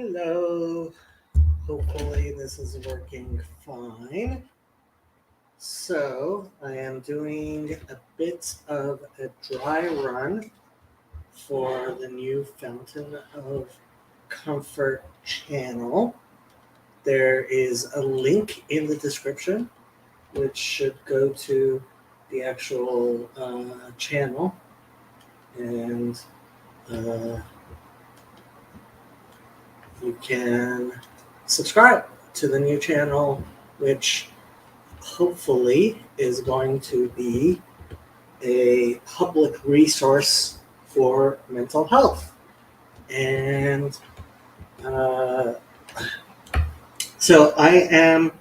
Hello. Hopefully, this is working fine. So, I am doing a bit of a dry run for the new Fountain of Comfort channel. There is a link in the description which should go to the actual channel, and uh, you can subscribe to the new channel, which hopefully is going to be a public resource for mental health. And uh, so I am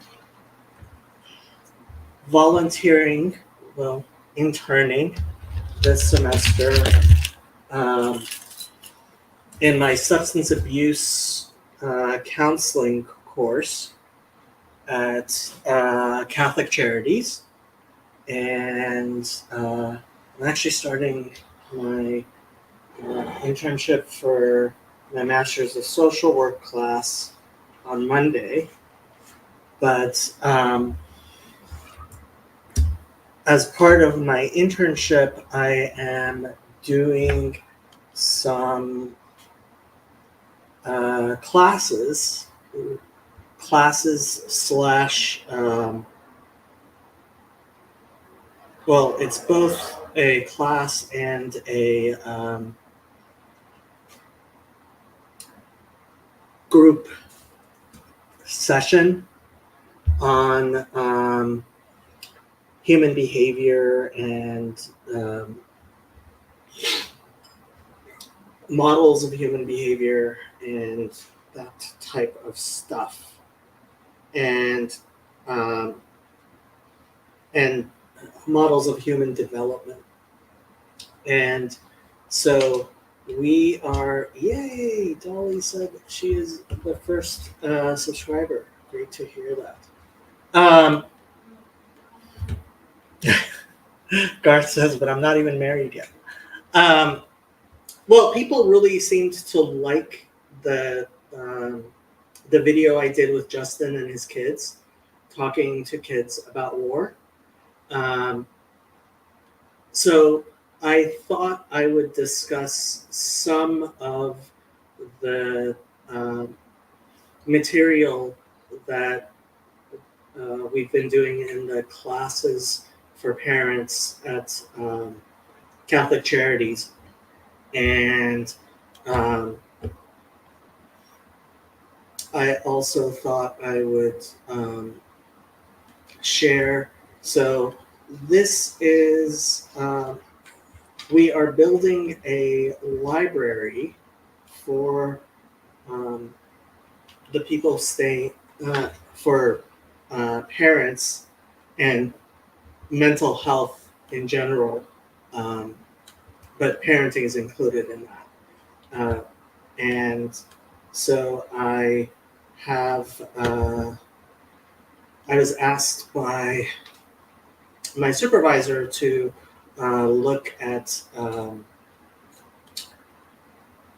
volunteering, well, interning this semester um, in my substance abuse counseling course at Catholic Charities. And I'm actually starting my internship for my Master's of Social Work class on Monday. But as part of my internship, I am doing some classes slash, well, it's both a class and a group session on human behavior and models of human behavior and that type of stuff, and um, and models of human development. And so we are, yay! Dolly said she is the first subscriber. Great to hear that. Um, Garth says, but I'm not even married yet. Um, well, people really seemed to like um, the video I did with Justin and his kids, talking to kids about war. Um, so I thought I would discuss some of the material that we've been doing in the classes for parents at Catholic Charities. And um, I also thought I would share. So this is, we are building a library for um, the people staying, for parents and mental health in general, um, but parenting is included in that. And so have, I was asked by my supervisor to look at,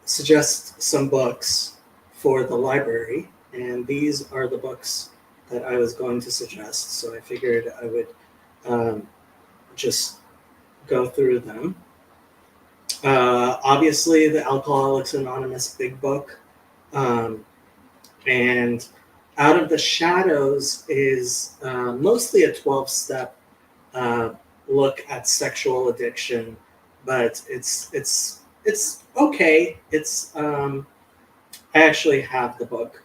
suggest some books for the library, and these are the books that I was going to suggest. So I figured I would um, just go through them. Obviously, the Alcoholics Anonymous Big Book, um, and Out of the Shadows is mostly a 12-step look at sexual addiction, but it's okay. It's I actually have the book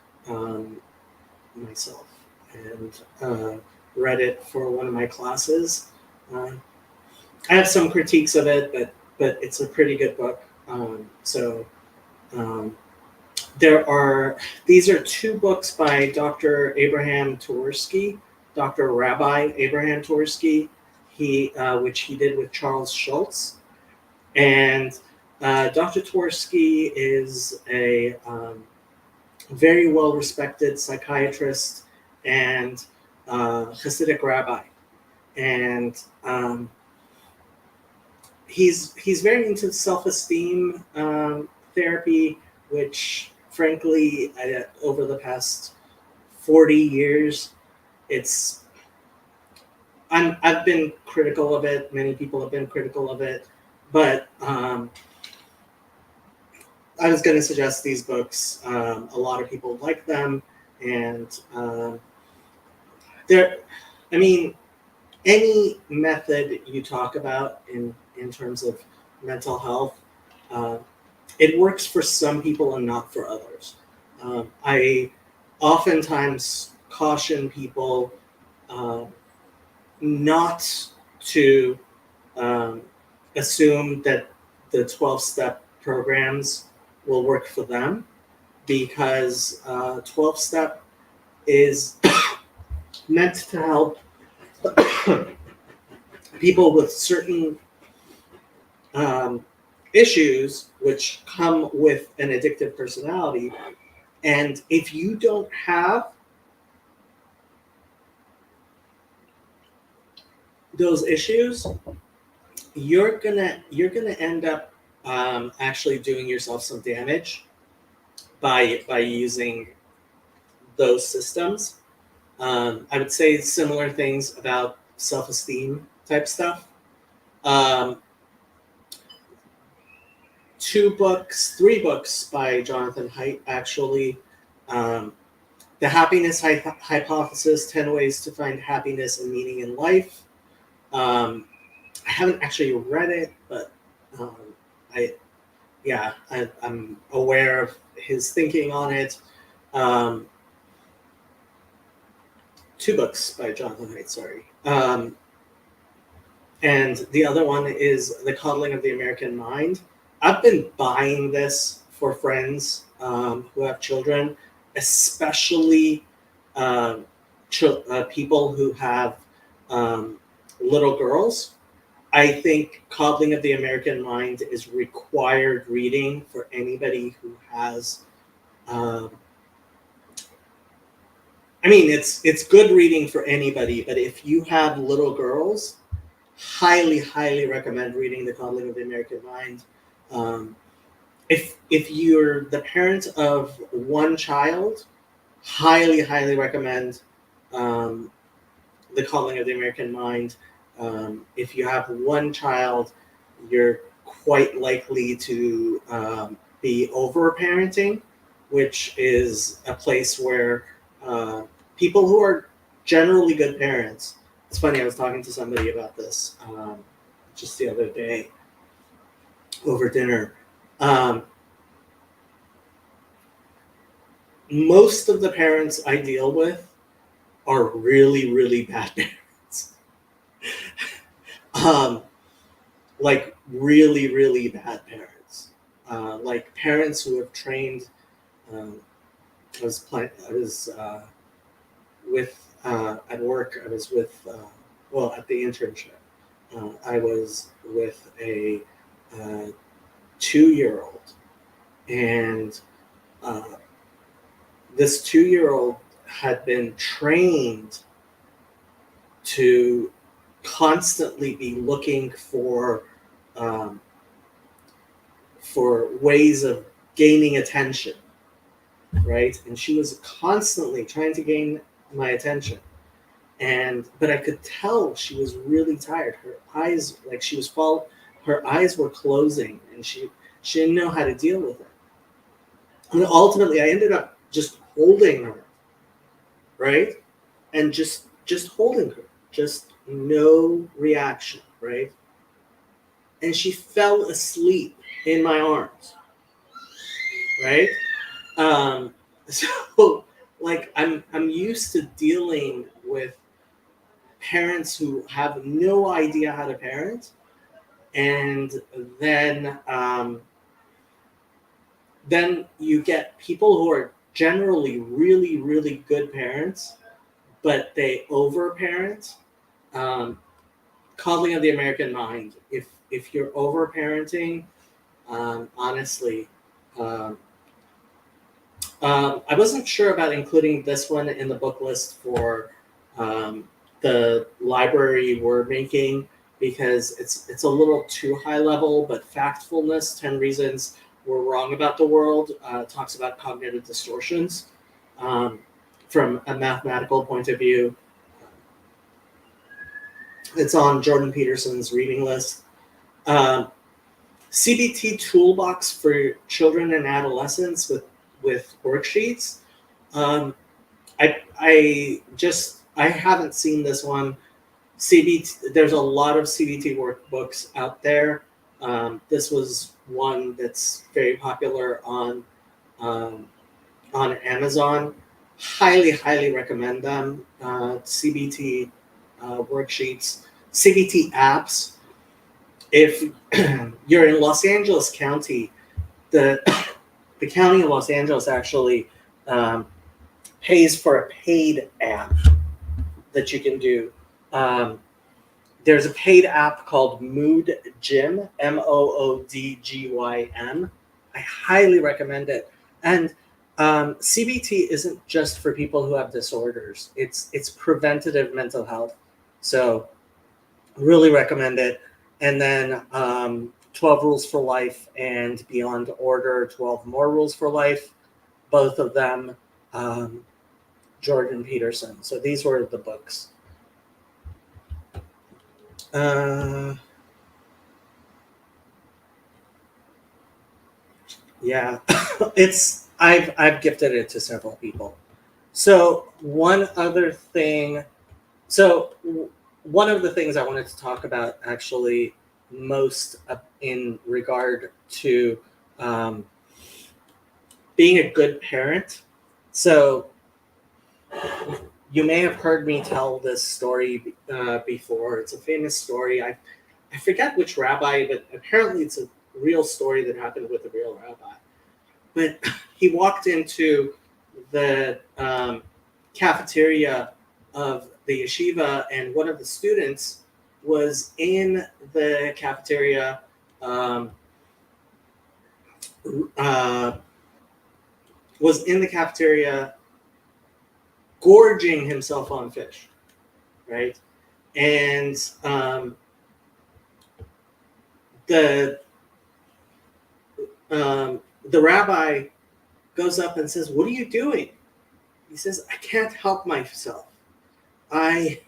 myself and read it for one of my classes. Uh, I have some critiques of it, but it's a pretty good book. Um, there are these are two books by Dr. Abraham Twersky, Dr. Rabbi Abraham Twersky, which he did with Charles Schultz. And Dr. Twersky is a very well respected psychiatrist and Hasidic rabbi. And he's very into self esteem therapy, which frankly, over the past 40 years, it's I've been critical of it. Many people have been critical of it, but I was going to suggest these books. A lot of people like them, and they're. I mean, any method you talk about in terms of mental health, uh, it works for some people and not for others. I oftentimes caution people uh, not to um, assume that the 12-step programs will work for them because 12-step is meant to help people with certain um, issues which come with an addictive personality. And if you don't have those issues, you're gonna end up actually doing yourself some damage by using those systems. I would say similar things about self-esteem type stuff. Um, three books by Jonathan Haidt actually. Um, the Happiness Hypothesis: 10 Ways to Find Happiness and Meaning in Life. I haven't actually read it, but um, I I'm aware of his thinking on it. Um, two books by Jonathan Haidt, sorry. And the other one is The Coddling of the American Mind. I've been buying this for friends who have children, especially um, people who have um, little girls. I think Coddling of the American Mind is required reading for anybody who has. Um, I mean, it's good reading for anybody, but if you have little girls, highly recommend reading The Coddling of the American Mind. Um, if you're the parent of one child, highly recommend um, The Coddling of the American Mind. If you have one child, you're quite likely to be over parenting, which is a place where uh, people who are generally good parents. It's funny, I was talking to somebody about this just the other day over dinner. Um, most of the parents I deal with are really bad parents. um, like really bad parents. Like parents who have trained. Um, I was with at work. I was with at the internship. I was with a 2-year-old, and uh, this 2-year-old had been trained to constantly be looking um, for ways of gaining attention, right? And she was constantly trying to gain my attention, but I could tell she was really tired. Her eyes, like she was her eyes were closing, and she didn't know how to deal with it. And ultimately, I ended up just holding her, right? And just holding her, just no reaction, right? And she fell asleep in my arms, right? Um, so like I'm used to dealing with parents who have no idea how to parent, and then you get people who are generally really good parents, but they overparent. Um, Coddling of the American Mind. If you're overparenting, honestly, um, I wasn't sure about including this one in the book list for the library we're making because it's a little too high level. But Factfulness: 10 Reasons we're wrong about the world. Talks about cognitive distortions from a mathematical point of view. It's on Jordan Peterson's reading list. CBT toolbox for children and adolescents with worksheets. I haven't seen this one. CBT. There's a lot of CBT workbooks out there. This was one that's very popular on Amazon. Highly recommend them. CBT worksheets, CBT apps. If you're in Los Angeles County, the County of Los Angeles actually pays for a paid app that you can do. There's a paid app called Mood Gym, Moodgym. I highly recommend it. And CBT isn't just for people who have disorders. It's preventative mental health. So really recommend it. And then 12 Rules for Life and Beyond Order, 12 More Rules for Life, both of them, Jordan Peterson. So these were the books. Yeah, I've gifted it to several people. So one of the things I wanted to talk about actually most in regard to being a good parent. So you may have heard me tell this story before. It's a famous story. I forget which rabbi, but apparently it's a real story that happened with a real rabbi. But he walked into the cafeteria of the yeshiva, and one of the students was in the cafeteria gorging himself on fish, right? And the rabbi goes up and says, "What are you doing?" He says, "I can't help myself. I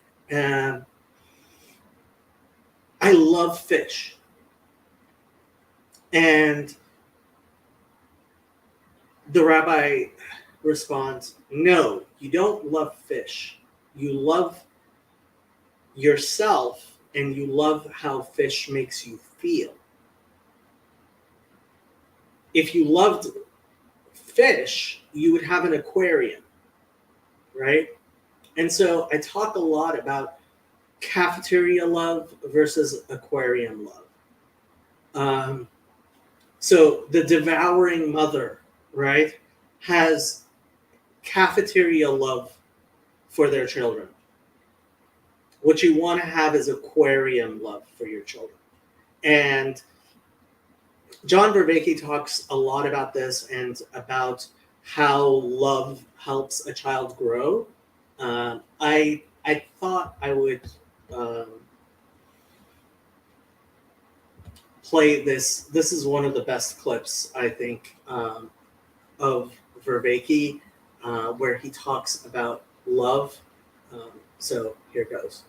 love fish." And the rabbi responds, "No, you don't love fish. You love yourself, and you love how fish makes you feel. If you loved fish, you would have an aquarium, right?" And so I talk a lot about cafeteria love versus aquarium love. So the devouring mother, right, has cafeteria love for their children. What you want to have is aquarium love for your children. And John Vervaeke talks a lot about this and about how love helps a child grow. I thought I would play this. This is one of the best clips, I think, of Vervaeke, where he talks about love. So here goes.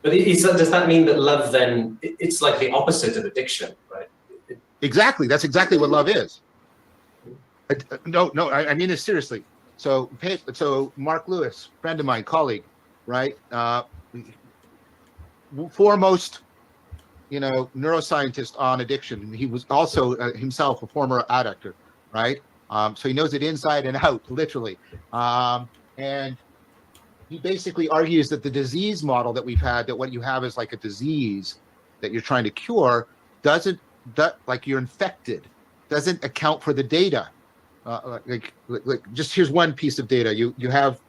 But does that mean that love then, it's like the opposite of addiction, right? Exactly. That's exactly what love is. No, I mean this seriously. So Mark Lewis, friend of mine, colleague, right? Foremost, neuroscientist on addiction. He was also himself a former addictor, right? So he knows it inside and out, literally. And he basically argues that the disease model that we've had, that what you have is like a disease that you're trying to cure, like you're infected, doesn't account for the data. Like just here's one piece of data. You have,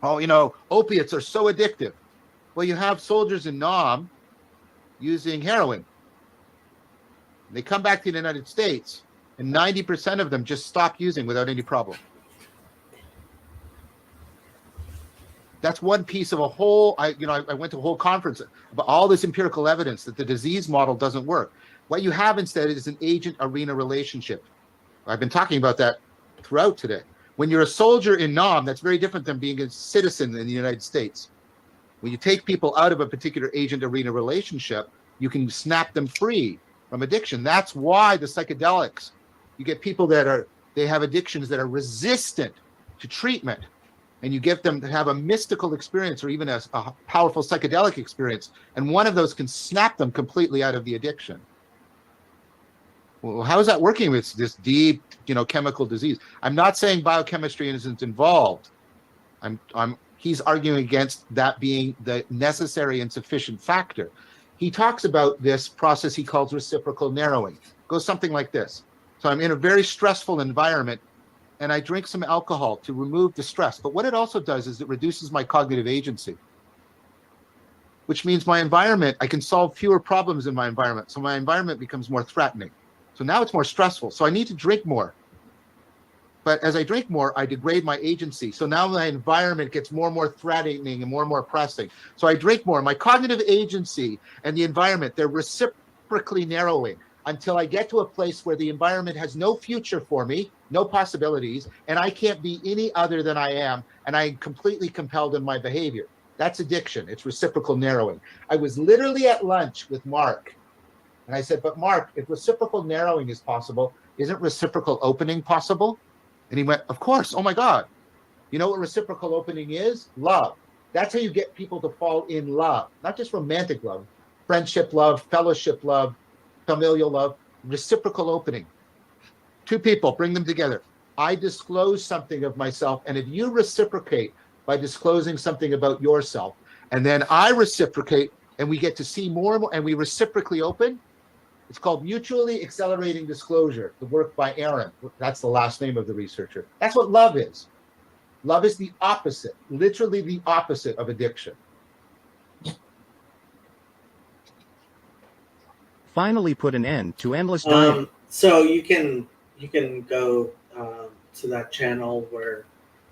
opiates are so addictive. Well, you have soldiers in Nam using heroin. They come back to the United States, and 90% of them just stop using without any problem. That's one piece of a whole. I went to a whole conference about all this empirical evidence that the disease model doesn't work. What you have instead is an agent-arena relationship. I've been talking about that throughout today. When you're a soldier in Nam, that's very different than being a citizen in the United States. When you take people out of a particular agent-arena relationship, you can snap them free from addiction. That's why the psychedelics, you get people they have addictions that are resistant to treatment, and you get them to have a mystical experience or even a powerful psychedelic experience, and one of those can snap them completely out of the addiction. Well, how is that working with this deep, chemical disease? I'm not saying biochemistry isn't involved. He's arguing against that being the necessary and sufficient factor. He talks about this process he calls reciprocal narrowing. It goes something like this. So I'm in a very stressful environment, and I drink some alcohol to remove the stress. But what it also does is it reduces my cognitive agency, which means my environment, I can solve fewer problems in my environment. So my environment becomes more threatening. So now it's more stressful. So I need to drink more. But as I drink more, I degrade my agency. So now my environment gets more and more threatening and more pressing. So I drink more. My cognitive agency and the environment, they're reciprocally narrowing until I get to a place where the environment has no future for me, no possibilities, and I can't be any other than I am, and I'm completely compelled in my behavior. That's addiction. It's reciprocal narrowing. I was literally at lunch with Mark, and I said, but Mark, if reciprocal narrowing is possible, isn't reciprocal opening possible? And he went, of course. Oh my God. You know what reciprocal opening is? Love. That's how you get people to fall in love, not just romantic love, friendship love, fellowship love, familial love, reciprocal opening. Two people, bring them together. I disclose something of myself, and if you reciprocate by disclosing something about yourself, and then I reciprocate, and we get to see more and more, and we reciprocally open, it's called mutually accelerating disclosure, the work by Aaron. That's the last name of the researcher. That's what love is. Love is the opposite, literally the opposite of addiction. Finally put an end to endless diet. So you can go to that channel where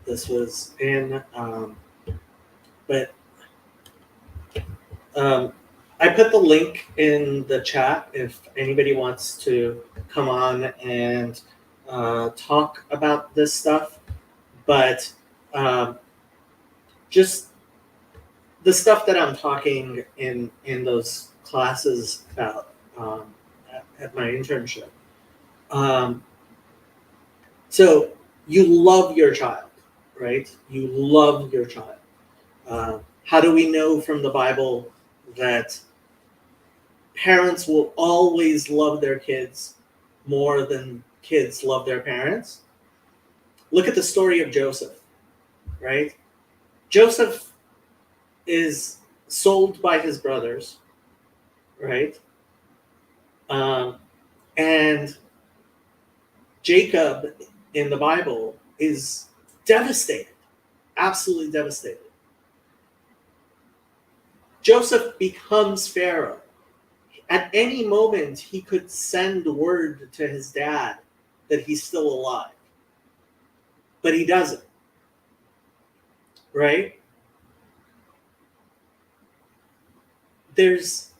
this was in, but I put the link in the chat if anybody wants to come on and talk about this stuff. But just the stuff that I'm talking in those classes about at my internship. So you love your child, right? You love your child. How do we know from the Bible that parents will always love their kids more than kids love their parents? Look at the story of Joseph, right? Joseph is sold by his brothers, right? And Jacob in the Bible is devastated, absolutely devastated. Joseph becomes Pharaoh. At any moment, he could send word to his dad that he's still alive. But he doesn't. Right? There's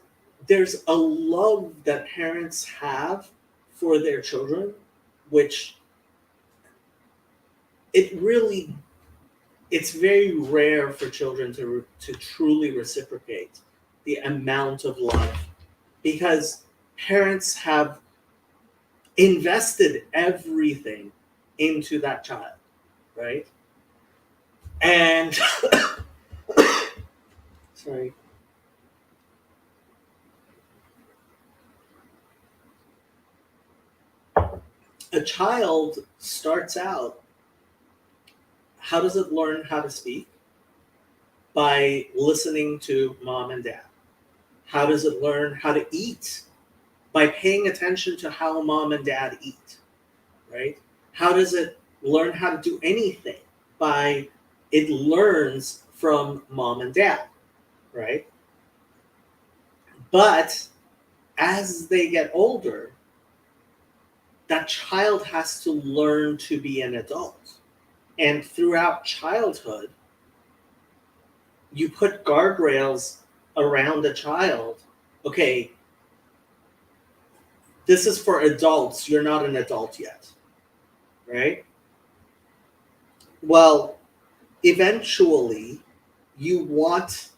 a love that parents have for their children, which it's very rare for children to truly reciprocate the amount of love, because parents have invested everything into that child, right? And sorry. A child starts out, how does it learn how to speak? By listening to mom and dad. How does it learn how to eat? By paying attention to how mom and dad eat, right? How does it learn how to do anything? By it learns from mom and dad, right? But as they get older, that child has to learn to be an adult. And throughout childhood, you put guardrails around a child. Okay, this is for adults. You're not an adult yet, right? Well, eventually, you want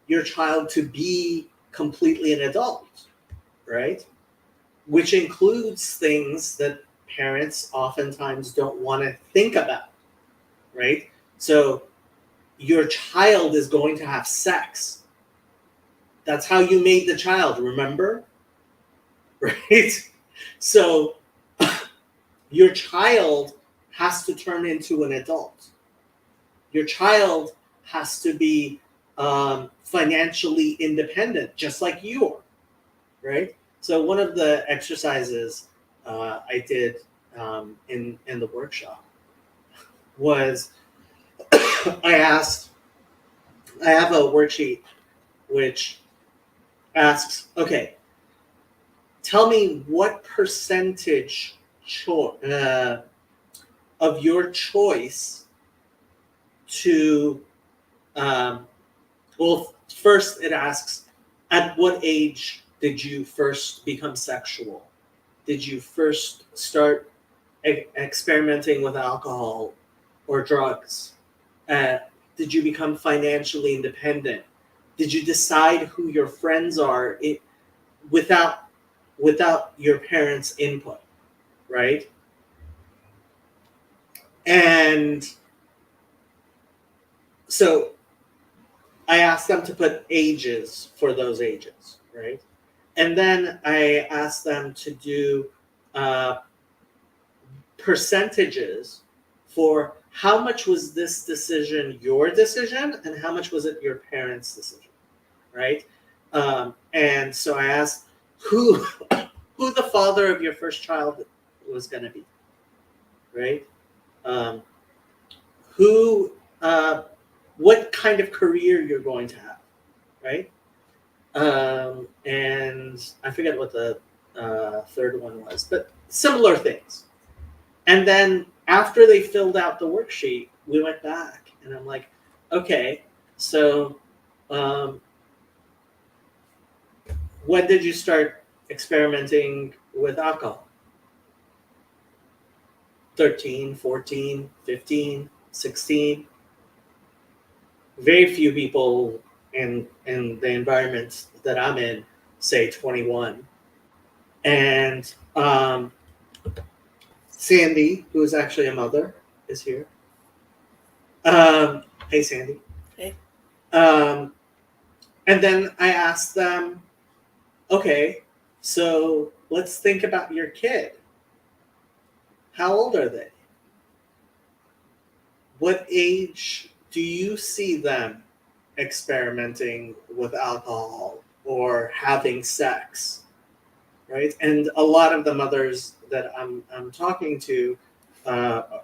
your child to be completely an adult, right? Which includes things that parents oftentimes don't want to think about, right? So your child is going to have sex. That's how you made the child, remember? Right? So your child has to turn into an adult. Your child has to be financially independent, just like you are, right? So one of the exercises I did in the workshop was I have a worksheet which asks, okay, tell me what percentage of your choice to, well, first it asks, at what age did you first become sexual? Did you first start experimenting with alcohol or drugs? Did you become financially independent? Did you decide who your friends are without your parents' input, right? And so I asked them to put ages for those ages, right? And then I asked them to do percentages for how much was this decision your decision and how much was it your parents' decision, right? And so I asked who the father of your first child was going to be, right? What kind of career you're going to have, right? And I forget what the third one was, but similar things. And then after they filled out the worksheet, we went back and I'm like, okay, so when did you start experimenting with alcohol? 13, 14, 15, 16. Very few people in the environment that I'm in say 21. And Sandy, who is actually a mother, is here. Hey, Sandy. Hey. And then I asked them, okay, so let's think about your kid. How old are they? What age do you see them experimenting with alcohol or having sex, right? And a lot of the mothers that I'm talking to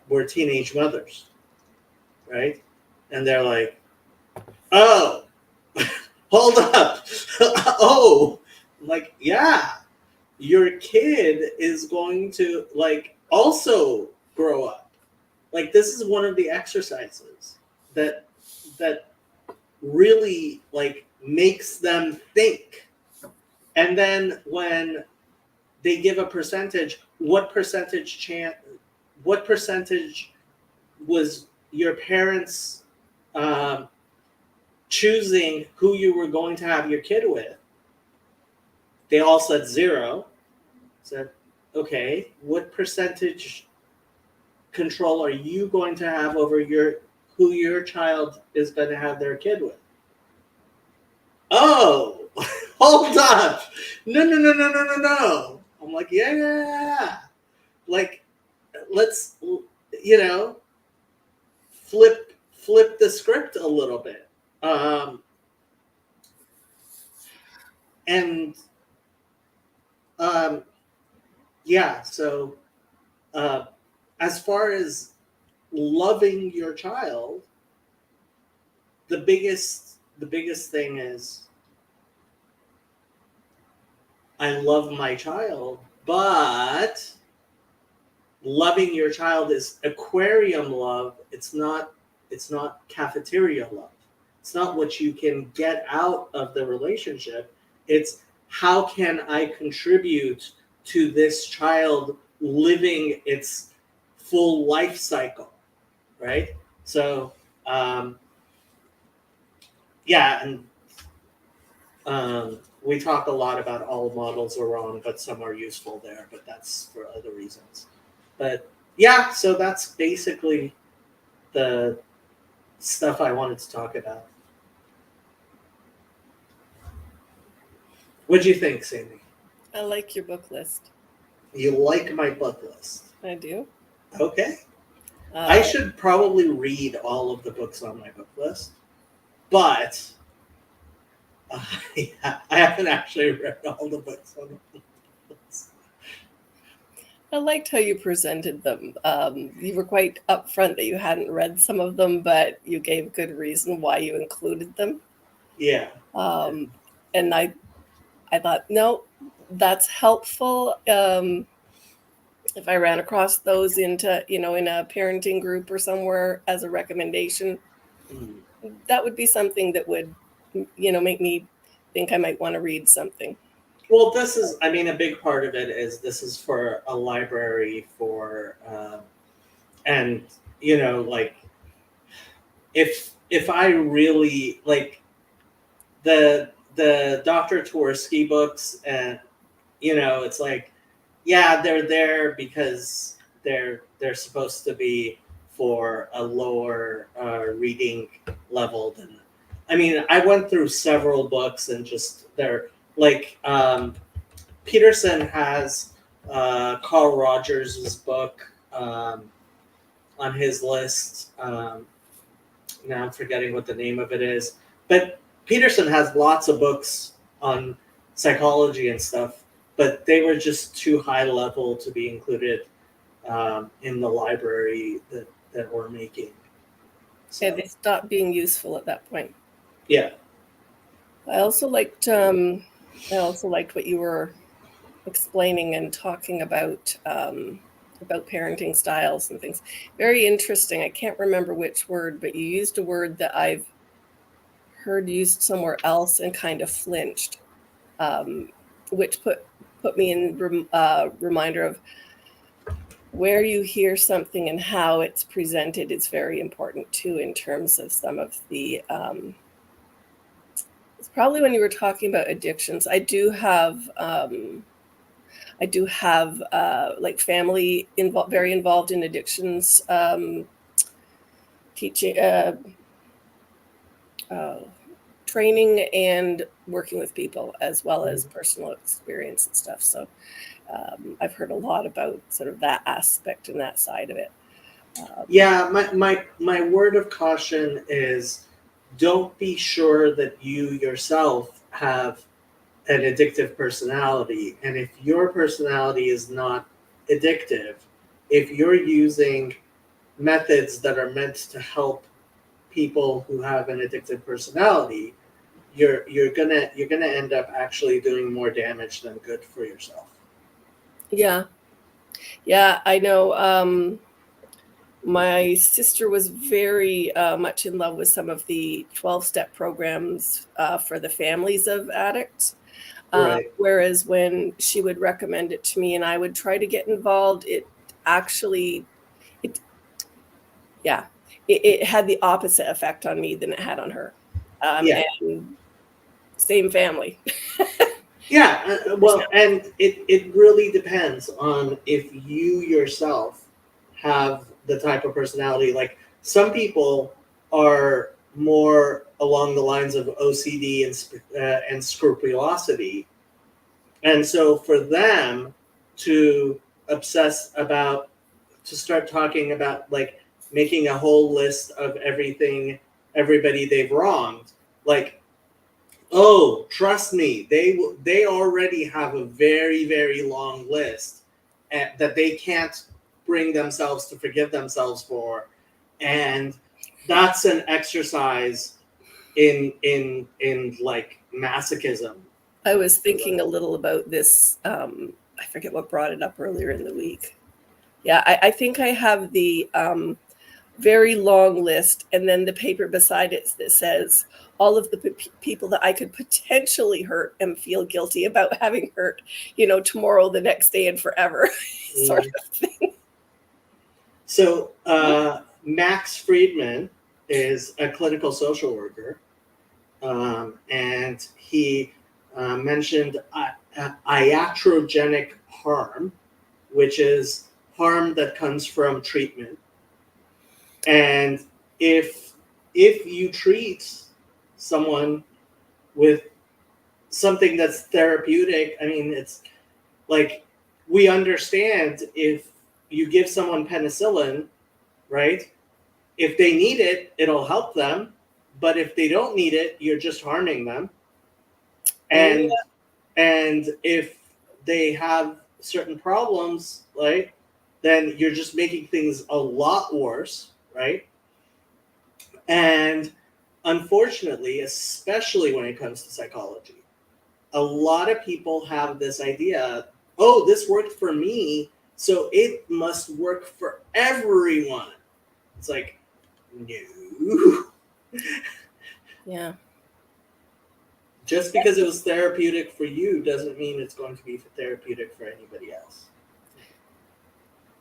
were teenage mothers, right? And they're like, oh, hold up. Oh, I'm like, yeah, your kid is going to like also grow up. Like this is one of the exercises that really like makes them think. And then when they give a percentage, what percentage was your parents choosing who you were going to have your kid with? They all said 0. Said, okay, what percentage control are you going to have over who your child is going to have their kid with? Oh, hold up. No. I'm like, yeah. Like, let's, flip the script a little bit. Yeah, so as far as loving your child, the biggest thing is I love my child, but loving your child is aquarium love. It's not cafeteria love. It's not what you can get out of the relationship. It's how can I contribute to this child living its full life cycle, right? So, yeah, and we talk a lot about all models are wrong, but some are useful there, but that's for other reasons. But yeah, so that's basically the stuff I wanted to talk about. What'd you think, Sandy? I like your book list. You like my book list? I do. Okay. I should probably read all of the books on my book list, but I haven't actually read all the books on the book list. I liked how you presented them. You were quite upfront that you hadn't read some of them, but you gave good reason why you included them. Yeah. And I thought, no, that's helpful. If I ran across those into, in a parenting group or somewhere as a recommendation, that would be something that would, make me think I might want to read something. Well, this is, I mean, a big part of it is this is for a library for, and, like, if I really, like, the Dr. Tversky books, and, it's like, yeah, they're there because they're supposed to be for a lower reading level than, I mean, I went through several books and just they're like Peterson has Carl Rogers' book on his list. Now I'm forgetting what the name of it is, but Peterson has lots of books on psychology and stuff, but they were just too high level to be included in the library that we're making. So, Yeah, they stopped being useful at that point. yeah. I also liked what you were explaining and talking about parenting styles and things. Very interesting. I can't remember which word, but you used a word that I've heard used somewhere else and kind of flinched, which put me in reminder of where you hear something and how it's presented is very important too, in terms of some of the it's probably when you were talking about addictions. I do have like family very involved in addictions, teaching, training and working with people, as well as personal experience and stuff. So I've heard a lot about sort of that aspect and that side of it. Yeah, my word of caution is don't be sure that you yourself have an addictive personality. And if your personality is not addictive, if you're using methods that are meant to help people who have an addictive personality, you're gonna end up actually doing more damage than good for yourself. Yeah, I know. My sister was very much in love with some of the 12-step programs for the families of addicts. Right. Whereas when she would recommend it to me and I would try to get involved, it had the opposite effect on me than it had on her. And same family. Yeah, well, and it really depends on if you yourself have the type of personality. Like some people are more along the lines of OCD and scrupulosity, and so for them to start talking about like making a whole list of everybody they've wronged, like, oh, trust me, they already have a very, very long list that they can't bring themselves to forgive themselves for, and that's an exercise in like masochism. I was thinking a little about this. I forget what brought it up earlier in the week. Yeah, I think I have the very long list, and then the paper beside it that says all of the people that I could potentially hurt and feel guilty about having hurt, tomorrow, the next day, and forever, sort of thing. So Max Friedman is a clinical social worker, and he mentioned iatrogenic harm, which is harm that comes from treatment. And if you treat someone with something that's therapeutic, I mean, it's like, we understand if you give someone penicillin, right? If they need it, it'll help them. But if they don't need it, you're just harming them. And if they have certain problems, right, then you're just making things a lot worse, right? And unfortunately, especially when it comes to psychology, a lot of people have this idea, oh, this worked for me, so it must work for everyone. It's like, no. Yeah. Just because it was therapeutic for you doesn't mean it's going to be therapeutic for anybody else.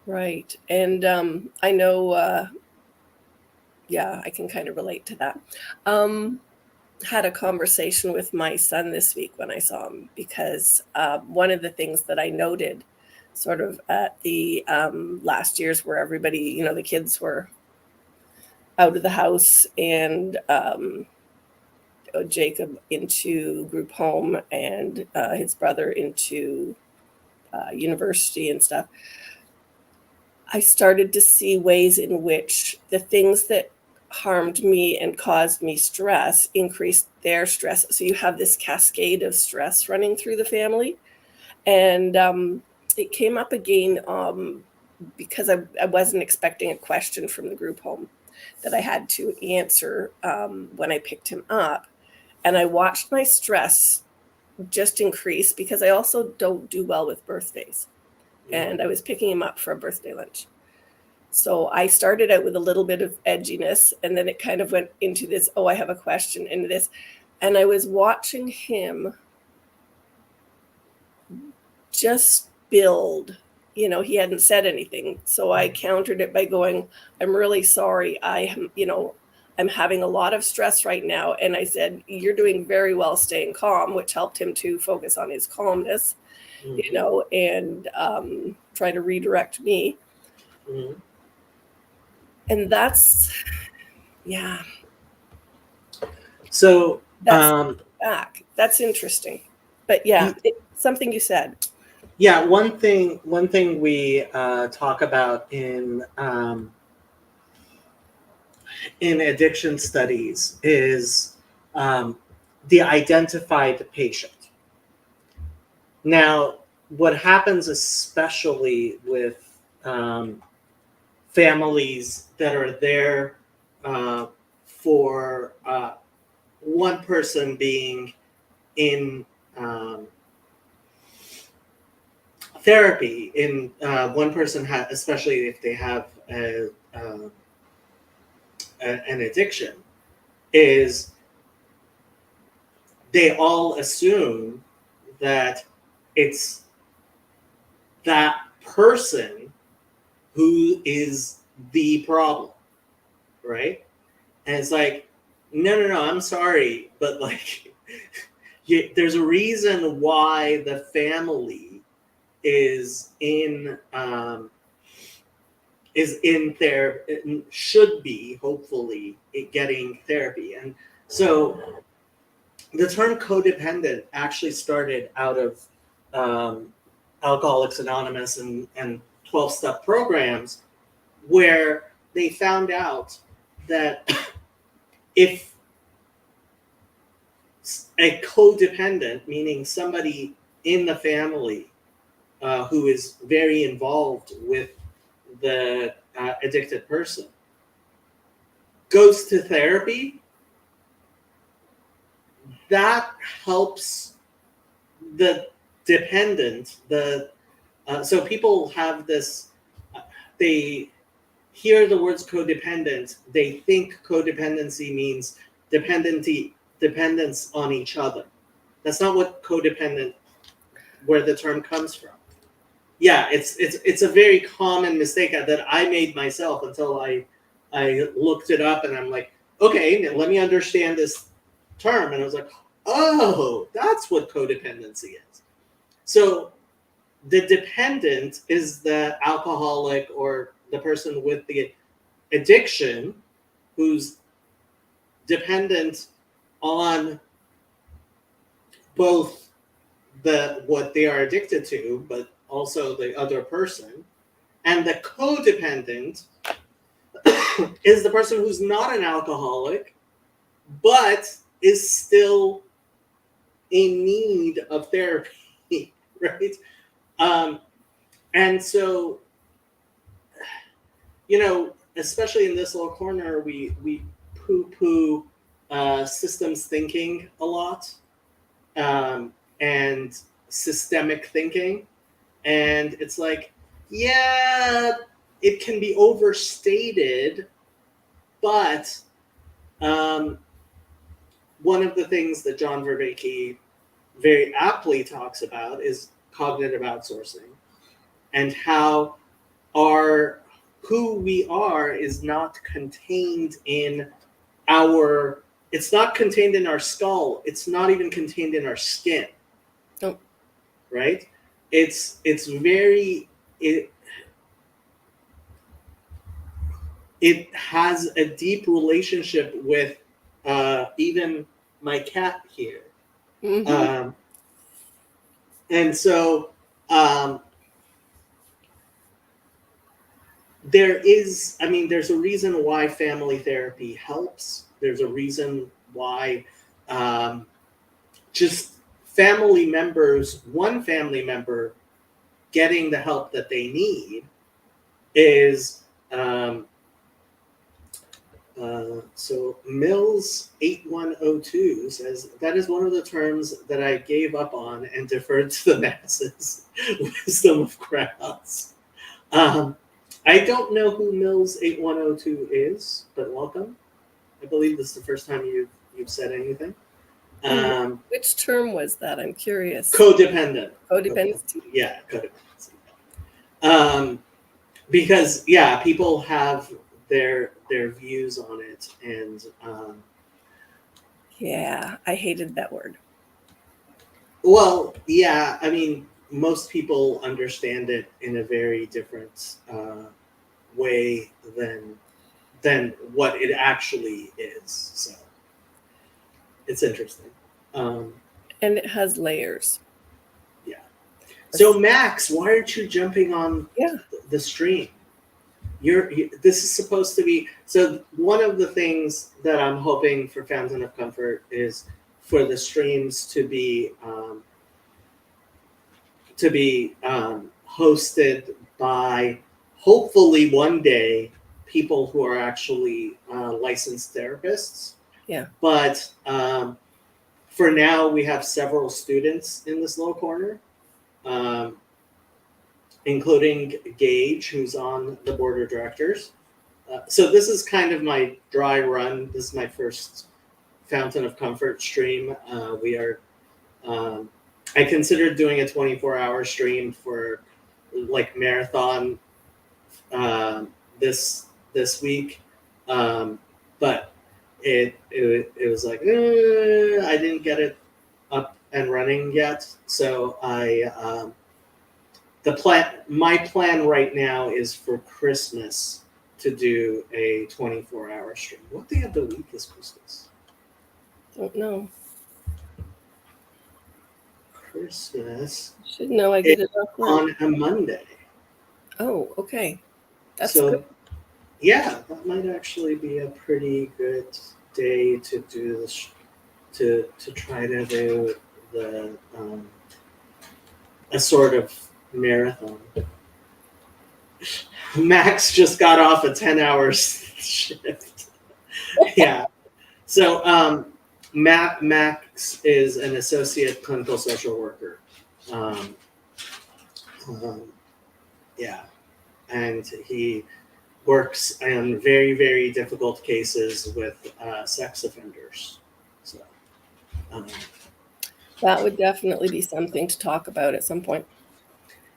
Right. And I know, I can kind of relate to that. Had a conversation with my son this week when I saw him, because one of the things that I noted sort of at the last year's, where everybody, the kids were out of the house, and Jacob into group home, and his brother into university and stuff, I started to see ways in which the things that harmed me and caused me stress increased their stress. So you have this cascade of stress running through the family. And it came up again because I wasn't expecting a question from the group home that I had to answer when I picked him up. And I watched my stress just increase, because I also don't do well with birthdays. And I was picking him up for a birthday lunch. So I started out with a little bit of edginess, and then it kind of went into this, oh, I have a question, into this. And I was watching him just build. He hadn't said anything. So I countered it by going, I'm really sorry. I'm having a lot of stress right now. And I said, you're doing very well staying calm, which helped him to focus on his calmness, and try to redirect me. Mm-hmm. And that's, yeah. So that's back. That's interesting. But something you said. Yeah, one thing we talk about in addiction studies is the identified patient. Now, what happens especially with families that are there for one person being in therapy, in one person especially if they have an addiction, is they all assume that it's that person who is the problem, right? And it's like, no, I'm sorry, but like, there's a reason why the family is in therapy, should be hopefully getting therapy. And so the term codependent actually started out of Alcoholics Anonymous and 12-step programs, where they found out that if a codependent, meaning somebody in the family who is very involved with the addicted person, goes to therapy, that helps the dependent. So people have this, they hear the words codependent, they think codependency means dependence on each other. That's not what codependent, where the term comes from. Yeah, it's a very common mistake that I made myself until I looked it up, and I'm like, okay, now let me understand this term, and I was like, oh, that's what codependency is. So the dependent is the alcoholic or the person with the addiction who's dependent on both what they are addicted to, but also the other person. And the codependent is the person who's not an alcoholic, but is still in need of therapy, right? And so, especially in this little corner, we poo-poo systems thinking a lot, and systemic thinking. And it's like, yeah, it can be overstated, but one of the things that John Vervaeke very aptly talks about is cognitive outsourcing, and how who we are is not contained in it's not contained in our skull. It's not even contained in our skin. Oh. Right? It's very, it has a deep relationship with even my cat here. Mm-hmm. And so there's a reason why family therapy helps. There's a reason why just one family member getting the help that they need is so Mills 8102 says that is one of the terms that I gave up on and deferred to the masses. Wisdom of crowds. I don't know who Mills 8102 is, but welcome. I believe this is the first time you've said anything. Which term was that? I'm curious. Codependent. Codependency. Yeah, codependency. Because people have their views on it, and Yeah, I hated that word. well, yeah, most people understand it in a very different way than what it actually is. So it's interesting. And it has layers. Yeah. So Max, why aren't you jumping on Yeah. the stream? This is supposed to be, so one of the things that I'm hoping for Fountain of Comfort is for the streams to be hosted by, hopefully one day, people who are actually licensed therapists. Yeah. But for now, we have several students in this little corner, including Gage, who's on the board of directors. So this is kind of my dry run. This is my first Fountain of Comfort stream. I considered doing a 24-hour stream for like marathon this week, but it was like I didn't get it up and running yet. So my plan right now is for Christmas to do a 24-hour stream. What day of the week is Christmas? Don't know. Christmas Should know. I get it off on a Monday. Oh, okay. That's So good. yeah, that might actually be a pretty good day to do this, to try to do the a sort of marathon. Max just got off a 10-hour shift. Yeah. So Max is an associate clinical social worker. Yeah. And he works in very, very difficult cases with sex offenders. So, um, That would definitely be something to talk about at some point.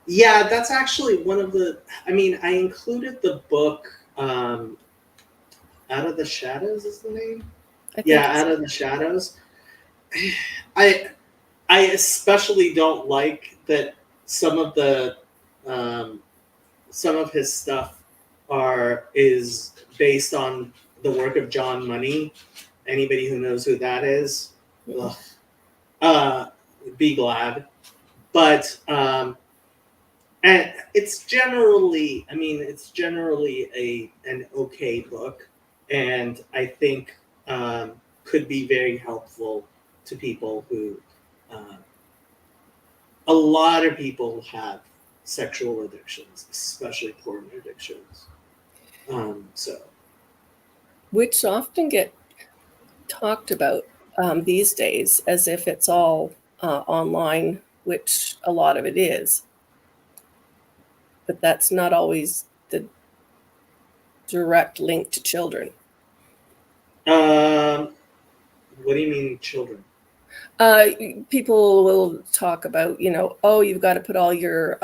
yeah, that's actually one of the. I mean, I included the book "Out of the Shadows" is the name. I think Yeah, it's- "Out of the Shadows." I I especially don't like that some of the some of his stuff is based on the work of John Money. Anybody who knows who that is, ugh, uh, be glad. But and it's generally, I mean, it's generally an okay book, and I think could be very helpful to people who. A lot of people have sexual addictions, especially porn addictions. So which often get talked about these days as if it's all online, which a lot of it is. But that's not always the direct link to children. what do you mean, children? People will talk about, oh, you've got to put all your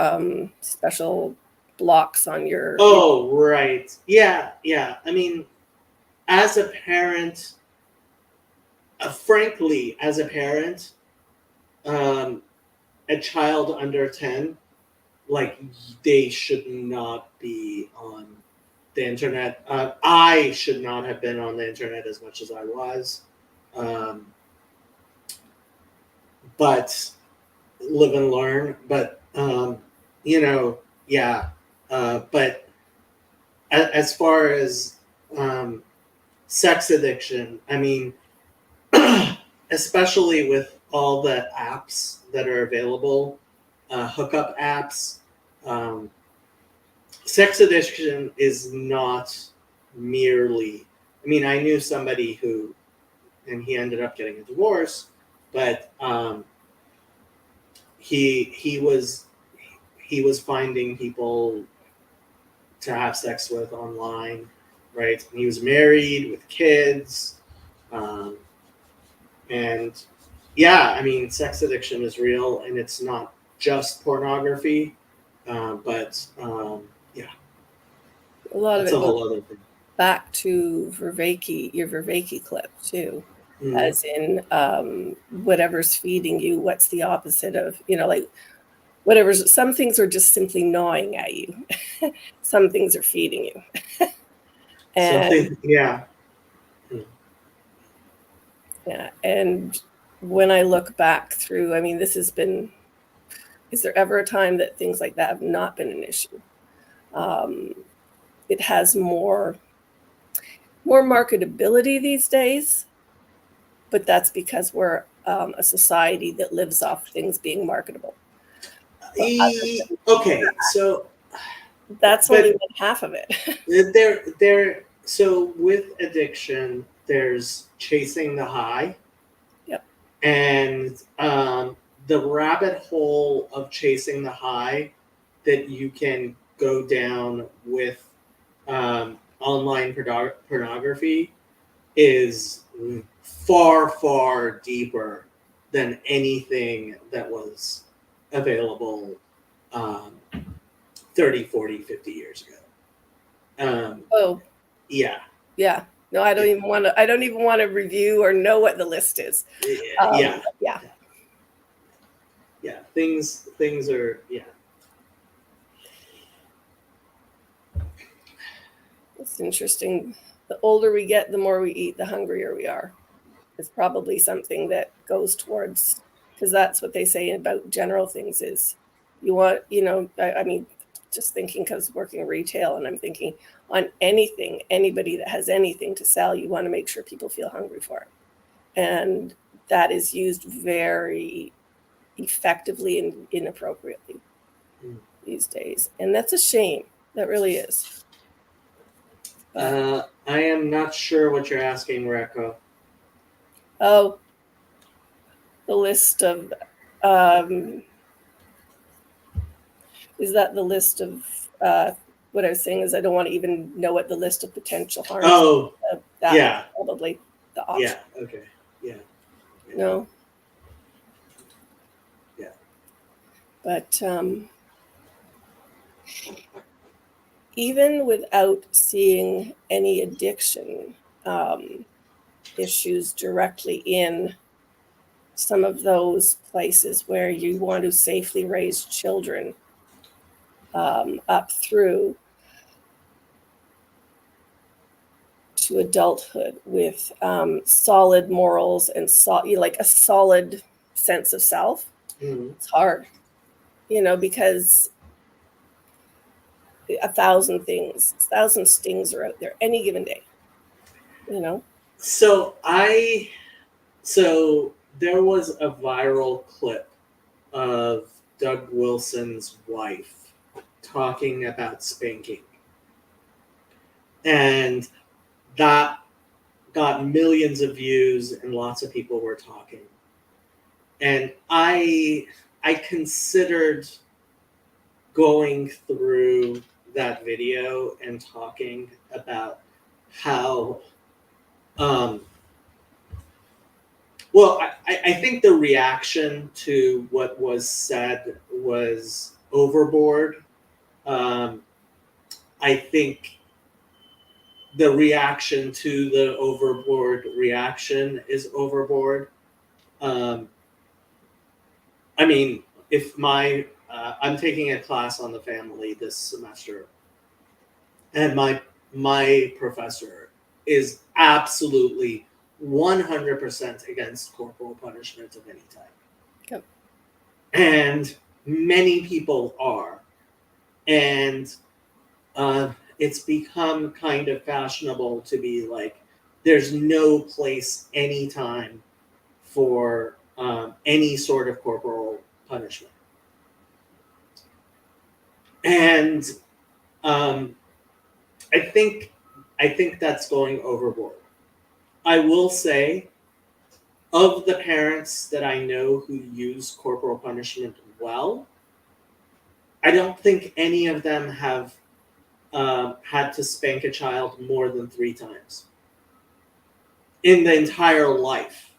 special blocks on your. Oh, right. Yeah, yeah. I mean, as a parent, frankly, as a parent, a child under 10, like, they should not be on the internet. I should not have been on the internet as much as I was. But live and learn. But yeah. But as far as sex addiction, I mean, especially with all the apps that are available, hookup apps, sex addiction is not merely. I mean, I knew somebody who, and he ended up getting a divorce, but he was finding people to have sex with online, right? And he was married with kids, and yeah, I mean, sex addiction is real, and it's not just pornography, but yeah, A lot of that's it a goes whole other thing. back to Vervaeke, your Vervaeke clip too, Mhm. as in whatever's feeding you, what's the opposite of, like whatever's, some things are just simply gnawing at you. Some things are feeding you. And Something, yeah. yeah, and when I look back through, I mean, is there ever a time that things like that have not been an issue? It has more marketability these days, but that's because we're a society that lives off things being marketable. Okay, so That's but only one half of it. so with addiction, there's chasing the high. Yep. And the rabbit hole of chasing the high that you can go down with online pornography is far, far deeper than anything that was available 30, 40, 50 years ago. Oh, Yeah. yeah. No, I don't even want to. I don't even want to review or know what the list is. Yeah. Yeah. Yeah. Things are, yeah. It's interesting. The older we get, the more we eat, the hungrier we are. It's probably something that goes towards, because that's what they say about general things is you want, I mean, just thinking because working retail, and I'm thinking on anything, anybody that has anything to sell, you want to make sure people feel hungry for it. And that is used very effectively and inappropriately these days. And that's a shame. That really is. I am not sure what you're asking, Reko. Oh, the list of, is that the list of what I was saying is I don't want to even know what the list of potential harms. Oh, That yeah. is probably the option. yeah. Okay. Yeah. No. Yeah. But even without seeing any addiction issues directly in some of those places where you want to safely raise children up through to adulthood with solid morals and like a solid sense of self, Mhm. it's hard, because 1,000 stings are out there any given day, So there was a viral clip of Doug Wilson's wife talking about spanking, and that got millions of views, and lots of people were talking. And I considered going through that video and talking about how well, I think the reaction to what was said was overboard. I think the reaction to the overboard reaction is overboard. I mean, if I'm taking a class on the family this semester, and my professor is absolutely 100% against corporal punishment of any type. Yep. And many people are. And it's become kind of fashionable to be like, there's no place, anytime for any sort of corporal punishment. And I think that's going overboard. I will say, of the parents that I know who use corporal punishment well, I don't think any of them have had to spank a child more than 3 times in the entire life.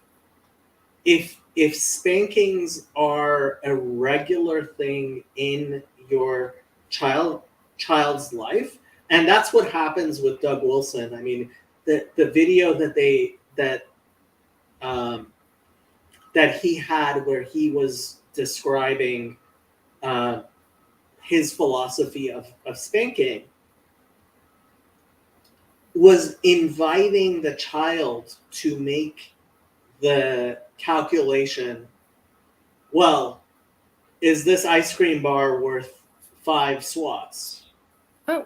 If spankings are a regular thing in your child's life, and that's what happens with Doug Wilson. I mean, the video that he had where he was describing his philosophy of spanking was inviting the child to make the calculation, well, is this ice cream bar worth 5 swats? Oh.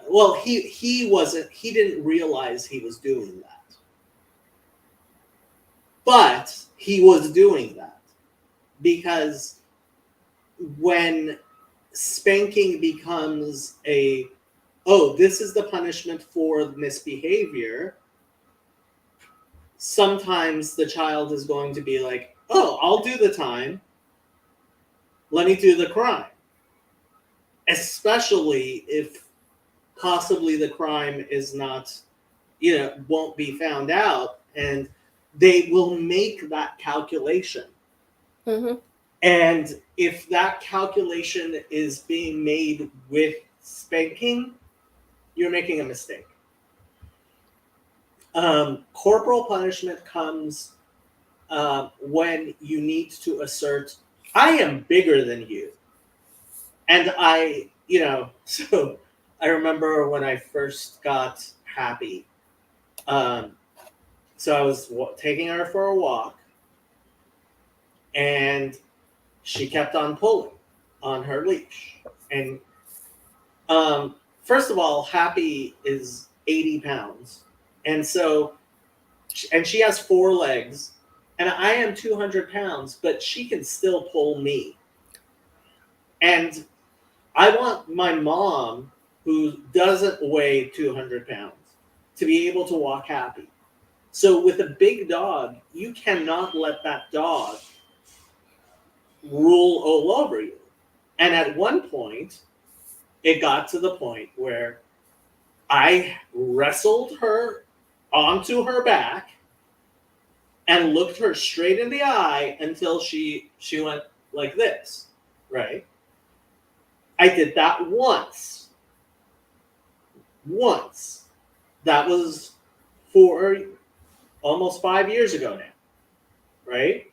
Well, he didn't realize he was doing that. But he was doing that because when spanking becomes this is the punishment for misbehavior, sometimes the child is going to be like, oh, I'll do the time. Let me do the crime. Especially if possibly the crime is not, won't be found out, and they will make that calculation. Mm-hmm. And if that calculation is being made with spanking, you're making a mistake. Corporal punishment comes when you need to assert, I am bigger than you. And so I remember when I first got Happy. So I was taking her for a walk, and she kept on pulling on her leash. And first of all, Happy is 80 pounds. And she has 4 legs, and I am 200 pounds, but she can still pull me. And I want my mom, who doesn't weigh 200 pounds, to be able to walk Happy. So with a big dog, you cannot let that dog rule all over you. And at one point, it got to the point where I wrestled her onto her back and looked her straight in the eye until she went like this, right? I did that once. Once. That was almost 5 years ago now, right?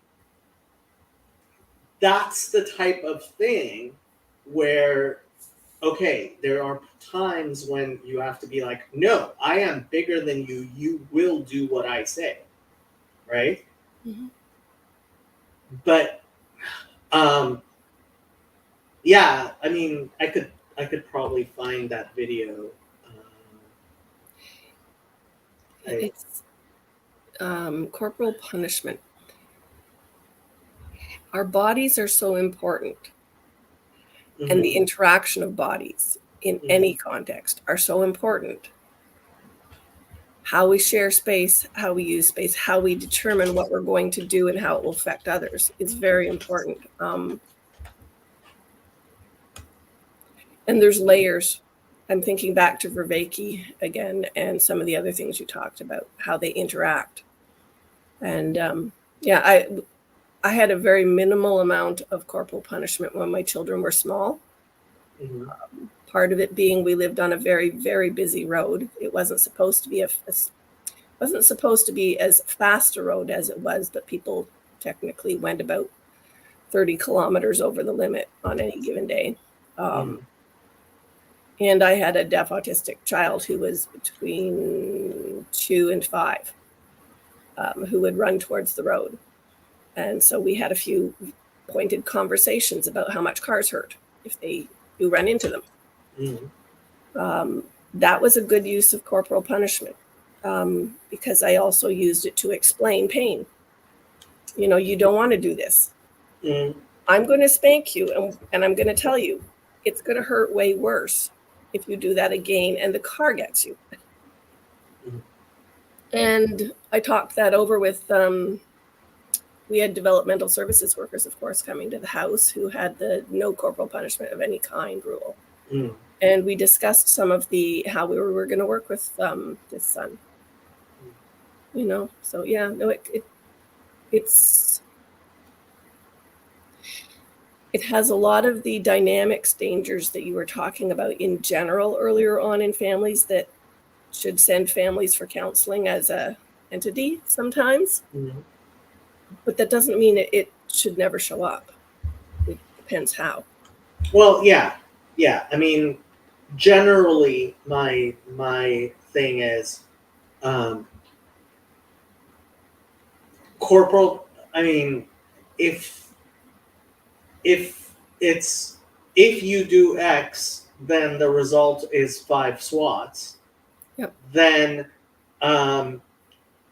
That's the type of thing where, okay, there are times when you have to be like, no, I am bigger than you. You will do what I say, right? Mm-hmm. But, yeah, I mean, I could probably find that video. It's corporal punishment. Our bodies are so important, and the interaction of bodies in any context are so important. How we share space, how we use space, how we determine what we're going to do and how it will affect others is very important. And there's layers. I'm thinking back to Vervaeke again and some of the other things you talked about, how they interact. And yeah, I had a very minimal amount of corporal punishment when my children were small. Mm-hmm. Part of it being we lived on a very, very busy road. It wasn't supposed to be wasn't supposed to be as fast a road as it was, but people technically went about 30 kilometers over the limit on any given day. And I had a deaf autistic child who was between 2 and 5, who would run towards the road. And so we had a few pointed conversations about how much cars hurt if you run into them. Mm-hmm. That was a good use of corporal punishment, because I also used it to explain pain. You know, you don't want to do this. Mm-hmm. I'm going to spank you, and I'm going to tell you it's going to hurt way worse if you do that again and the car gets you. Mm-hmm. And I talked that over with, we had developmental services workers, of course, coming to the house who had the no corporal punishment of any kind rule. Mm-hmm. And we discussed some of how we were going to work with this son. You know, so yeah, no, it has a lot of the dynamics dangers that you were talking about in general earlier on in families that should send families for counseling as a entity sometimes. Mm-hmm. But that doesn't mean it should never show up. It depends how. Well, yeah. I mean, generally, my thing is corporal. I mean, if you do X, then the result is 5 swats. Yep. Then,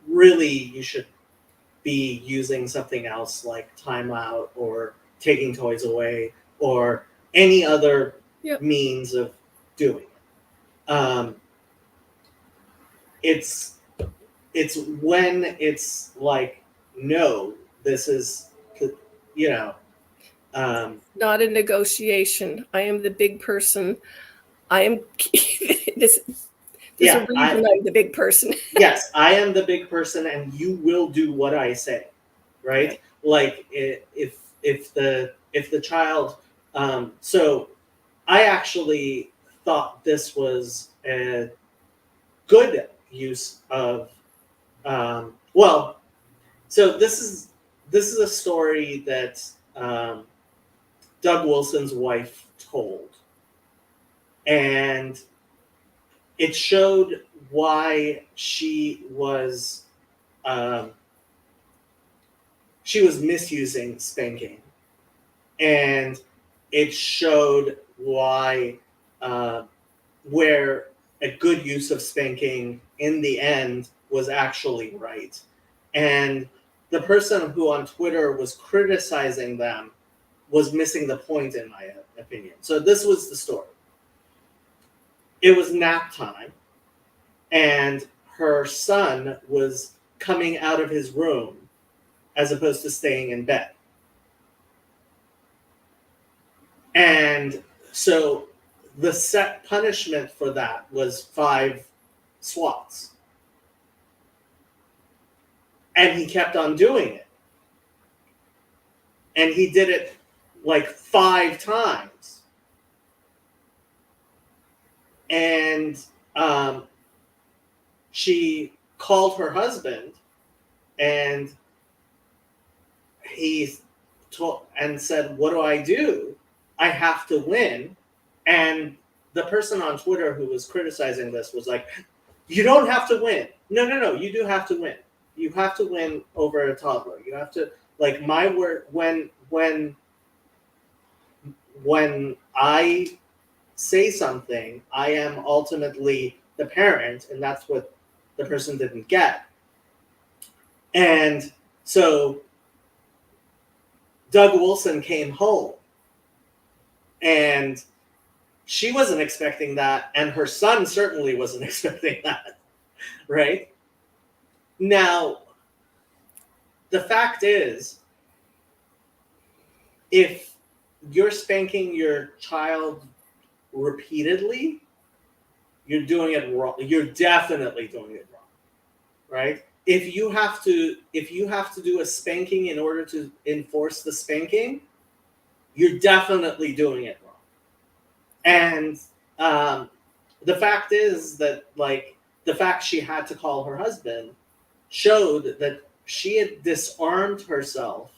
really, you should be using something else like timeout or taking toys away or any other means of doing it. It's when it's like, no, this is, you know. Not a negotiation. I am the big person. I am this. There's a reason I'm the big person. Yes, I am the big person, and you will do what I say, right? Okay. Like if the child. So I actually thought this was a good use of. Well, so this is a story that Doug Wilson's wife told, and it showed why she was misusing spanking, and it showed why where a good use of spanking in the end was actually right. And the person who on Twitter was criticizing them was missing the point, in my opinion. So this was the story. It was nap time, and her son was coming out of his room as opposed to staying in bed. And so the set punishment for that was 5 swats. And he kept on doing it. And he did it like 5 times. And she called her husband, and he told and said, "What do I do? I have to win." And the person on Twitter who was criticizing this was like, "You don't have to win. No, you do have to win. You have to win over a toddler. You have to, like, my word, when I say something, I am ultimately the parent," and that's what the person didn't get. And so Doug Wilson came home, and she wasn't expecting that, and her son certainly wasn't expecting that, right? Now, the fact is, if you're spanking your child repeatedly, you're doing it wrong. You're definitely doing it wrong, right? If you have to do a spanking in order to enforce the spanking, you're definitely doing it wrong. And the fact is that, like, the fact she had to call her husband showed that she had disarmed herself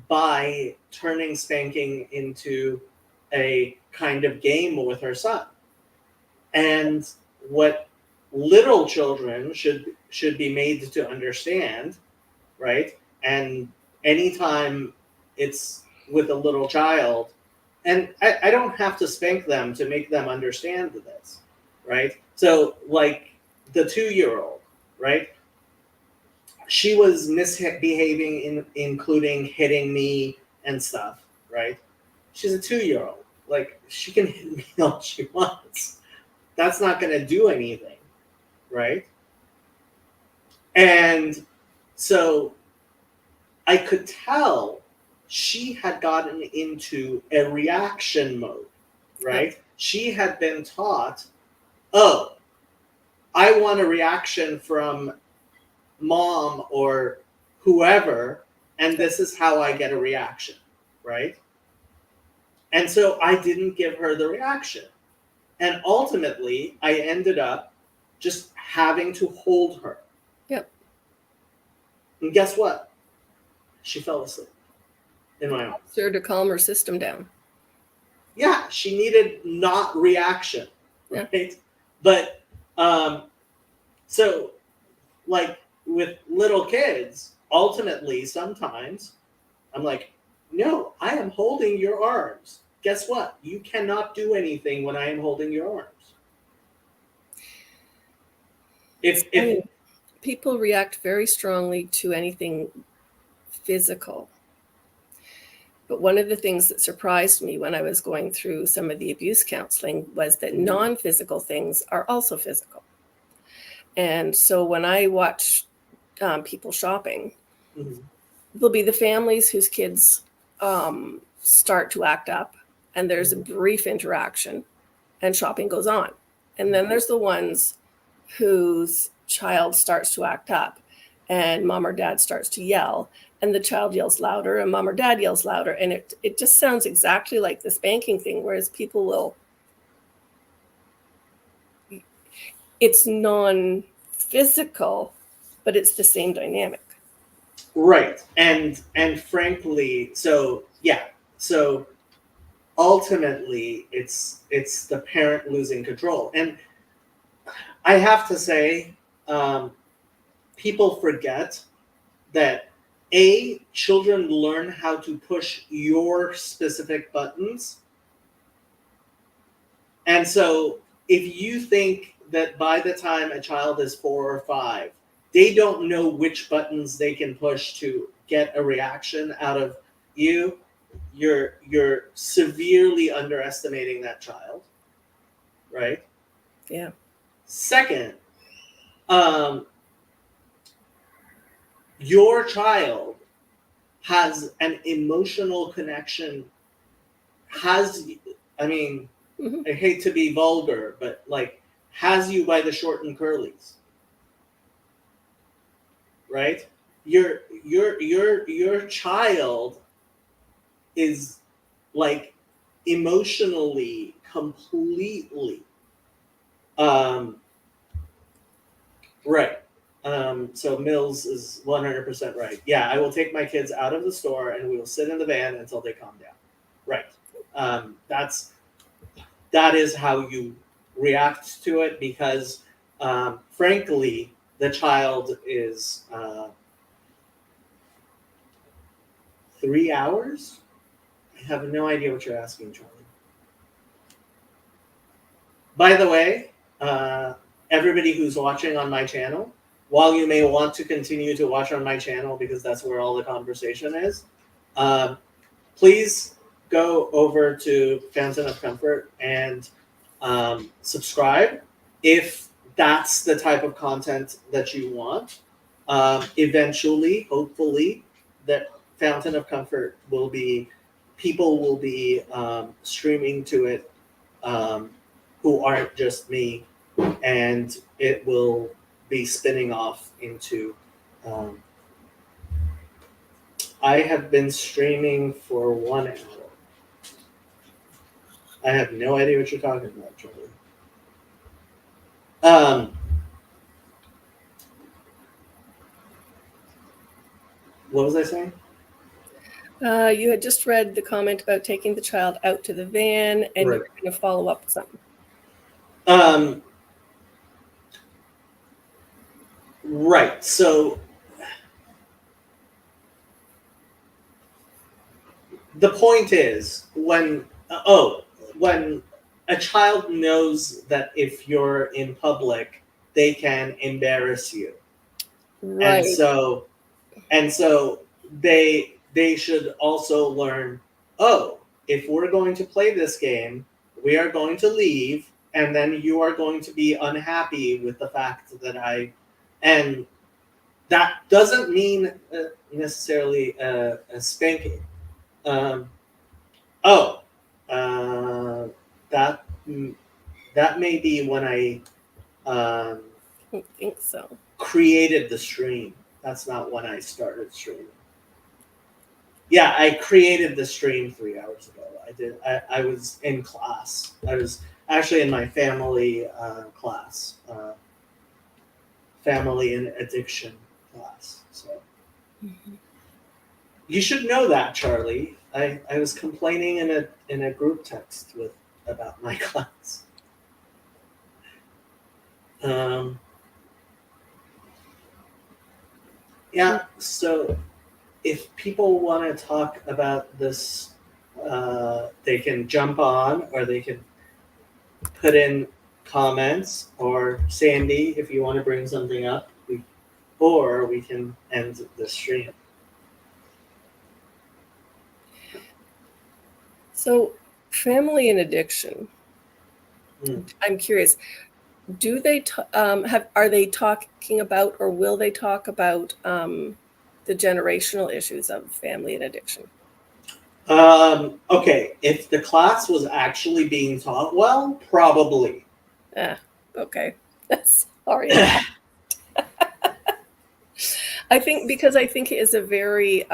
by turning spanking into a kind of game with her son. And what little children should be made to understand, right? And anytime it's with a little child, and I don't have to spank them to make them understand this, right? So, like, the 2-year-old, right? She was misbehaving, including hitting me and stuff, right? She's a 2-year-old. Like, she can hit me all she wants. That's not going to do anything, right? And so I could tell she had gotten into a reaction mode, right? Yeah. She had been taught, oh, I want a reaction from mom or whoever, and this is how I get a reaction, right? And so I didn't give her the reaction. And ultimately, I ended up just having to hold her. Yep. And guess what? She fell asleep in my arms. Sure, to calm her system down. Yeah, she needed not reaction, right? Yeah. But so, like, with little kids, ultimately, sometimes I'm like, no, I am holding your arms. Guess what? You cannot do anything when I am holding your arms. If people react very strongly to anything physical. But one of the things that surprised me when I was going through some of the abuse counseling was that non-physical things are also physical. And so when I watch people shopping, there'll be the families whose kids start to act up, and there's a brief interaction, and shopping goes on. And then there's the ones whose child starts to act up, and mom or dad starts to yell, and the child yells louder, and mom or dad yells louder, and it just sounds exactly like the spanking thing, whereas people will, it's non-physical, but it's the same dynamic. Right. And frankly, so ultimately it's the parent losing control. And I have to say, people forget that children learn how to push your specific buttons. And so if you think that by the time a child is 4 or 5, they don't know which buttons they can push to get a reaction out of you, you're severely underestimating that child, right? Yeah. Second, your child has an emotional connection I mean, Mhm. I hate to be vulgar, but like has you by the short and curlies, right? Your child is like emotionally completely right. So Mills is 100% right. Yeah, I will take my kids out of the store and we will sit in the van until they calm down. Right. That is how you react to it because, frankly, the child is 3 hours. I have no idea what you're asking, Charlie. By the way, everybody who's watching on my channel, while you may want to continue to watch on my channel because that's where all the conversation is, please go over to Fountain of Comfort and subscribe if that's the type of content that you want. Eventually, hopefully, that Fountain of Comfort will be, people will be streaming to it who aren't just me, and it will be spinning off into. I have been streaming for 1 hour. I have no idea what you're talking about, Charlie. What was I saying? You had just read the comment about taking the child out to the van, and Right. you were going to follow up with something. Right. So the point is when a child knows that if you're in public, they can embarrass you, Right. and so they should also learn. Oh, if we're going to play this game, we are going to leave, and then you are going to be unhappy with the fact that and that doesn't mean necessarily a spanking. That may be when I I don't think so. created the stream. That's not when I started streaming. Yeah, I created the stream 3 hours ago. I was in class. I was actually in my family class, family and addiction class. So you should know that, Charlie. I was complaining in a group text about my class. Yeah, so if people want to talk about this, they can jump on or they can put in comments, or Sandy, if you want to bring something up, or we can end the stream. So, family and addiction. I'm curious. Do they are they talking about, or will they talk about the generational issues of family and addiction? Okay, if the class was actually being taught well, probably. Okay. Sorry. I think it is a very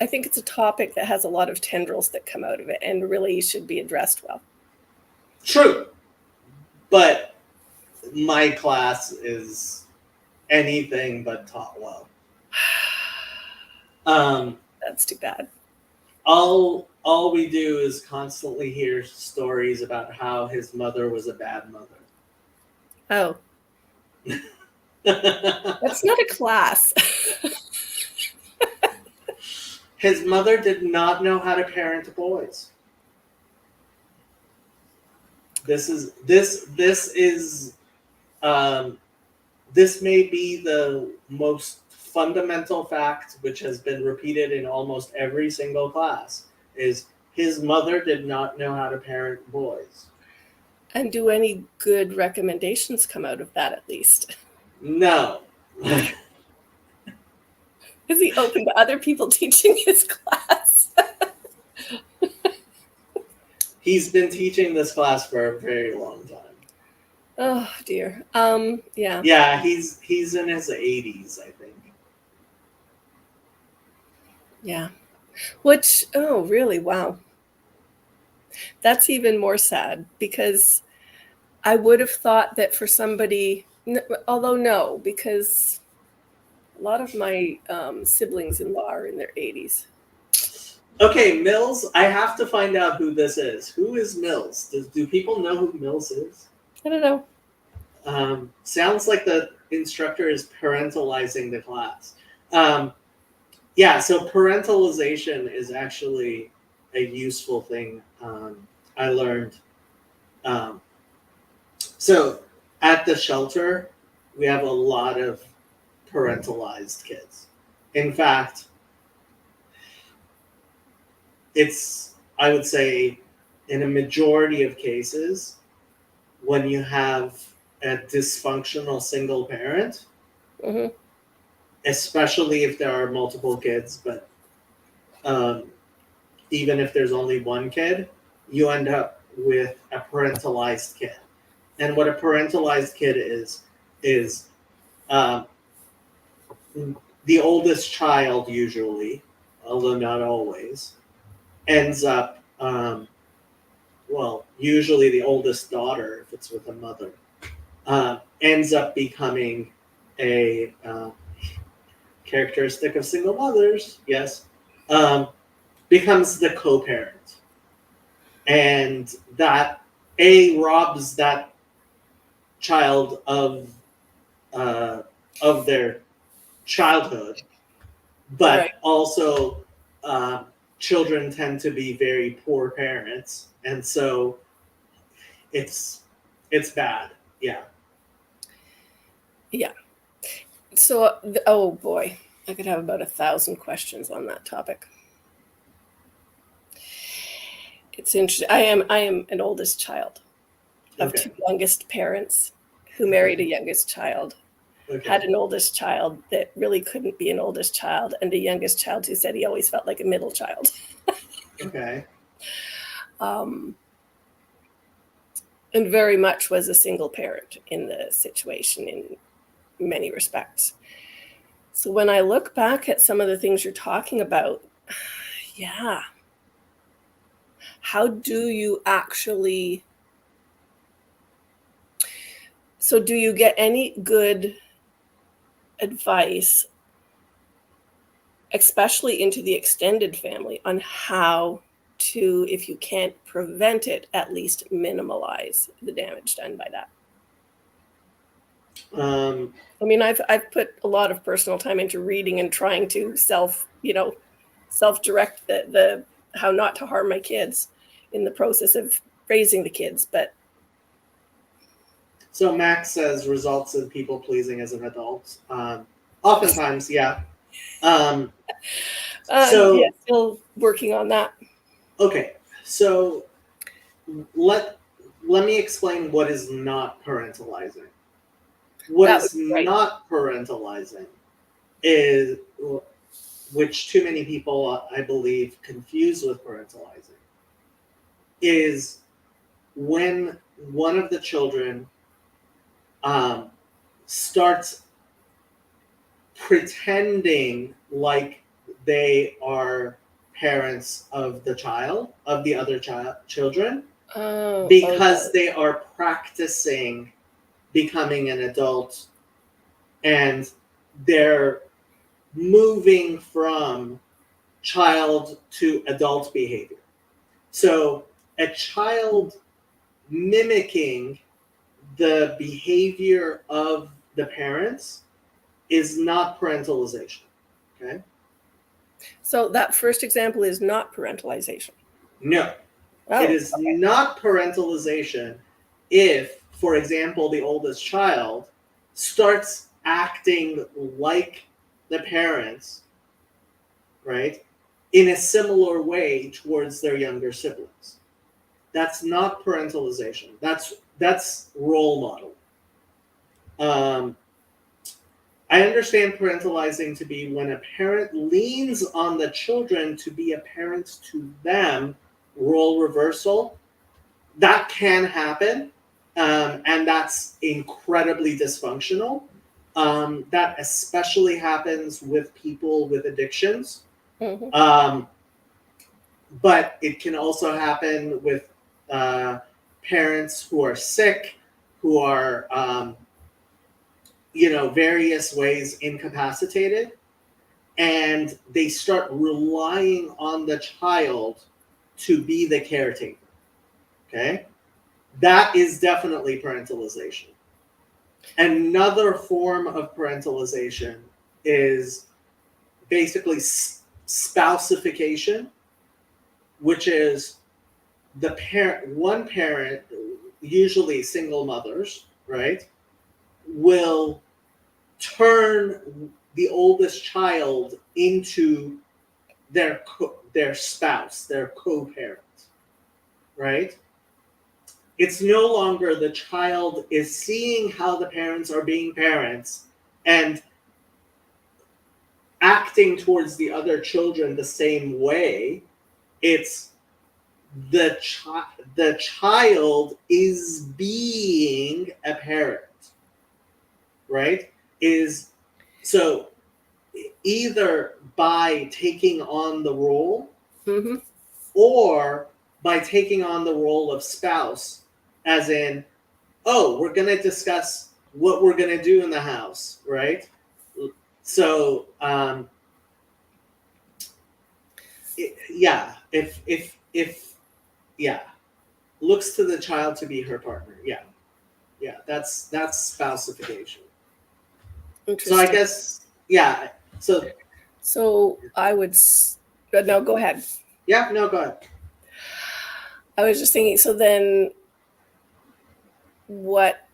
I think it's a topic that has a lot of tendrils that come out of it and really should be addressed well. True. But my class is anything but taught well. That's too bad. All we do is constantly hear stories about how his mother was a bad mother. Oh. That's not a class. His mother did not know how to parent boys. This may be the most fundamental fact, which has been repeated in almost every single class, is his mother did not know how to parent boys. And do any good recommendations come out of that, at least? No. Is he open to other people teaching his class? He's been teaching this class for a very long time. Oh dear. Yeah. Yeah, he's in his 80s, I think. Yeah. Which, oh, really? Wow. That's even more sad because I would have thought that for somebody, although no, because a lot of my siblings-in-law are in their 80s. Okay, Mills, I have to find out who this is. Who is Mills? Do people know who Mills is? I don't know. Sounds like the instructor is parentalizing the class. Yeah, so parentalization is actually a useful thing I learned. So at the shelter, we have a lot of parentalized kids. In fact, it's, I would say, in a majority of cases, when you have a dysfunctional single parent, Mhm. especially if there are multiple kids, but even if there's only one kid, you end up with a parentalized kid. And what a parentalized kid is the oldest child usually, although not always, ends up, well, usually the oldest daughter, if it's with a mother, ends up becoming a characteristic of single mothers, yes, becomes the co-parent. And that, robs that child of their childhood, but Right. also children tend to be very poor parents, and so it's bad. Yeah. Yeah. So, oh boy, I could have about 1,000 questions on that topic. It's interesting. I am an oldest child of Okay. two youngest parents who married a youngest child, Okay. had an oldest child that really couldn't be an oldest child, and a youngest child who said he always felt like a middle child. Okay. And very much was a single parent in the situation in many respects. So when I look back at some of the things you're talking about, yeah, how do you actually, so do you get any good advice, especially into the extended family, on how to, if you can't prevent it, at least minimalize the damage done by that? I mean, I've put a lot of personal time into reading and trying to self-direct the how not to harm my kids in the process of raising the kids. But so Max says results in people pleasing as an adult. Oftentimes, yeah. So yeah, still working on that. okay, so let me explain what is not parentalizing. What That is would be great. not parentalizing is, which too many people, I believe, confuse with parentalizing, is when one of the children starts pretending like they are parents of the other children, because they are practicing becoming an adult, and they're moving from child to adult behavior. So a child mimicking the behavior of the parents is not parentalization. Okay? So that first example is not parentalization. No. Oh, It is okay. not parentalization if, for example, the oldest child starts acting like the parents, right, in a similar way towards their younger siblings. That's not parentalization. That's role model. I understand parentalizing to be when a parent leans on the children to be a parent to them, role reversal, that can happen, and that's incredibly dysfunctional. That especially happens with people with addictions. Mhm. But it can also happen with parents who are sick, who are, various ways incapacitated, and they start relying on the child to be the caretaker. Okay? That is definitely parentalization. Another form of parentalization is basically spousification, which is one parent, usually single mothers, right, will turn the oldest child into their spouse, their co-parent, right? It's no longer the child is seeing how the parents are being parents and acting towards the other children the same way. It's the child is being a parent, right? Is so either by taking on the role Mhm. or by taking on the role of spouse, as in, oh, we're going to discuss what we're going to do in the house, right? So, yeah, if yeah, looks to the child to be her partner. Yeah, that's spousification. So Interesting. I guess, yeah. So So I would. No, go ahead. yeah, no, go ahead. I was just thinking. So then, what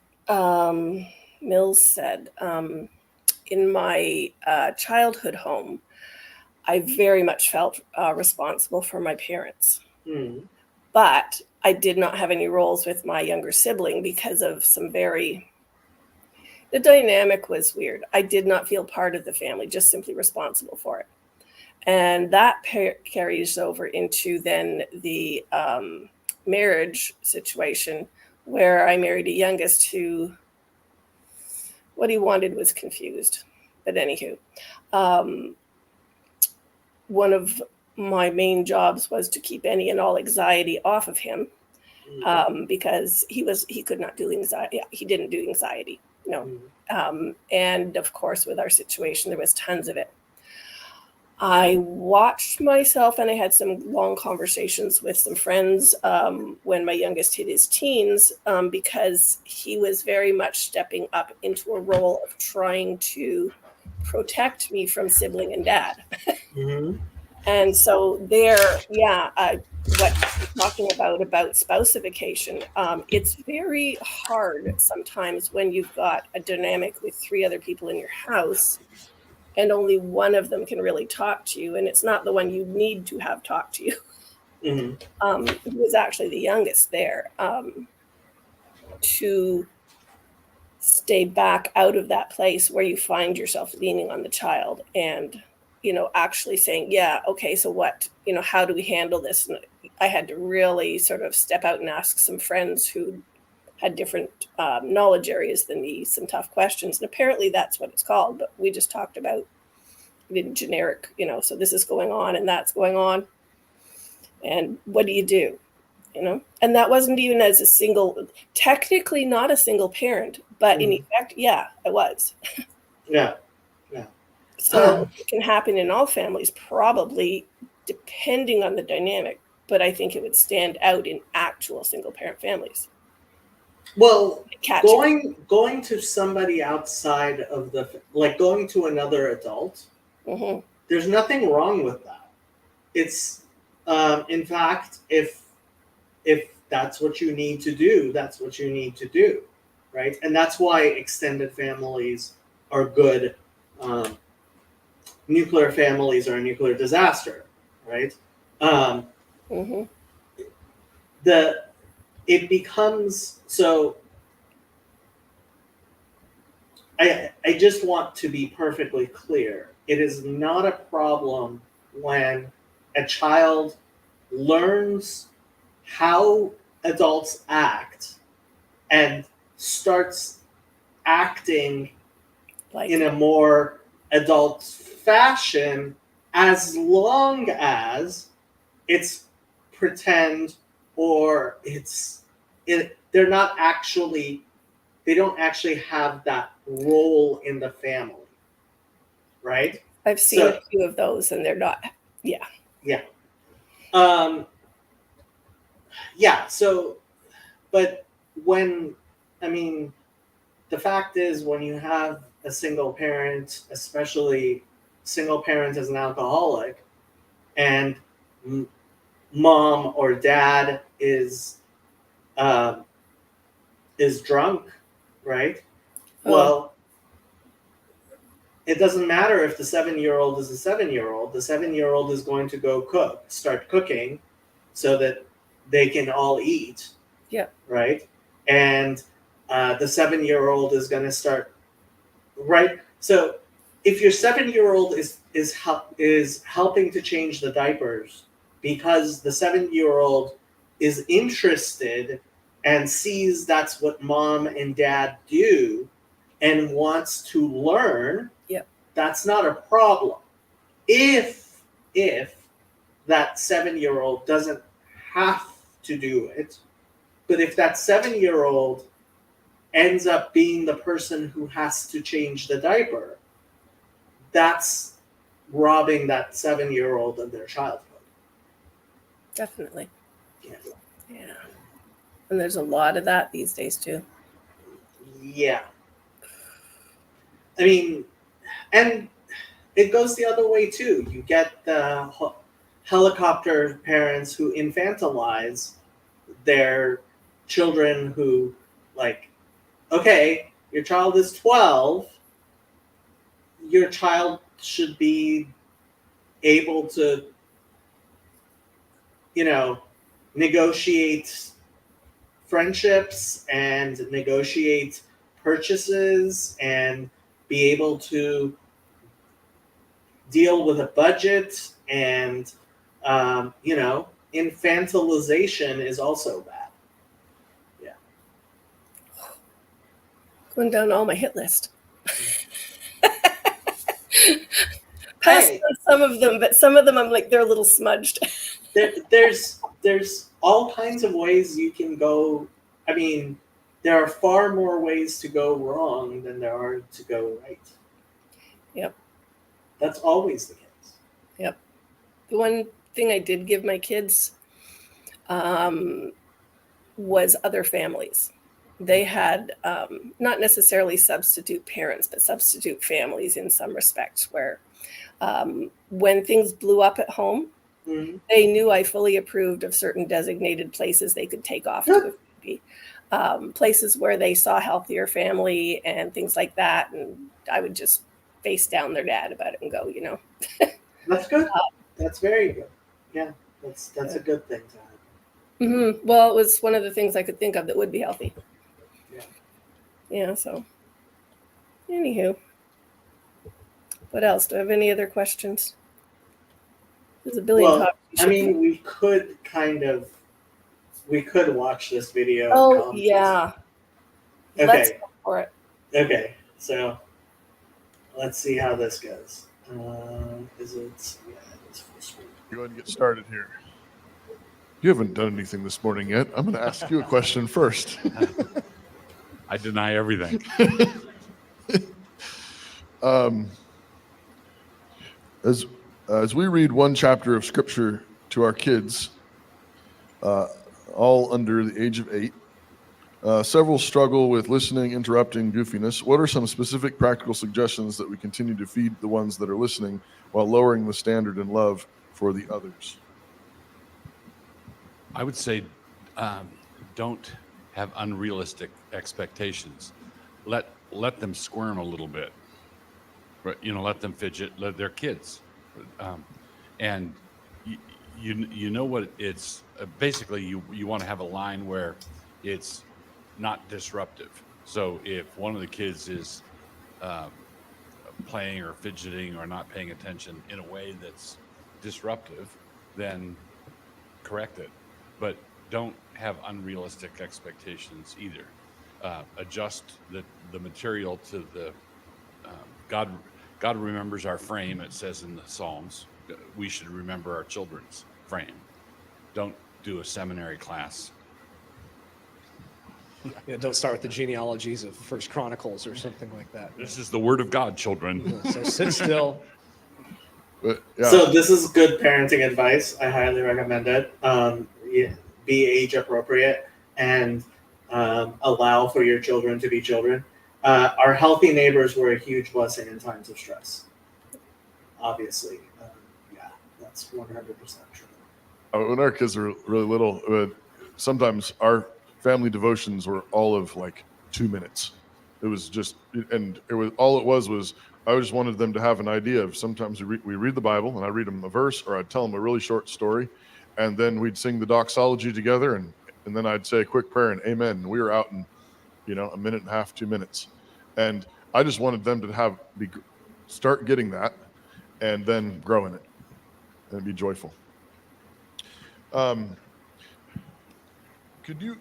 Mills said in my childhood home, I very much felt responsible for my parents, Mm. but I did not have any roles with my younger sibling because of some very. The dynamic was weird. I did not feel part of the family, just simply responsible for it. And that carries over into then the marriage situation where I married a youngest who what he wanted was confused. But anywho, um, one of my main jobs was to keep any and all anxiety off of him because he could not do anxiety. He didn't do anxiety. No. And of course, with our situation, there was tons of it. I watched myself and I had some long conversations with some friends when my youngest hit his teens because he was very much stepping up into a role of trying to protect me from sibling and dad. Mm-hmm. And so what you're talking about spousification, it's very hard sometimes when you've got a dynamic with three other people in your house and only one of them can really talk to you, and it's not the one you need to have talk to you. Mm-hmm. He was actually the youngest there to stay back out of that place where you find yourself leaning on the child and, actually saying, yeah, okay, so what, how do we handle this? And I had to really sort of step out and ask some friends who had different knowledge areas than me some tough questions. And apparently that's what it's called, but we just talked about it in generic, so this is going on and that's going on. And what do you do? And that wasn't even as a single, technically not a single parent, but in effect, yeah, I was. Yeah. So it can happen in all families, probably depending on the dynamic, but I think it would stand out in actual single parent families. Well, going to somebody outside of going to another adult, mm-hmm. There's nothing wrong with that. It's, in fact, if that's what you need to do, that's what you need to do, right? And that's why extended families are good. Nuclear families are a nuclear disaster, right? Mm-hmm. It becomes so. I just want to be perfectly clear. It is not a problem when a child learns how adults act and starts acting Like in a more adult fashion, as long as it's pretend or they're not actually, they don't actually have that role in the family, right? I've seen So- a few of those, and they're not. Yeah. Um, yeah. So, but when, I mean, the fact is, when you have a single parent, especially single parent as an alcoholic, and mom or dad is drunk, right? Oh. Well, it doesn't matter if the 7-year-old is a 7-year-old. The 7-year-old is going to go start cooking, so that they can all eat. Yeah. Right. And the 7-year-old is going to start. Right. So if your 7-year-old is helping to change the diapers because the 7-year-old is interested and sees that's what mom and dad do and wants to learn, Yep. that's not a problem. If that 7-year-old doesn't have to do it, but if that 7-year-old ends up being the person who has to change the diaper, that's robbing that 7-year-old of their childhood. Definitely. Yeah. Yeah. And there's a lot of that these days too. Yeah. I mean, and it goes the other way too. You get the helicopter parents who infantilize their children who, like, okay, your child is 12, your child should be able to, negotiate friendships and negotiate purchases and be able to deal with a budget, and infantilization is also bad. Going down all my hit list. Passed Hey, on some of them, but some of them I'm like, they're a little smudged. there's all kinds of ways you can go. I mean, there are far more ways to go wrong than there are to go right. Yep. That's always the case. The one thing I did give my kids was other families. They had not necessarily substitute parents, but substitute families in some respect, where when things blew up at home, Mm-hmm. they knew I fully approved of certain designated places they could take off to, if need be. Places where they saw healthier family and things like that. And I would just face down their dad about it and go, That's good. That's very good. Yeah, that's a good thing to have. Mm-hmm. Well, it was one of the things I could think of that would be healthy. Yeah. Yeah. So, anywho, what else? Do I have any other questions? There's a billion Well, topics. I mean, we could watch this video. and Oh comment. yeah. Okay. Let's go for it. Okay. So let's see how this goes. Is it? Yeah, it's full screen. Go ahead and get started here. You haven't done anything this morning yet. I'm going to ask you a question first. I deny everything. As we read one chapter of scripture to our kids, all under the age of 8, several struggle with listening, interrupting, goofiness. What are some specific practical suggestions that we continue to feed the ones that are listening while lowering the standard in love for the others? I would say don't have unrealistic expectations. Let them squirm a little bit. Right? Let them fidget. Let their kids. And you know what it's basically you want to have a line where it's not disruptive. So if one of the kids is playing or fidgeting or not paying attention in a way that's disruptive, then correct it. But don't have unrealistic expectations either. Adjust the material to the God. God remembers our frame. It says in the Psalms, we should remember our children's frame. Don't do a seminary class. Yeah, don't start with the genealogies of First Chronicles or something like that. This is the word of God, children. So sit still. But yeah, So this is good parenting advice. I highly recommend it. Be age appropriate and allow for your children to be children. Our healthy neighbors were a huge blessing in times of stress. Obviously, yeah, that's 100% true. when our kids were really little, sometimes our family devotions were all of like 2 minutes. It was just, and it was all it was I just wanted them to have an idea of, sometimes we read the Bible and I read them a verse, or I'd tell them a really short story, and then we'd sing the doxology together, and then I'd say a quick prayer and amen. And we were out in, a minute and a half, 2 minutes. And I just wanted them to start getting that and then grow in it and be joyful. Could you,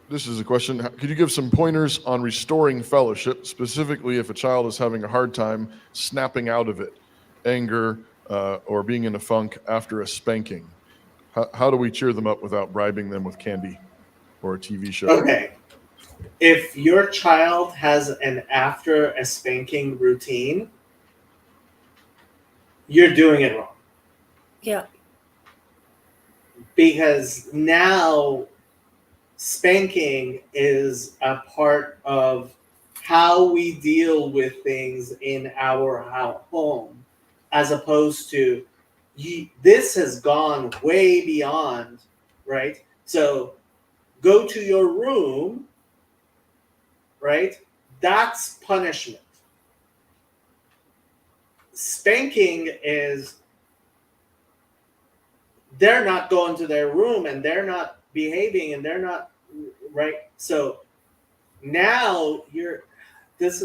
this is a question, could you give some pointers on restoring fellowship, specifically if a child is having a hard time snapping out of it, anger, or being in a funk after a spanking? How do we cheer them up without bribing them with candy or a TV show? Okay. If your child has an after a spanking routine, you're doing it wrong. Yeah. Because now spanking is a part of how we deal with things in our home, as opposed to this has gone way beyond, right? So go to your room, right? That's punishment. Spanking is they're not going to their room and they're not behaving and they're not right. So now this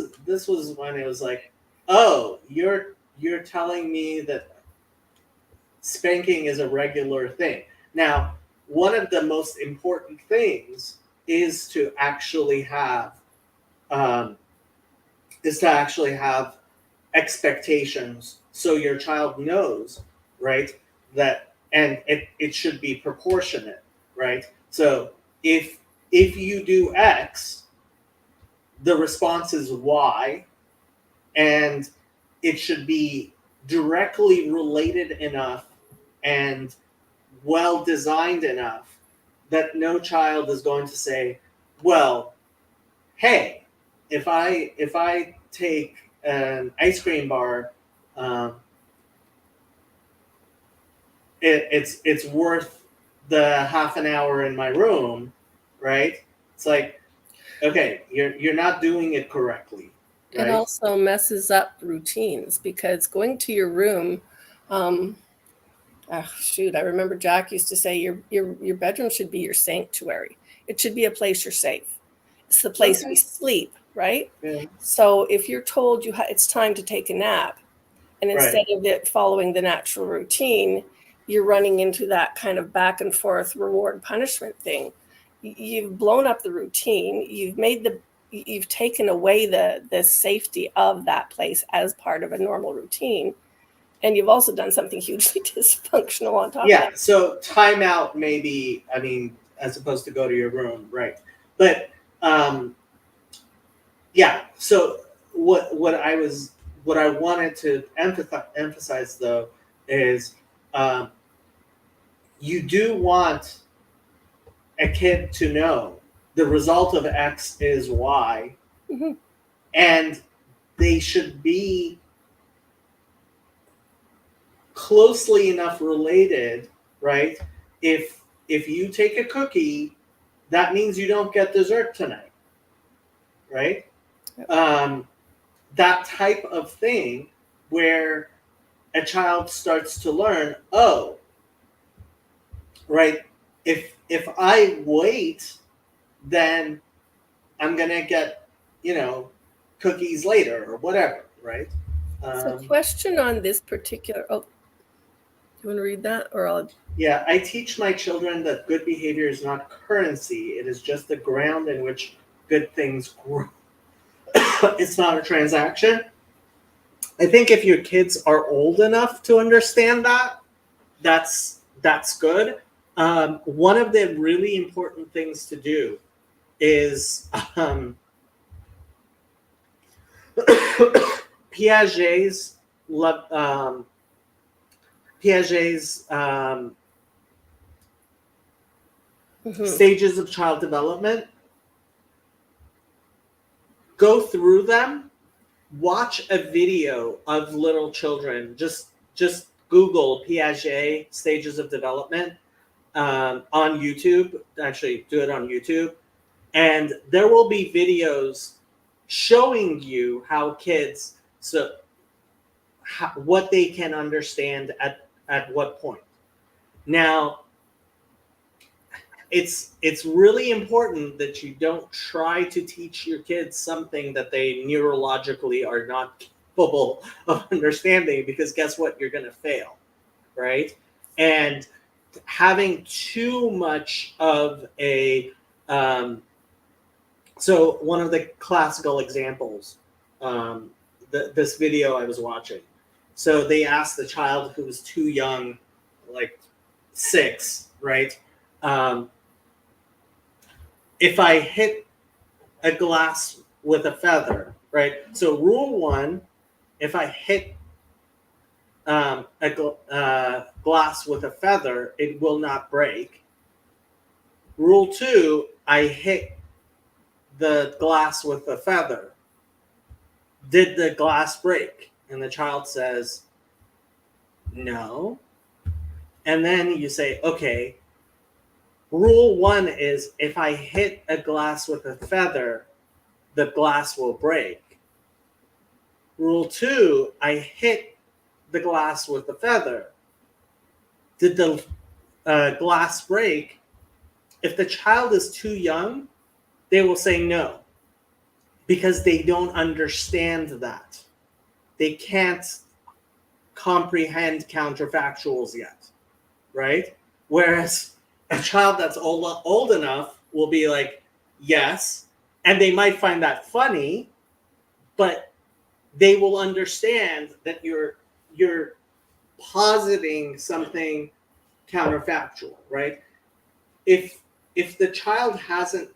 was when it was like, oh, you're telling me that spanking is a regular thing. Now, one of the most important things is to actually have expectations, so your child knows, right, that, and it should be proportionate, right? So if you do X, the response is Y, and it should be directly related enough and well designed enough that no child is going to say, well, hey, if I take an ice cream bar, it's worth the half an hour in my room, right? It's like, okay, you're not doing it correctly. Right? It also messes up routines, because going to your room, I remember Jack used to say your bedroom should be your sanctuary. It should be a place you're safe. It's the place we sleep, right? Yeah. So if you're told it's time to take a nap, and instead of it following the natural routine, you're running into that kind of back and forth reward punishment thing, you've blown up the routine. You've taken away the safety of that place as part of a normal routine. And you've also done something hugely dysfunctional on top of that. Yeah, so timeout maybe, as opposed to go to your room, right? But yeah, so what I wanted to emphasize though is you do want a kid to know the result of X is Y, Mm-hmm. and they should be closely enough related, right? If you take a cookie, that means you don't get dessert tonight, right? Yep. That type of thing where a child starts to learn, oh, right, if I wait, then I'm gonna get, cookies later or whatever, right? So question on this particular, you want to read that, or I'll? Yeah, I teach my children that good behavior is not currency. It is just the ground in which good things grow. It's not a transaction. I think if your kids are old enough to understand that, that's good. One of the really important things to do is Piaget's Mhm. stages of child development. Go through them. Watch a video of little children. Just Google Piaget stages of development on YouTube. Actually, do it on YouTube, and there will be videos showing you how kids what they can understand at what point. Now, it's really important that you don't try to teach your kids something that they neurologically are not capable of understanding, because guess what? You're going to fail, right? And having too much of a so one of the classical examples, this video I was watching. So they asked the child who was too young, like 6, right? If I hit a glass with a feather, right? So rule 1, if I hit a glass with a feather, it will not break. Rule 2, I hit the glass with a feather. Did the glass break? And the child says, no. And then you say, okay, rule 1 is if I hit a glass with a feather, the glass will break. Rule 2, I hit the glass with a feather. Did the glass break? If the child is too young, they will say no, because they don't understand that. They can't comprehend counterfactuals yet, right? Whereas a child that's old enough will be like, yes, and they might find that funny, but they will understand that you're positing something counterfactual, right? If the child hasn't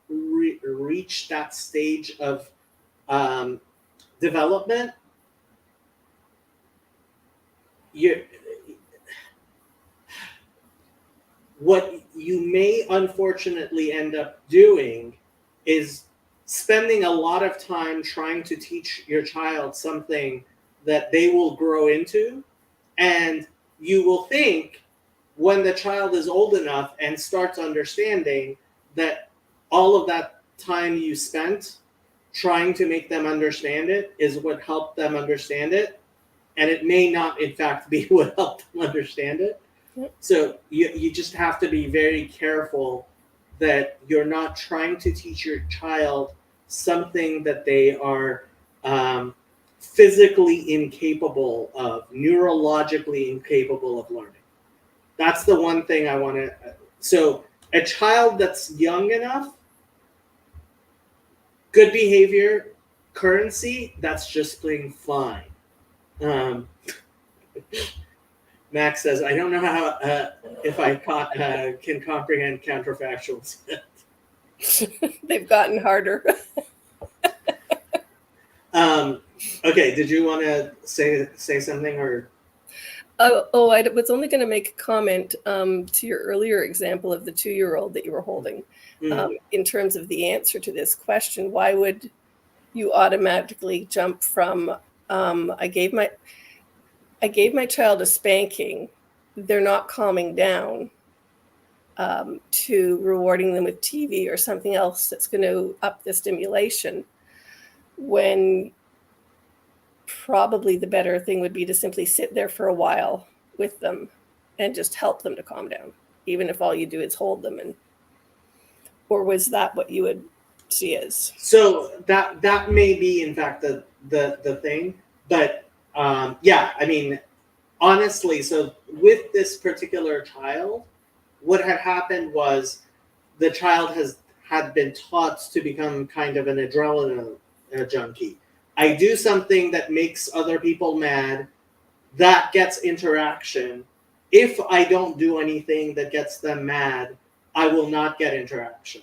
reached that stage of development, what you may unfortunately end up doing is spending a lot of time trying to teach your child something that they will grow into, and you will think when the child is old enough and starts understanding that all of that time you spent trying to make them understand it is what helped them understand it, and it may not in fact be what helped them understand it. So you just have to be very careful that you're not trying to teach your child something that they are physically incapable of, neurologically incapable of learning. That's the one thing I want to. So a child that's young enough, good behavior, currency, that's just plain fine. Max says, I don't know how if I can comprehend counterfactuals. They've gotten harder. Okay, did you want to say something or? I was only going to make a comment to your earlier example of the 2-year-old that you were holding. In terms of the answer to this question, why would you automatically jump from I gave my child a spanking, they're not calming down, to rewarding them with TV or something else that's going to up the stimulation, when probably the better thing would be to simply sit there for a while with them and just help them to calm down, even if all you do is hold them. Or was that what you would see as? So that may be in fact the thing, but yeah, I mean, honestly, so with this particular child, what had happened was the child had been taught to become kind of an adrenaline junkie. I do something that makes other people mad, that gets interaction. If I don't do anything that gets them mad, I will not get interaction,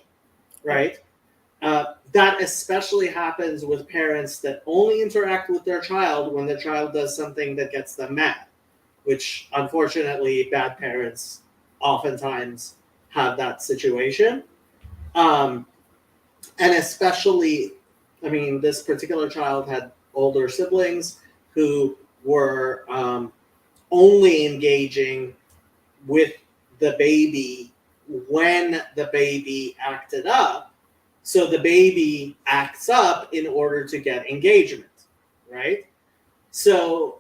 right? That especially happens with parents that only interact with their child when the child does something that gets them mad, which unfortunately bad parents oftentimes have that situation. And especially, I mean, this particular child had older siblings who were only engaging with the baby when the baby acted up. So the baby acts up in order to get engagement, right? So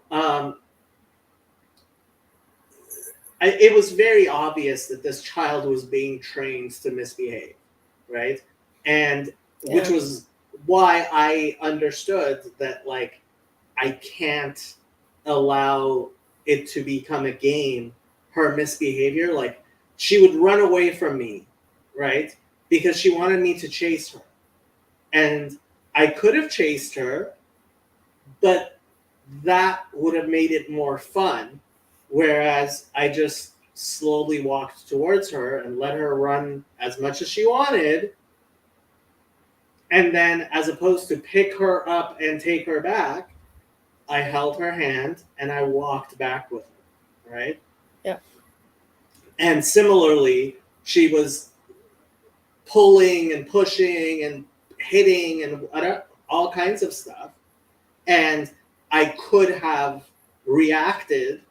it was very obvious that this child was being trained to misbehave, right? And which Yeah. was why I understood that, like, I can't allow it to become a game. Her misbehavior, like, she would run away from me, right? Because she wanted me to chase her. And I could have chased her, but that would have made it more fun. Whereas I just slowly walked towards her and let her run as much as she wanted. And then, as opposed to pick her up and take her back, I held her hand and I walked back with her, right? Yeah. And similarly, she was pulling and pushing and hitting and all kinds of stuff. And I could have reacted,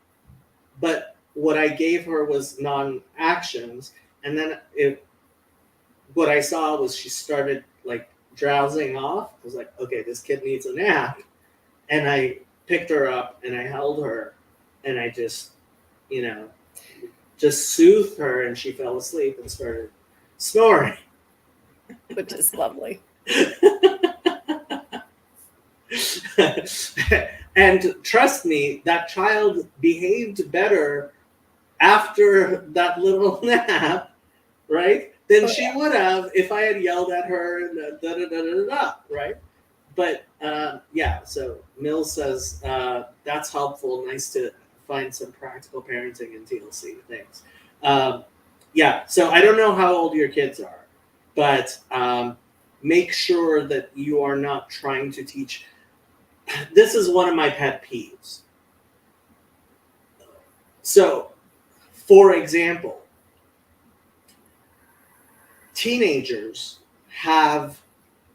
but what I gave her was non-actions. And then what I saw was she started, like, drowsing off. I was like, okay, this kid needs a nap. And I picked her up and I held her and I just, just soothed her, and she fell asleep and started snoring. Which is lovely. And trust me, that child behaved better after that little nap, right, than she would have if I had yelled at her and right? But yeah, so Mills says that's helpful. Nice to find some practical parenting in TLC. Thanks. Yeah, so I don't know how old your kids are, but make sure that you are not trying to teach. This is one of my pet peeves. So, for example, teenagers have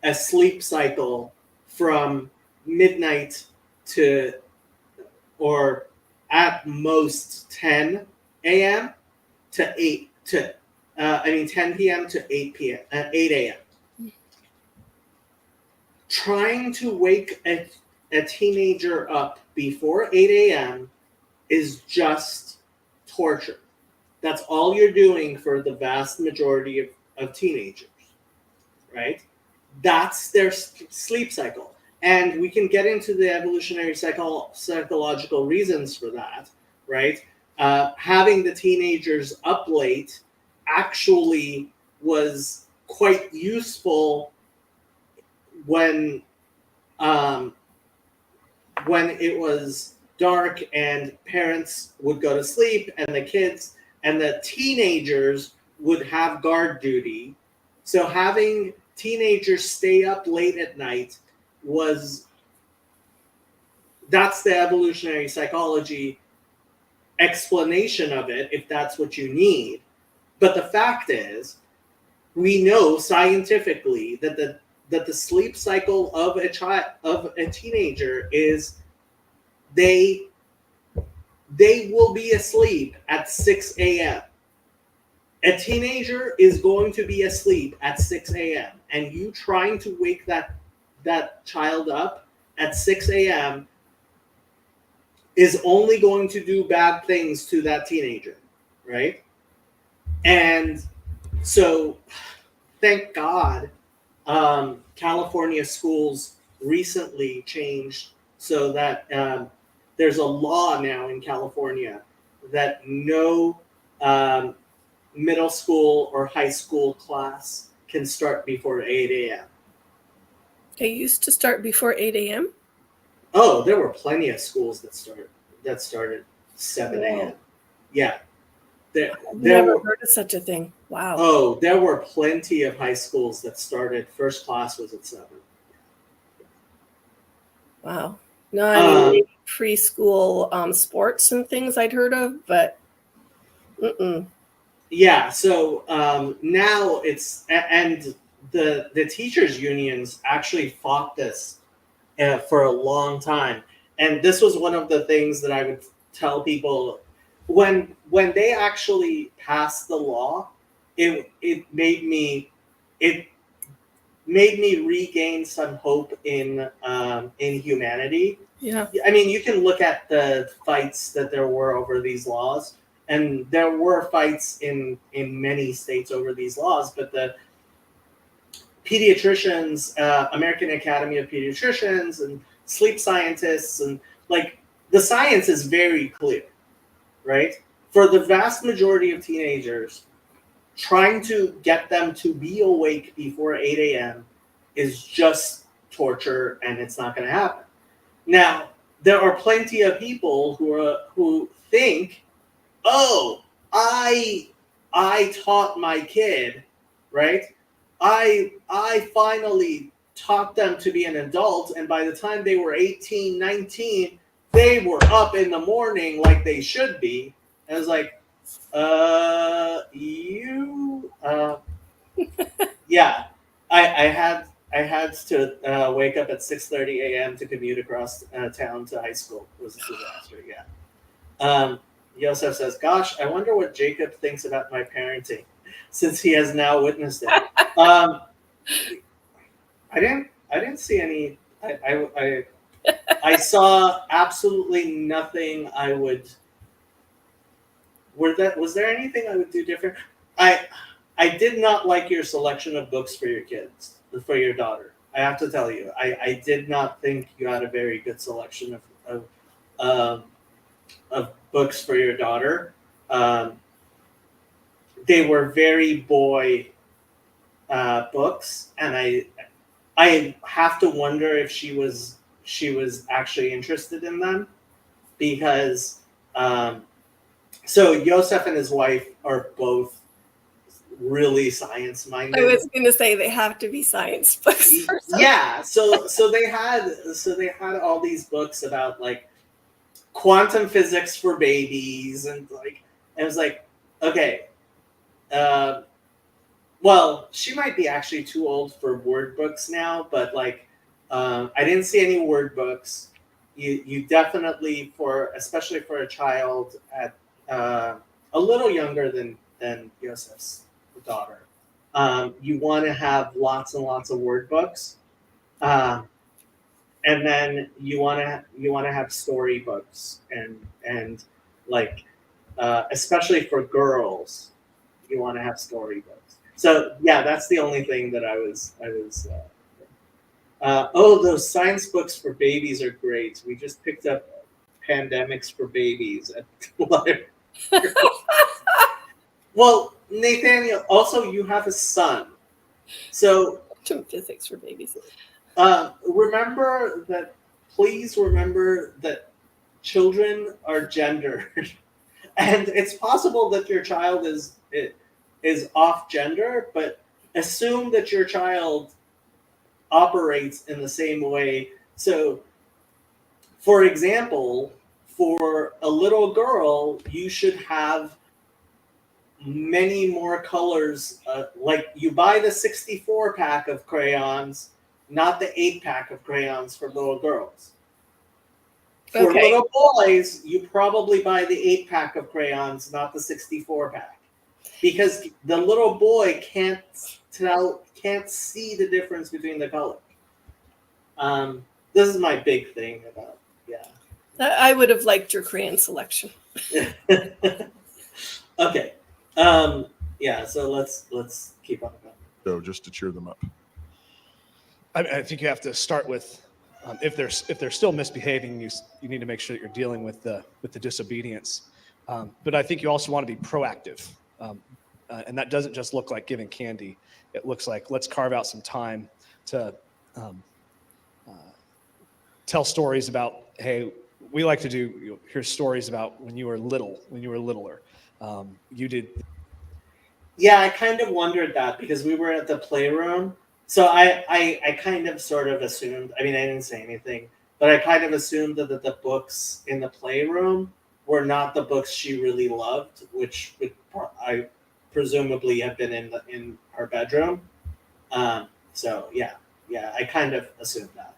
a sleep cycle from midnight to, or at most 10 a.m. to 10 p.m. to 8 p.m. 8 a.m. Trying to wake a teenager up before 8 a.m. is just torture. That's all you're doing for the vast majority of teenagers, right? That's their sleep cycle. And we can get into the evolutionary psychological reasons for that, right? Having the teenagers up late actually was quite useful when it was dark and parents would go to sleep and the kids and the teenagers would have guard duty. So having teenagers stay up late at night that's the evolutionary psychology explanation of it, if that's what you need. But the fact is, we know scientifically that the sleep cycle of a teenager is they will be asleep at 6 a.m. A teenager is going to be asleep at 6 a.m. and you trying to wake that child up at 6 a.m. is only going to do bad things to that teenager, right? And so, thank God, California schools recently changed so that there's a law now in California that no middle school or high school class can start before 8 a.m. They used to start before 8 a.m. Oh, there were plenty of schools that started 7 a.m. Wow. Yeah. There Never were, heard of such a thing. Wow. oh, there were plenty of high schools that started first class was at 7. Wow. No, I mean maybe preschool sports and things I'd heard of, but Yeah, so now and the teachers unions actually fought this for a long time, and this was one of the things that I would tell people when they actually passed the law. It made me regain some hope in humanity. yeah. I mean, you can look at the fights that there were over these laws, and there were fights in many states over these laws, but the pediatricians, American Academy of Pediatricians, and sleep scientists, and like the science is very clear, right? For the vast majority of teenagers, trying to get them to be awake before 8 a.m. is just torture, and it's not going to happen. Now, there are plenty of people who think, oh, I taught my kid, right? I finally taught them to be an adult, and by the time they were 18, 19, they were up in the morning like they should be. And I was like, yeah, I had to wake up at 6:30 a.m. to commute across town to high school. It was a disaster. Yeah. Yosef says, "Gosh, I wonder what Jacob thinks about my parenting, since he has now witnessed it." I didn't see any. I saw absolutely nothing. Was there anything I would do different? I did not like your selection of books for your kids, for your daughter. I have to tell you, I did not think you had a very good selection of books for your daughter. They were very boy books, and I have to wonder if she was actually interested in them, because so Yosef and his wife are both really science minded. I was going to say they have to be science books. Yeah, so they had all these books about like quantum physics for babies, and like it was like, okay, well, she might be actually too old for word books now, but like I didn't see any word books. You definitely, especially for a child at a little younger than Yosef's daughter, you want to have lots and lots of word books, and then you want to have story books, and like especially for girls, you want to have story books. So yeah, that's the only thing that I was. Oh, those science books for babies are great. We just picked up Pandemics for Babies at the library. Well, Nathaniel, also you have a son, so Quantum physics for babies. please remember that children are gendered, and it's possible that your child is off gender, but assume that your child operates in the same way. So, for example, for a little girl, you should have many more colors. Like you buy the 64 pack of crayons, not the 8 pack of crayons for little girls. For Okay. little boys, you probably buy the 8 pack of crayons, not the 64 pack, because the little boy can't see the difference between the color. This is my big thing about, yeah. I would have liked your crayon selection. Okay. Yeah, so let's keep on going. So just to cheer them up. I think you have to start with if they're still misbehaving, you need to make sure that you're dealing with the disobedience. But I think you also want to be proactive, and that doesn't just look like giving candy. It looks like let's carve out some time to tell stories about, hey, we like to do, hear stories about when you were littler. You did. Yeah, I kind of wondered that because we were at the playroom. So I kind of sort of assumed, I mean, I didn't say anything, but I kind of assumed that the books in the playroom were not the books she really loved, which would I presumably have been in her bedroom. So yeah, I kind of assumed that.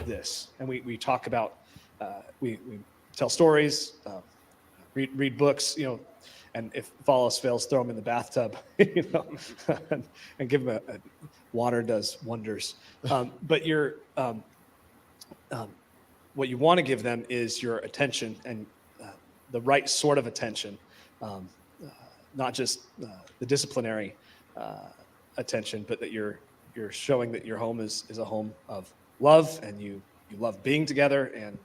This, and we talk about we tell stories, read books, and if all else fails, throw them in the bathtub, and give them a water does wonders. But what you want to give them is your attention, and the right sort of attention, not just the disciplinary attention, but that you're showing that your home is a home of love, and you love being together and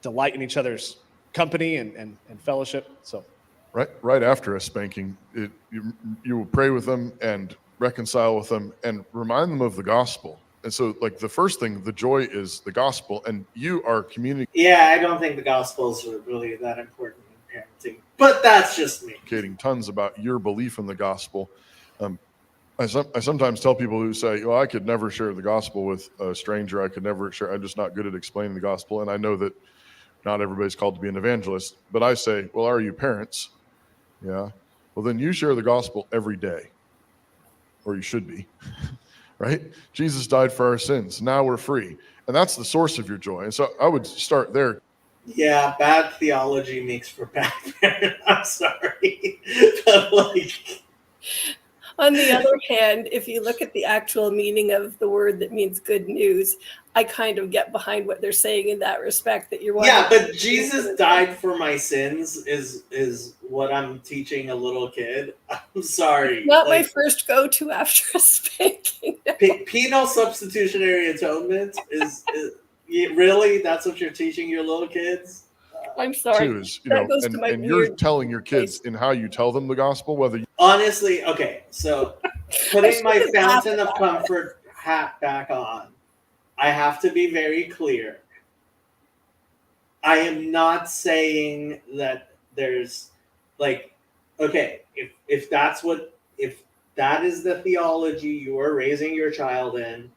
delight in each other's company and fellowship. So Right after a spanking, you will pray with them and reconcile with them and remind them of the gospel. And so, like, the first thing, the joy is the gospel, and you are communicating Yeah, I don't think the Gospels are really that important in parenting, but that's just me. tons about your belief in the gospel. I sometimes tell people who say, well, I could never share the gospel with a stranger. I could never share. I'm just not good at explaining the gospel. And I know that not everybody's called to be an evangelist, but I say, well, are you parents? Yeah. Well, then you share the gospel every day, or you should be, right? Jesus died for our sins. Now we're free. And that's the source of your joy. And so I would start there. Yeah, bad theology makes for bad parents. I'm sorry. But like, On the other hand, if you look at the actual meaning of the word that means good news, I kind of get behind what they're saying in that respect, that you're yeah, but Jesus died for my sins is what I'm teaching a little kid. I'm sorry. Not my first go-to after a spanking. Penal substitutionary atonement is really, that's what you're teaching your little kids? I'm sorry. Too is, That goes to my and you're weird telling your kids in how you tell them the gospel, whether you Honestly, okay, so putting my fountain of comfort hat back on, I have to be very clear. I am not saying that there's like, okay, if that is the theology you are raising your child in,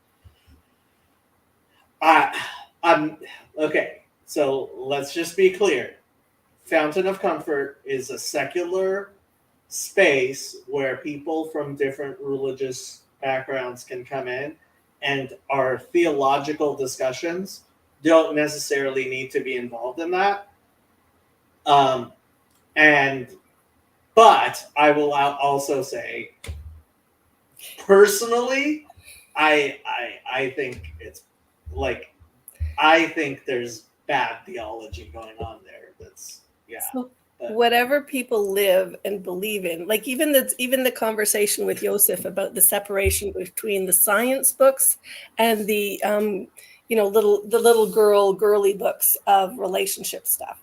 I'm okay. So let's just be clear. Fountain of Comfort is a secular space where people from different religious backgrounds can come in, and our theological discussions don't necessarily need to be involved in that. But I will also say, personally, I think it's like, I think there's bad theology going on there. That's So whatever people live and believe in, like even the conversation with Joseph about the separation between the science books and the little girly books of relationship stuff.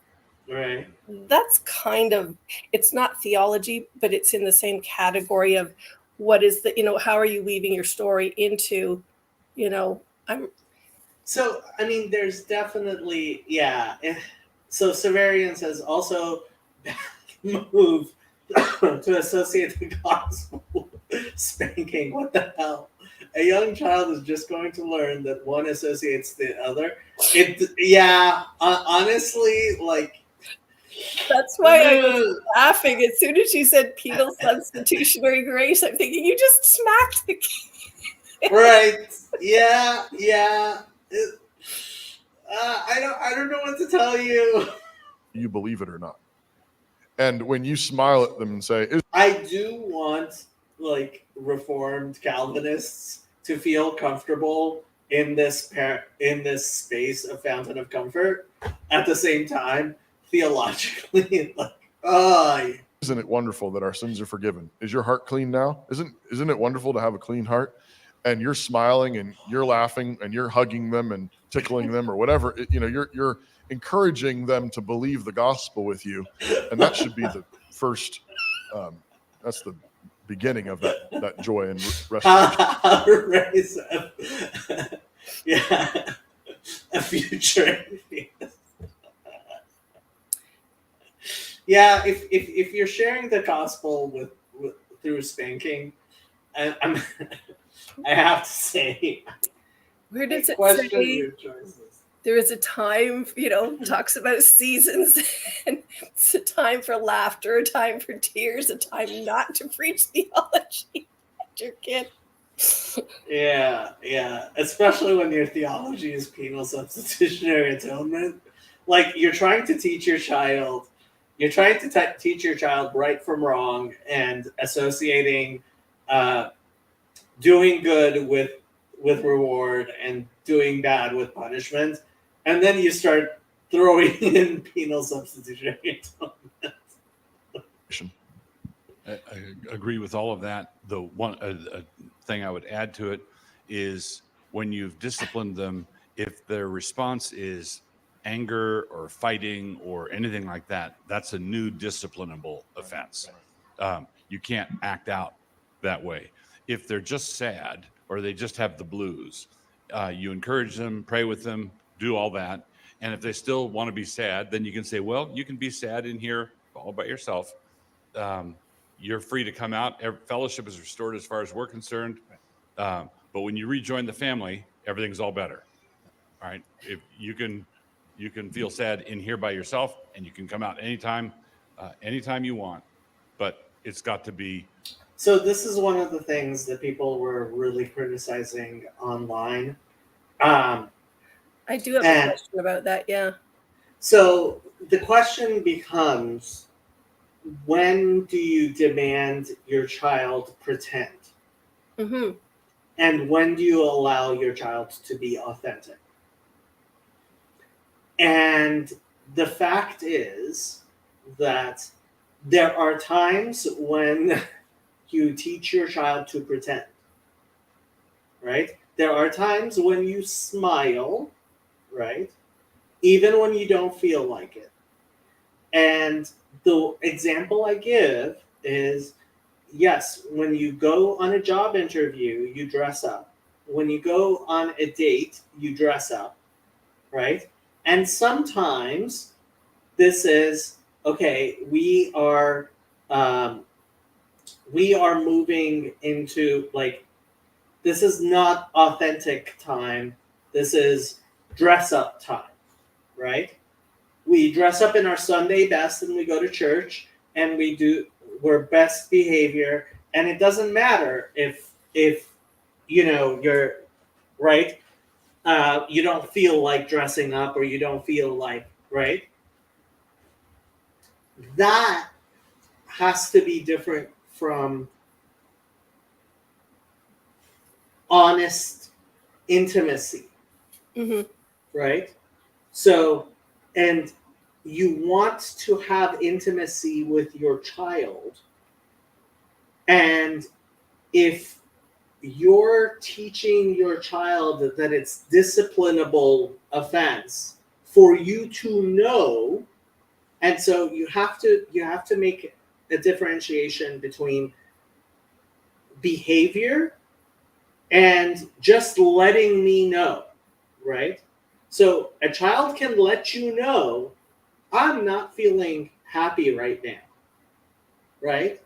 right. That's kind of, it's not theology, but it's in the same category of what is the, how are you weaving your story into, So, I mean, there's definitely, yeah. So Severian says also move to associate the gospel spanking. What the hell? A young child is just going to learn that one associates the other. Honestly, like. That's why I was laughing as soon as she said penal substitutionary grace. I'm thinking you just smacked the kid. Right? Yeah. I don't know what to tell you. you believe it or not. And when you smile at them and say, I do want like Reformed Calvinists to feel comfortable in this space of Fountain of Comfort. At the same time, theologically, like, isn't it wonderful that our sins are forgiven? Is your heart clean now? Isn't it wonderful to have a clean heart? And you're smiling and you're laughing and you're hugging them and tickling them or whatever. You're encouraging them to believe the gospel with you, and that should be the first. That's the beginning of that joy and restoration. Raise yeah, a future. Yeah, if you're sharing the gospel with through spanking, I have to say, Where does it question say your choices. there is a time, talks about seasons, and it's a time for laughter, a time for tears, a time not to preach theology at your kid. Yeah. Especially when your theology is penal substitutionary atonement. Like, you're trying to teach your child right from wrong and associating doing good with reward and doing bad with punishment. And then you start throwing in penal substitutionary atonement. I agree with all of that. The one thing I would add to it is when you've disciplined them, if their response is anger or fighting or anything like that, that's a new disciplinable offense. You can't act out that way. If they're just sad or they just have the blues, you encourage them, pray with them, do all that. And if they still want to be sad, then you can say, well, you can be sad in here all by yourself. You're free to come out. Fellowship is restored as far as we're concerned. But when you rejoin the family, everything's all better. All right. If you can feel sad in here by yourself, and you can come out anytime you want. But it's got to be. So this is one of the things that people were really criticizing online. I do have a question about that. Yeah. So the question becomes, when do you demand your child pretend? Mm-hmm. And when do you allow your child to be authentic? And the fact is that there are times when you teach your child to pretend, right? There are times when you smile, right? Even when you don't feel like it. And the example I give is, yes, when you go on a job interview, you dress up. When you go on a date, you dress up, right? And sometimes this is, okay, we are moving into, like, this is not authentic time. This is dress up time, right? We dress up in our Sunday best and we go to church and we're best behavior. And it doesn't matter if you're right. You don't feel like dressing up, or you don't feel like, right? That has to be different from honest intimacy, Mm-hmm. right? So, and you want to have intimacy with your child. And if you're teaching your child that it's disciplinable offense for you to know, and so you have to make a differentiation between behavior and just letting me know, right? So a child can let you know, I'm not feeling happy right now, right?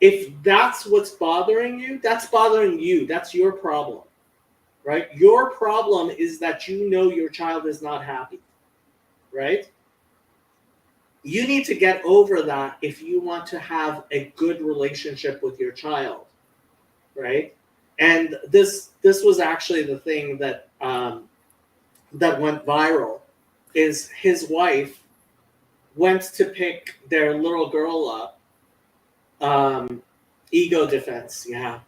If that's what's bothering you, that's bothering you. That's your problem, right? Your problem is that you know your child is not happy, right? You need to get over that if you want to have a good relationship with your child, right? And this was actually the thing that that went viral. Is his wife went to pick their little girl up. Ego defense, yeah.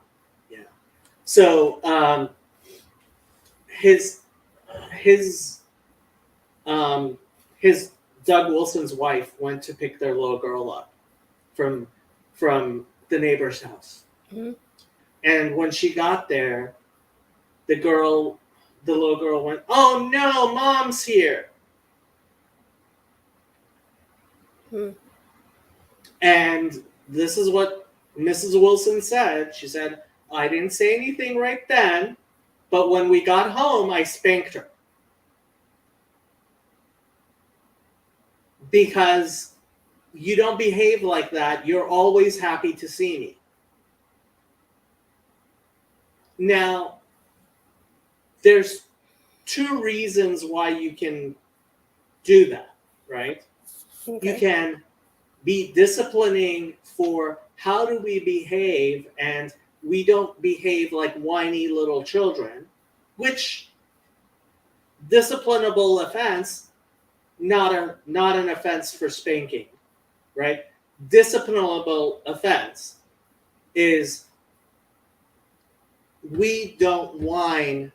So his Doug Wilson's wife went to pick their little girl up from the neighbor's house. Mhm. And when she got there, the little girl went, "Oh no, mom's here." Hmm. And this is what Mrs. Wilson said. She said, "I didn't say anything right then, but when we got home, I spanked her. Because you don't behave like that. You're always happy to see me." Now, there's two reasons why you can do that, right? Okay. You can be disciplining for how do we behave, and we don't behave like whiny little children, which disciplinable offense, not an offense for spanking, right? Disciplinable offense is we don't whine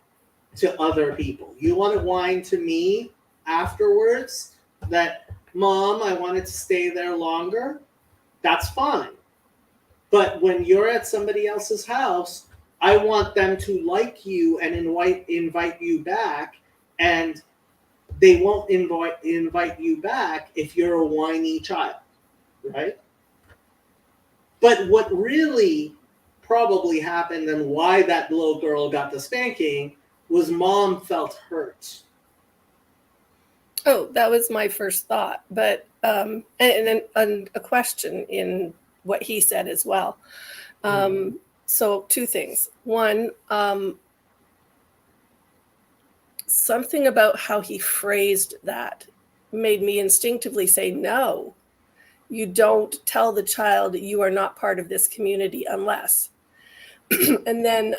to other people. You want to whine to me afterwards that, "Mom, I wanted to stay there longer," that's fine. But when you're at somebody else's house, I want them to like you and invite you back, and they won't invite you back if you're a whiny child, right? But what really probably happened and why that little girl got the spanking was mom felt hurt. Oh, that was my first thought, but and a question in what he said as well. So two things. One, something about how he phrased that made me instinctively say, no, you don't tell the child you are not part of this community unless. And then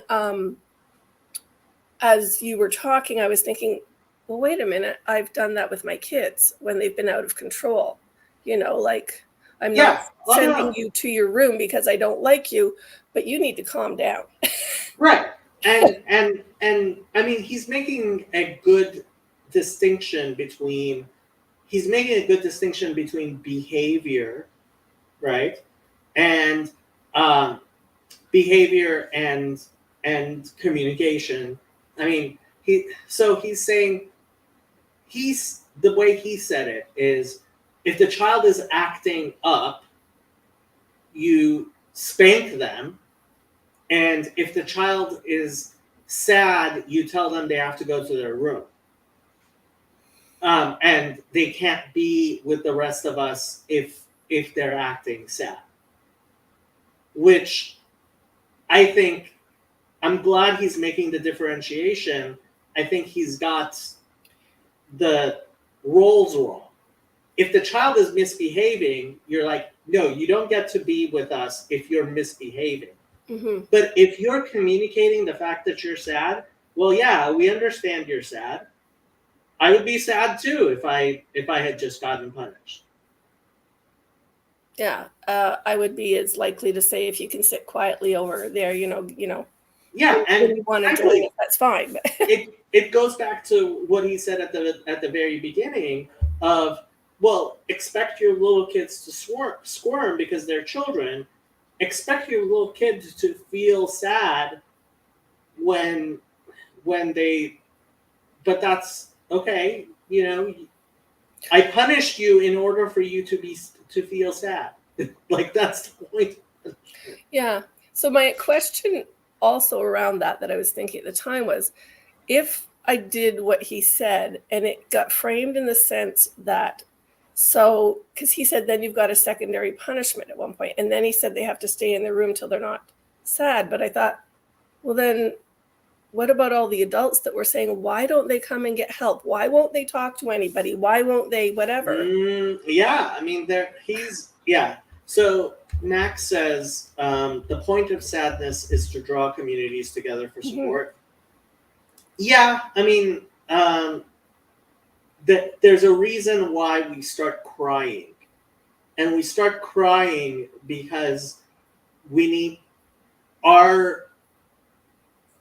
as you were talking, I was thinking, well, wait a minute, I've done that with my kids when they've been out of control. Like I'm not sending you to your room because I don't like you, but you need to calm down. Right. And I mean, he's making a good distinction between behavior, right? And behavior and communication. I mean, he's saying the way he said it is, if the child is acting up, you spank them. And if the child is sad, you tell them they have to go to their room. And they can't be with the rest of us if they're acting sad. Which I think, I'm glad he's making the differentiation. I think he's got the roles wrong. If the child is misbehaving, you're like, no, you don't get to be with us if you're misbehaving. Mm-hmm. But if you're communicating the fact that you're sad, well, yeah, we understand you're sad. I would be sad too if I had just gotten punished. Yeah, I would be as likely to say, if you can sit quietly over there, Yeah, and you want to join it, that's fine. But it goes back to what he said at the very beginning of, well, expect your little kids to squirm because they're children. Expect your little kids to feel sad when they, but that's okay. I punished you in order for you to feel sad. Like, that's the point. Yeah. So my question also around that I was thinking at the time was, if I did what he said and it got framed in the sense that, so, because he said then you've got a secondary punishment at one point, and then he said they have to stay in their room till they're not sad. But I thought, well, then what about all the adults that were saying, why don't they come and get help? Why won't they talk to anybody? Why won't they whatever? Yeah, I mean, So Max says the point of sadness is to draw communities together for support. Mm-hmm. Yeah, I mean, there's a reason why we start crying. And we start crying because we need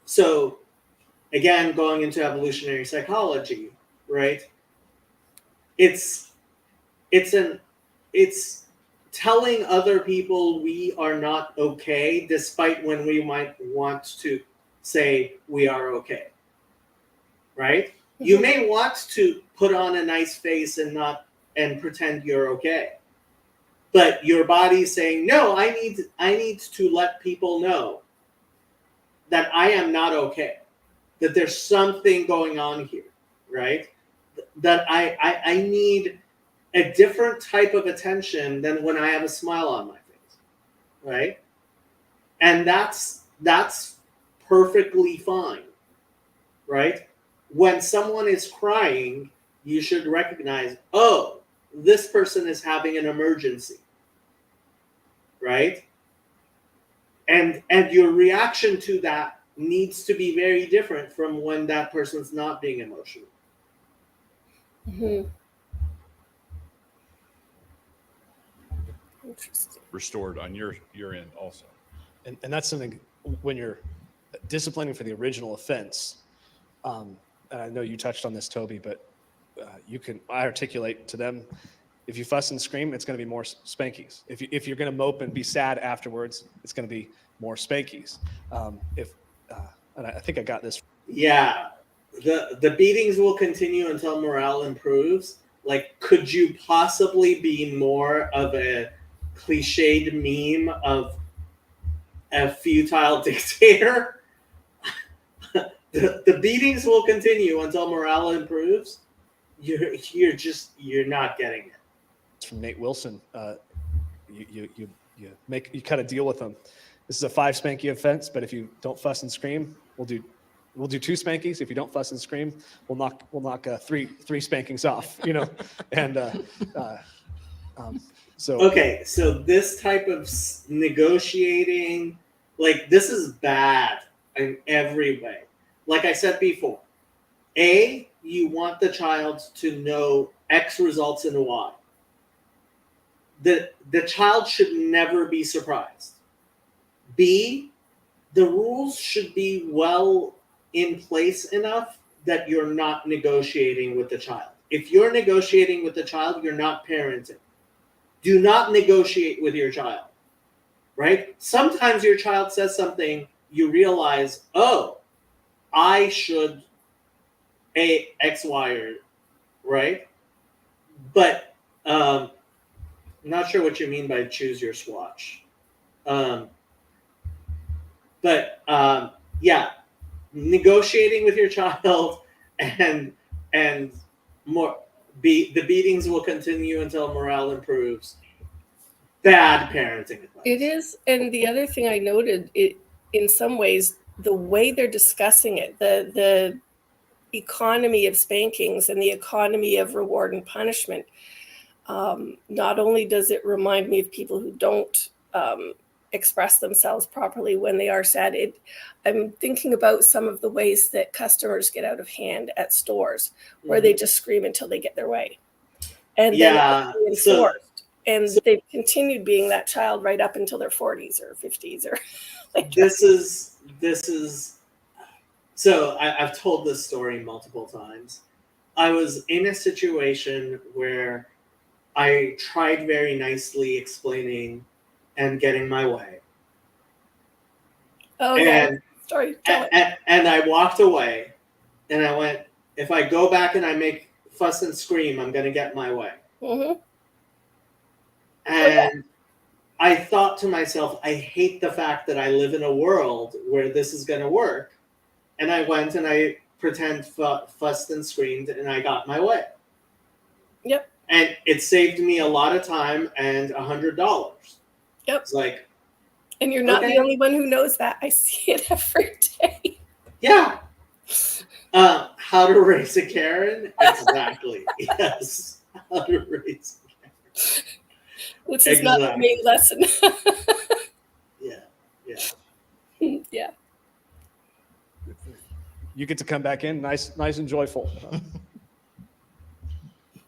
so again, going into evolutionary psychology, right? It's it's telling other people we are not okay, despite when we might want to say we are okay. Right? You may want to put on a nice face and pretend you're okay. But your body's saying, no, I need to let people know that I am not okay, that there's something going on here, right? That I need a different type of attention than when I have a smile on my face, right? And that's perfectly fine, right? When someone is crying, you should recognize, oh, this person is having an emergency, right? And your reaction to that needs to be very different from when that person's not being emotional. Mm-hmm. Interesting. Restored on your end also. And that's something when you're disciplining for the original offense. And I know you touched on this, Toby, but I articulate to them, if you fuss and scream, it's going to be more spankies. If you're going to mope and be sad afterwards, it's going to be more spankies. And I think I got this. Yeah, the beatings will continue until morale improves. Like, could you possibly be more of a cliched meme of a futile dictator? The beatings will continue until morale improves. You're not getting it. It's from Nate Wilson. You kind of deal with them. This is a 5 spanky offense, but if you don't fuss and scream, we'll do 2 spankies. If you don't fuss and scream, we'll knock three spankings off. And so okay, so this type of negotiating, like, this is bad in every way. Like I said before, A, you want the child to know X results in Y. The child should never be surprised. B, the rules should be well in place enough that you're not negotiating with the child. If you're negotiating with the child, you're not parenting. Do not negotiate with your child, right? Sometimes your child says something, you realize, oh, I should X, Y, or, right? But I'm not sure what you mean by choose your swatch. Yeah, negotiating with your child and more the beatings will continue until morale improves. Bad parenting advice. It is, and the other thing I noted, it in some ways, the way they're discussing it, the economy of spankings and the economy of reward and punishment. Not only does it remind me of people who don't express themselves properly when they are sad, I'm thinking about some of the ways that customers get out of hand at stores, where they just scream until they get their way, and then it's enforced. And they've continued being that child right up until their 40s or 50s or later. This is so I've told this story multiple times. I was in a situation where I tried very nicely explaining and getting my way. Oh, yeah. Story. And I walked away and I went, if I go back and I make fuss and scream, I'm going to get my way. Mm-hmm. And I thought to myself, I hate the fact that I live in a world where this is going to work. And I went and I fussed and screamed and I got my way. Yep. And it saved me a lot of time and $100. Yep. It's like, and you're not the only one who knows that. I see it every day. Yeah. How to raise a Karen? Exactly. Yes. How to raise a Karen. Which is not the main lesson. Yeah. Yeah. You get to come back in nice and joyful.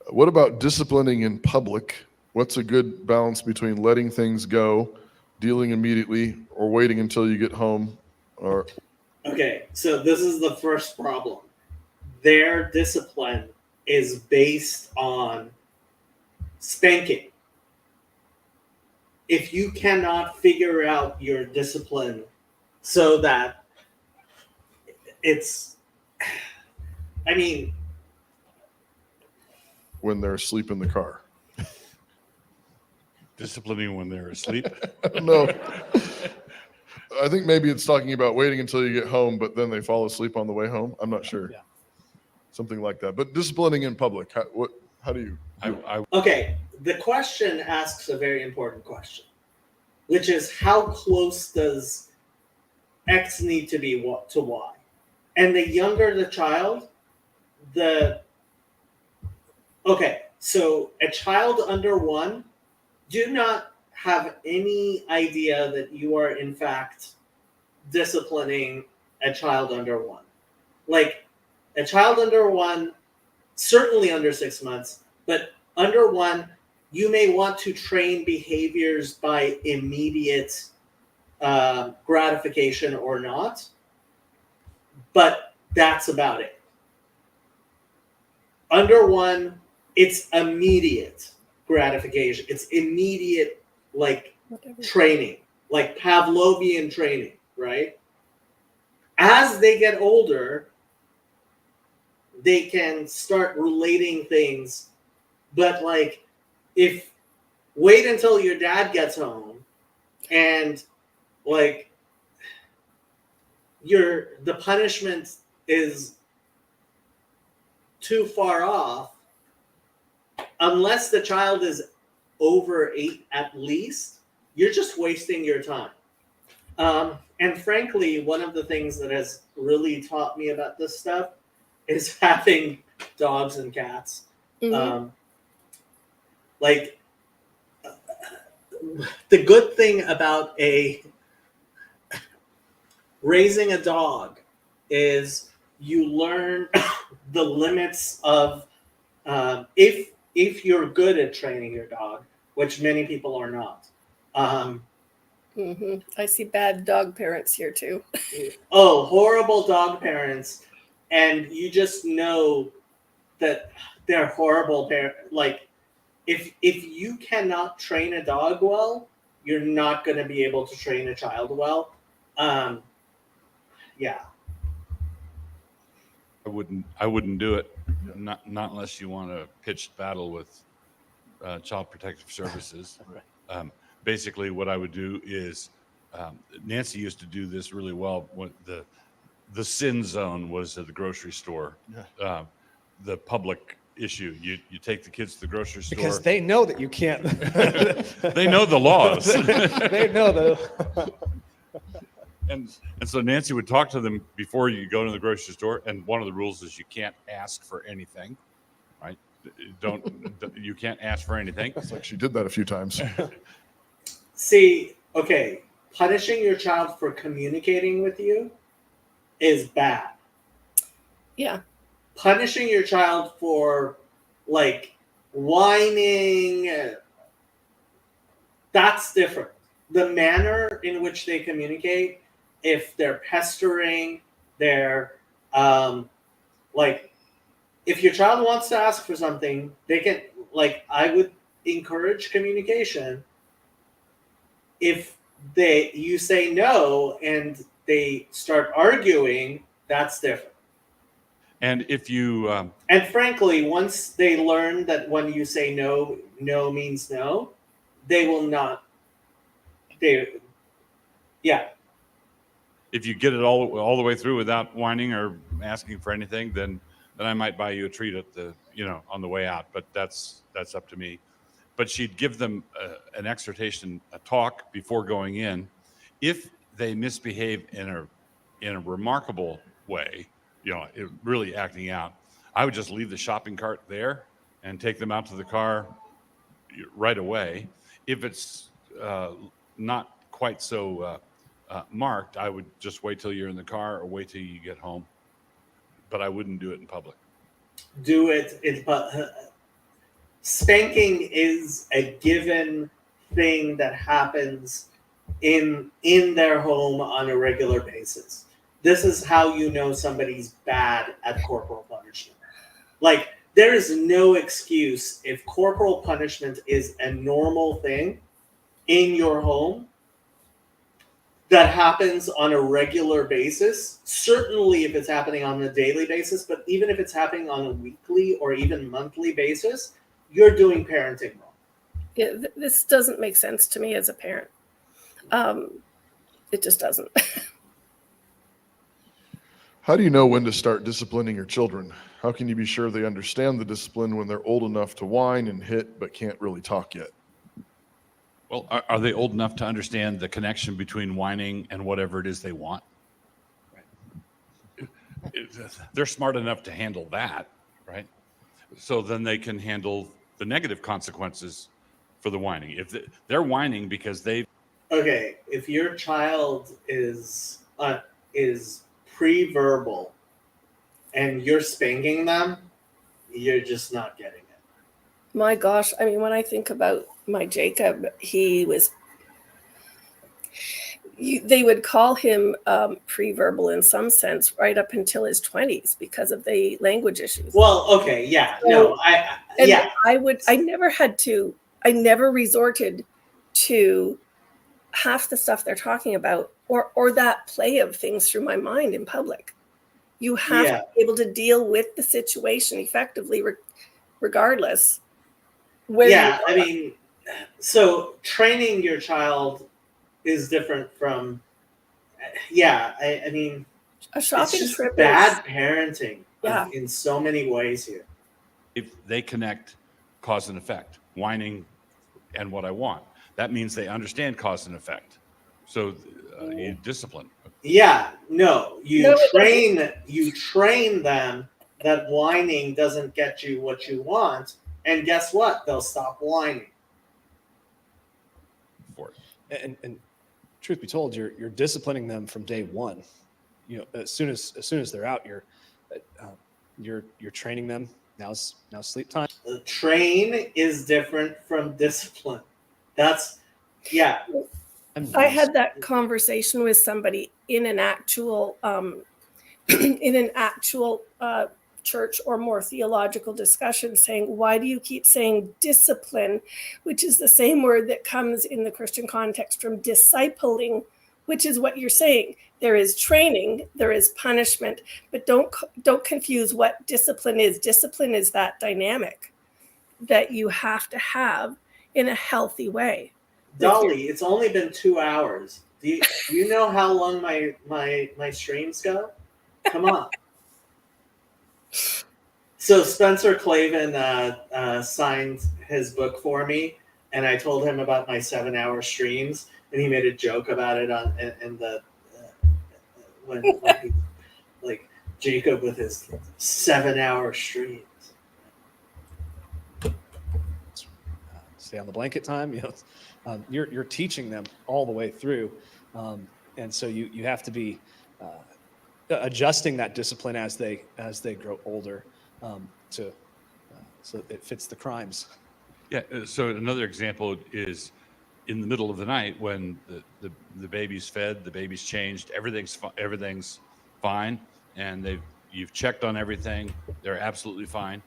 What about disciplining in public? What's a good balance between letting things go, dealing immediately, or waiting until you get home? Or okay, so this is the first problem. Their discipline is based on spanking. If you cannot figure out your discipline so that it's, I mean, When they're asleep in the car. Disciplining when they're asleep. No. I think maybe it's talking about waiting until you get home, but then they fall asleep on the way home. I'm not sure. Yeah. Something like that. But disciplining in public, how do you? I okay, the question asks a very important question, which is how close does X need to be to Y? And the younger the child, okay, so a child under 1, do not have any idea that you are in fact disciplining a child under 1. Like a child under 1, certainly under 6 months, but under 1, you may want to train behaviors by immediate gratification or not, but that's about it. Under 1, it's immediate gratification. It's immediate, like, Whatever. training, like Pavlovian training, right? As they get older, they can start relating things, but like, if wait until your dad gets home and like the punishment is too far off, unless the child is over 8 at least, you're just wasting your time. And frankly, one of the things that has really taught me about this stuff is having dogs and cats. Mhm. Like, the good thing about raising a dog is you learn the limits of if you're good at training your dog, which many people are not. I see bad dog parents here too. Oh, horrible dog parents, and you just know that they're horrible parents. Like, if you cannot train a dog well, you're not going to be able to train a child well. Yeah. I wouldn't do it. Not unless you want a pitched battle with Child Protective Services. Basically, what I would do is Nancy used to do this really well. When the sin zone was at the grocery store. The public issue. You take the kids to the grocery store Because they know that you can't. They know the laws. They know the. And so Nancy would talk to them before you go to the grocery store. And one of the rules is you can't ask for anything, right? You can't ask for anything. It's like she did that a few times. See, okay, punishing your child for communicating with you is bad. Yeah. Punishing your child for like whining, that's different. The manner in which they communicate, if they're pestering, they're like, if your child wants to ask for something, they can, like, I would encourage communication. If you say no and they start arguing, that's different. And if you And frankly, once they learn that when you say no, no means no, they will not. if you get it all the way through without whining or asking for anything, then I might buy you a treat at the on the way out. But that's up to me. But she'd give them an exhortation, a talk before going in. If they misbehave in a remarkable way, really acting out, I would just leave the shopping cart there and take them out to the car right away. If it's not quite so marked, I would just wait till you're in the car or wait till you get home. But I wouldn't do it in public. Do it in spanking is a given thing that happens in their home on a regular basis. This is how you know somebody's bad at corporal punishment. Like, there is no excuse if corporal punishment is a normal thing in your home that happens on a regular basis. Certainly if it's happening on a daily basis, but even if it's happening on a weekly or even monthly basis, you're doing parenting wrong. Yeah, this doesn't make sense to me as a parent. It just doesn't. How do you know when to start disciplining your children? How can you be sure they understand the discipline when they're old enough to whine and hit but can't really talk yet? Well, are they old enough to understand the connection between whining and whatever it is they want? They're smart enough to handle that, right? So then they can handle the negative consequences for the whining. If they're whining because they Okay, if your child is pre-verbal and you're spanking them, you're just not getting it. My gosh, I mean, when I think about my Jacob, he was, they would call him pre-verbal in some sense right up until his 20s because of the language issues. Well, okay, yeah, no, I never resorted to half the stuff they're talking about or that play of things through my mind in public. You have to be able to deal with the situation effectively regardless. I mean, so training your child is different from, I mean, a shopping it's just trip bad parenting Yeah. in so many ways here. if they connect cause and effect, whining and what I want, that means they understand cause and effect. So you discipline. Yeah, no, you No, it train them that whining doesn't get you what you want, and guess what? They'll stop whining. For it. And truth be told, you're disciplining them from day one. You know, as soon as they're out, you're training them. Now sleep time. The train is different from discipline. That's I had that conversation with somebody in an actual church or more theological discussion, saying, why do you keep saying discipline, which is the same word that comes in the Christian context from discipling, which is what you're saying. There is training, there is punishment, but don't confuse what discipline is. Discipline is that dynamic that you have to have in a healthy way. Dolly, it's only been 2 hours. Do you know how long my streams go? Come on. So Spencer Clavin signed his book for me, and I told him about my 7-hour streams, and he made a joke about it when he, like Jacob with his 7-hour streams. Stay on the blanket time. You know, you're teaching them all the way through, and so you have to be adjusting that discipline as they grow older, so it fits the crimes. Yeah. So another example is in the middle of the night when the baby's fed, the baby's changed, everything's fine, and you've checked on everything. They're absolutely fine.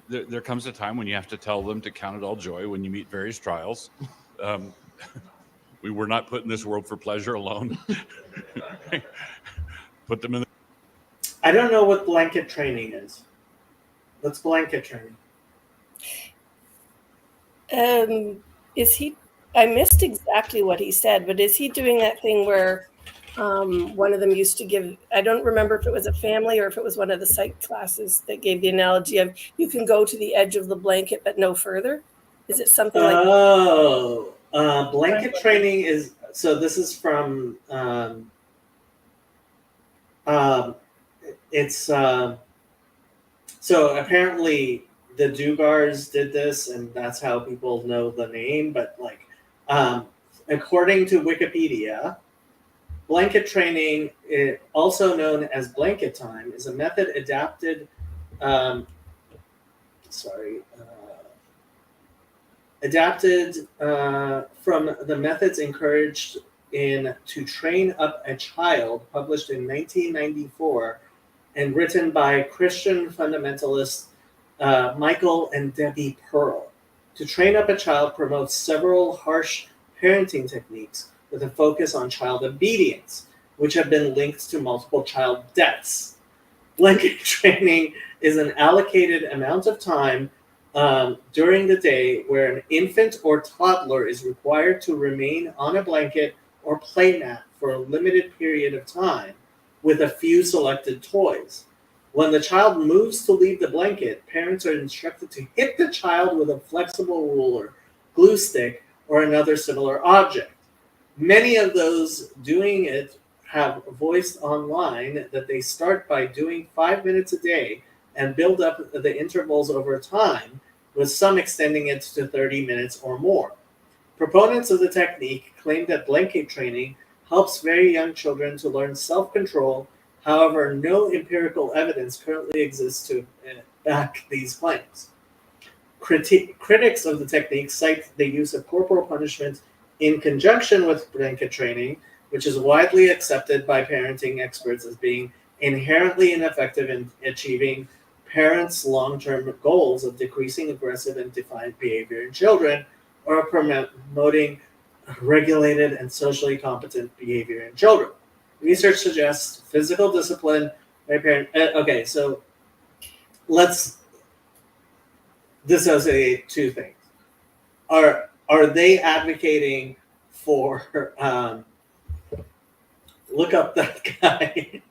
There comes a time when you have to tell them to count it all joy when you meet various trials. We were not put in this world for pleasure alone. Put them in. I don't know what blanket training is. What's blanket training? Is he? I missed exactly what he said, but is he doing that thing where one of them used to give? I don't remember if it was a family or if it was one of the psych classes that gave the analogy of you can go to the edge of the blanket but no further. Is it something like? Oh, blanket training is so. This is from. So apparently the Dugars did this, and that's how people know the name. But according to Wikipedia, blanket training, also known as blanket time, is a method adapted. Adapted from the methods encouraged to train up a child, published in 1994, and written by Christian fundamentalist Michael and Debbie Pearl. To train up a child promotes several harsh parenting techniques with a focus on child obedience, which have been linked to multiple child deaths. Blanket training is an allocated amount of time during the day where an infant or toddler is required to remain on a blanket or play mat for a limited period of time with a few selected toys. When the child moves to leave the blanket, parents are instructed to hit the child with a flexible ruler, glue stick, or another similar object. Many of those doing it have voiced online that they start by doing 5 minutes a day and build up the intervals over time, with some extending it to 30 minutes or more. Proponents of the technique claim that blanket training helps very young children to learn self-control. However, no empirical evidence currently exists to back these claims. Critics of the technique cite the use of corporal punishment in conjunction with blanket training, which is widely accepted by parenting experts as being inherently ineffective in achieving parents' long-term goals of decreasing aggressive and defiant behavior in children or promoting regulated and socially competent behavior in children. Research suggests physical discipline by parents. Okay, so let's dissociate two things. Are they advocating for look up that guy?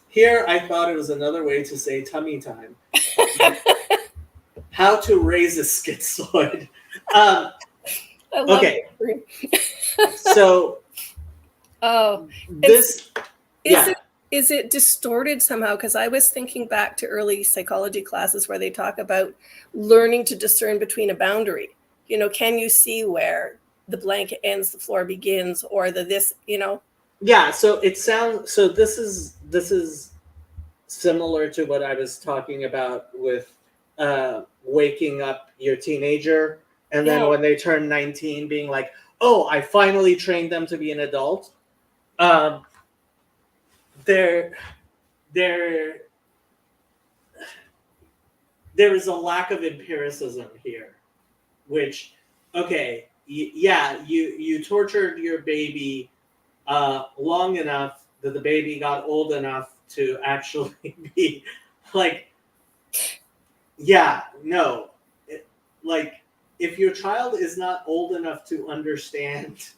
Here I thought it was another way to say tummy time. How to raise a schizoid. I love Okay. it. So Oh, this, yeah. is it distorted somehow? Because I was thinking back to early psychology classes where they talk about learning to discern between a boundary. You know, can you see where the blanket ends, the floor begins, or the this? You know. Yeah, so it sounds so this is similar to what I was talking about with waking up your teenager and then Yeah. when they turn 19 being like, "Oh, I finally trained them to be an adult." There is a lack of empiricism here, which okay, yeah, you tortured your baby long enough that the baby got old enough to actually be like, yeah, no. Like, if your child is not old enough to understand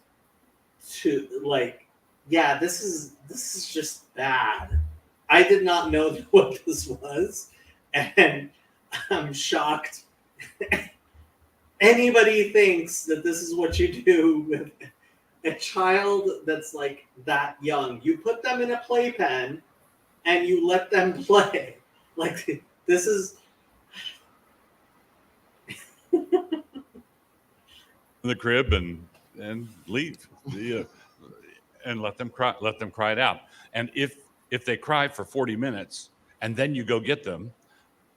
to, like, yeah, this is just bad. I did not know what this was, and I'm shocked. Anybody thinks that this is what you do with a child that's like that young. You put them in a playpen and you let them play. Like, this is The crib and leave. And let them cry it out. And if they cry for 40 minutes and then you go get them,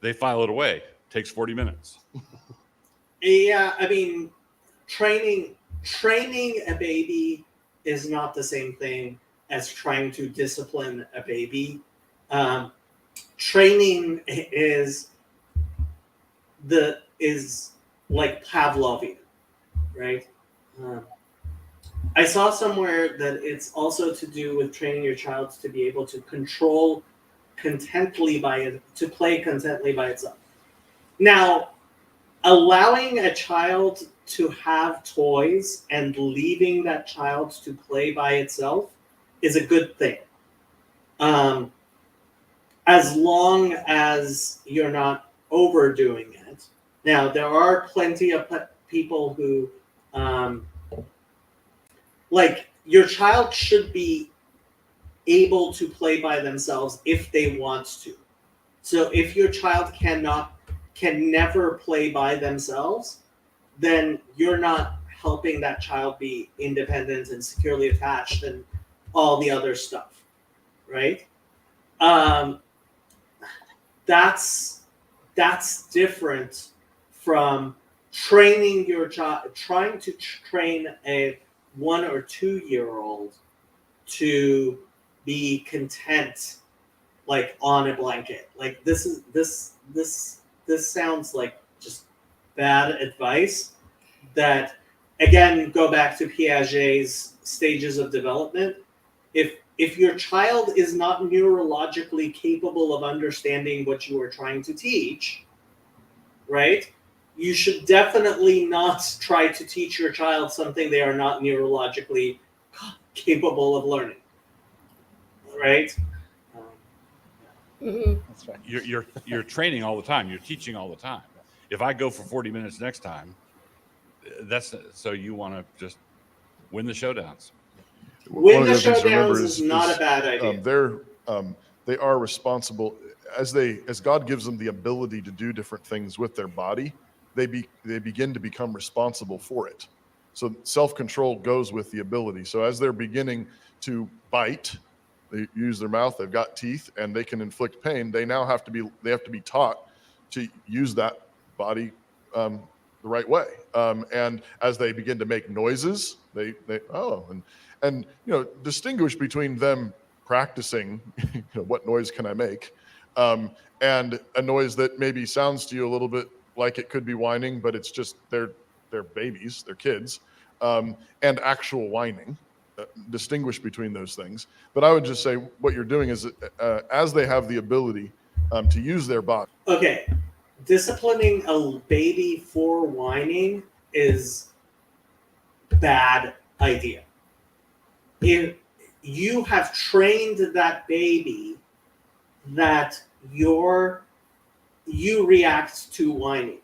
they file it away. Takes 40 minutes. yeah, I mean, training a baby is not the same thing as trying to discipline a baby. Training is like Pavlovian, right? I saw somewhere that it's also to do with training your child to be able to control to play contently by itself. Now, allowing a child to have toys and leaving that child to play by itself is a good thing. As long as you're not overdoing it. Now, there are plenty of people who, like, your child should be able to play by themselves if they want to. So if your child can never play by themselves, then you're not helping that child be independent and securely attached and all the other stuff, right? That's different from training your child, trying to train a 1 or 2 year old to be content like on a blanket. Like this sounds like just bad advice that, again, go back to Piaget's stages of development. If your child is not neurologically capable of understanding what you are trying to teach, right, you should definitely not try to teach your child something they are not neurologically capable of learning, right? That's right. You're training all the time. You're teaching all the time. If I go for 40 minutes next time, that's so you want to just win the showdowns. Win One the of the other things to remember showdowns is not a bad idea. They are responsible as God gives them the ability to do different things with their body. They begin to become responsible for it. So self-control goes with the ability. So as they're beginning to bite, they use their mouth, they've got teeth, and they can inflict pain. They have to be taught to use that body the right way. And as they begin to make noises, and distinguish between them practicing, what noise can I make, and a noise that maybe sounds to you a little bit like it could be whining, but it's just they're babies, they're kids, and actual whining. Distinguish between those things. But I would just say what you're doing is as they have the ability to use their body. Okay, disciplining a baby for whining is bad idea. If you have trained that baby that you react to whining,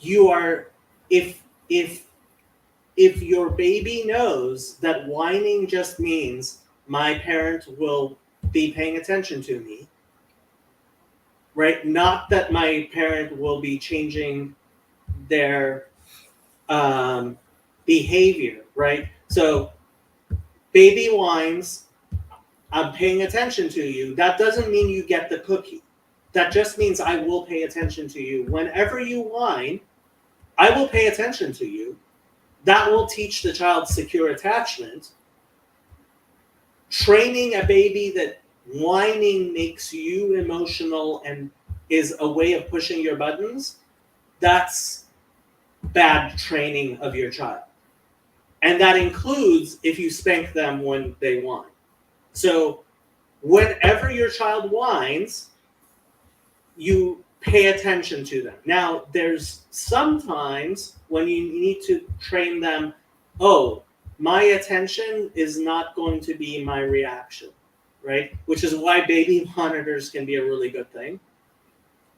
you are if your baby knows that whining just means my parent will be paying attention to me, right? Not that my parent will be changing their behavior, right? So baby whines, I'm paying attention to you. That doesn't mean you get the cookie. That just means I will pay attention to you. Whenever you whine, I will pay attention to you. That will teach the child secure attachment. Training a baby that whining makes you emotional and is a way of pushing your buttons, that's bad training of your child. And that includes if you spank them when they whine. So whenever your child whines, you pay attention to them. Now, there's sometimes when you need to train them, my attention is not going to be my reaction, right? Which is why baby monitors can be a really good thing,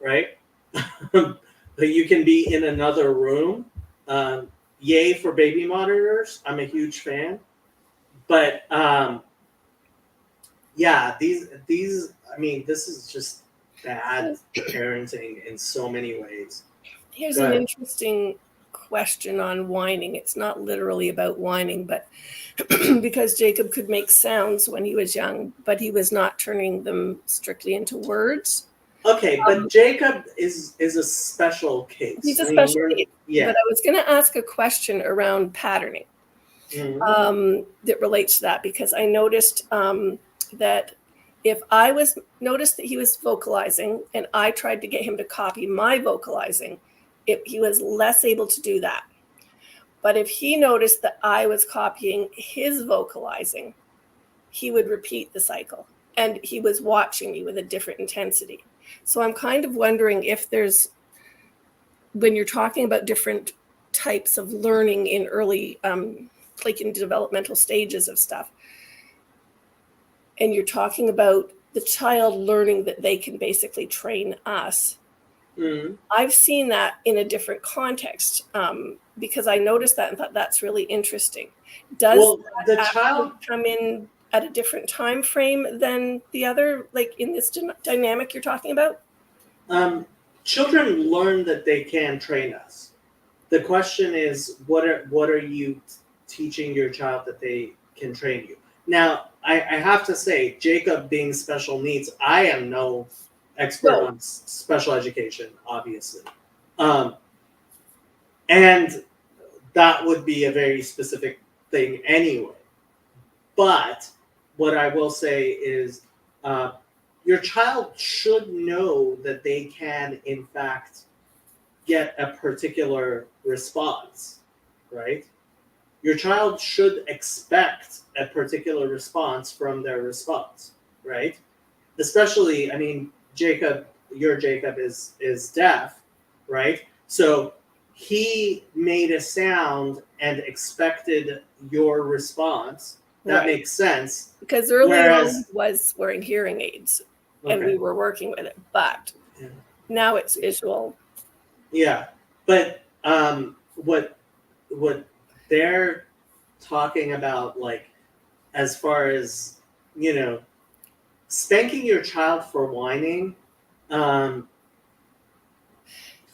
right? That you can be in another room. Yay for baby monitors. I'm a huge fan. But this is just bad parenting in so many ways. Here's Go an ahead. interesting question on whining. It's not literally about whining, but because Jacob could make sounds when he was young, but he was not turning them strictly into words. Okay, but Jacob is a special case. He's a special case. Yeah. But I was going to ask a question around patterning that relates to that, because I noticed that if I noticed that he was vocalizing and I tried to get him to copy my vocalizing, he was less able to do that. But if he noticed that I was copying his vocalizing, he would repeat the cycle. And he was watching me with a different intensity. So I'm kind of wondering if when you're talking about different types of learning in early, like in developmental stages of stuff, and you're talking about the child learning that they can basically train us, I've seen that in a different context because I noticed that and thought that's really interesting. Does the that child come in at a different time frame than the other, like in this dynamic you're talking about? Children learn that they can train us. The question is, what are you teaching your child that they can train you? Now, I have to say, Jacob being special needs, I am no expert on special education, obviously. And that would be a very specific thing anyway. But what I will say is your child should know that they can, in fact, get a particular response, right? Your child should expect a particular response from their response, right? Especially, I mean, Jacob is deaf, right? So he made a sound and expected your response. That Right. makes sense. Because early Whereas- on was wearing hearing aids, and Okay. we were working with it, but Yeah. now it's visual. Yeah, but what they're talking about, like, as far as, you know, spanking your child for whining,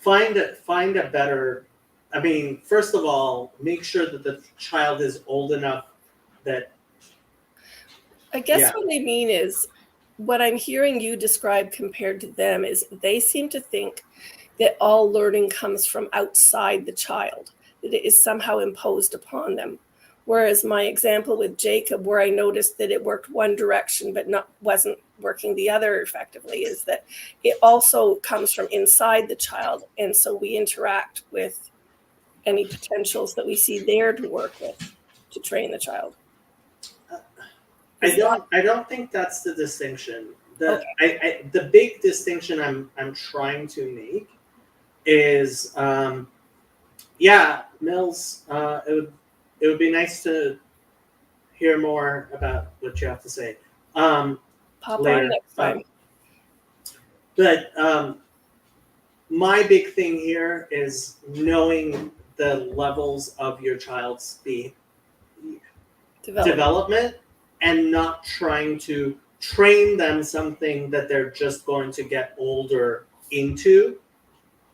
find a better. I mean, first of all, make sure that the child is old enough that I guess Yeah. what I mean is what I'm hearing you describe compared to them is they seem to think that all learning comes from outside the child, that it is somehow imposed upon them. Whereas my example with Jacob, where I noticed that it worked one direction but wasn't working the other effectively, is that it also comes from inside the child. And so we interact with any potentials that we see there to work with to train the child. I don't think that's the distinction. The big distinction I'm trying to make is Mills, it would be nice to hear more about what you have to say. Pop Later. on next time. But my big thing here is knowing the levels of your child's development and not trying to train them something that they're just going to get older into.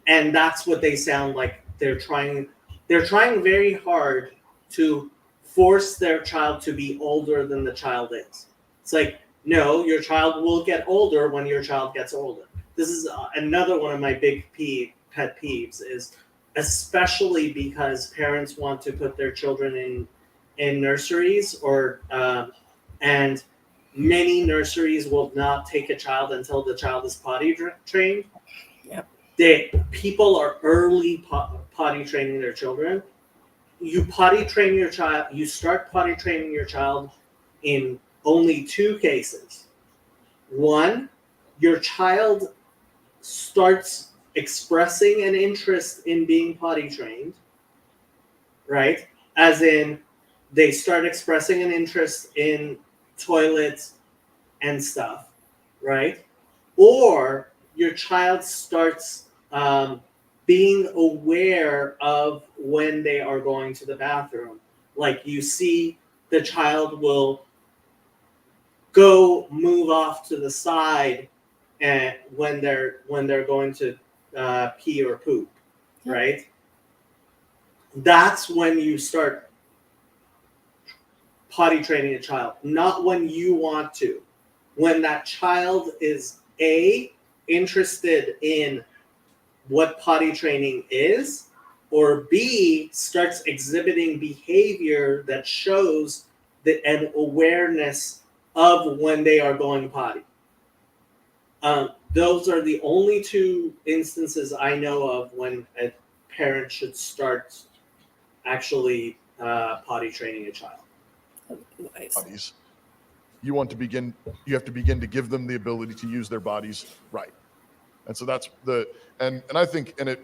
And that's what they sound like they're trying very hard to force their child to be older than the child is. It's like, no, your child will get older when your child gets older. This is another one of my big pet peeves, is especially because parents want to put their children in nurseries and many nurseries will not take a child until the child is potty trained. People are early potty training their children. You potty train your child. You start potty training your child in only two cases. One, your child starts expressing an interest in being potty trained, right? As in, they start expressing an interest in toilets and stuff, right? Or your child starts being aware of when they are going to the bathroom. Like, you see the child will go move off to the side and when they're going to pee or poop, right? That's when you start potty training a child, not when you want to. When that child is interested in what potty training is, or B, starts exhibiting behavior that shows an awareness of when they are going potty. Those are the only two instances I know of when a parent should start actually potty training a child. Nice. Bodies. You have to begin to give them the ability to use their bodies right. And so that's and I think in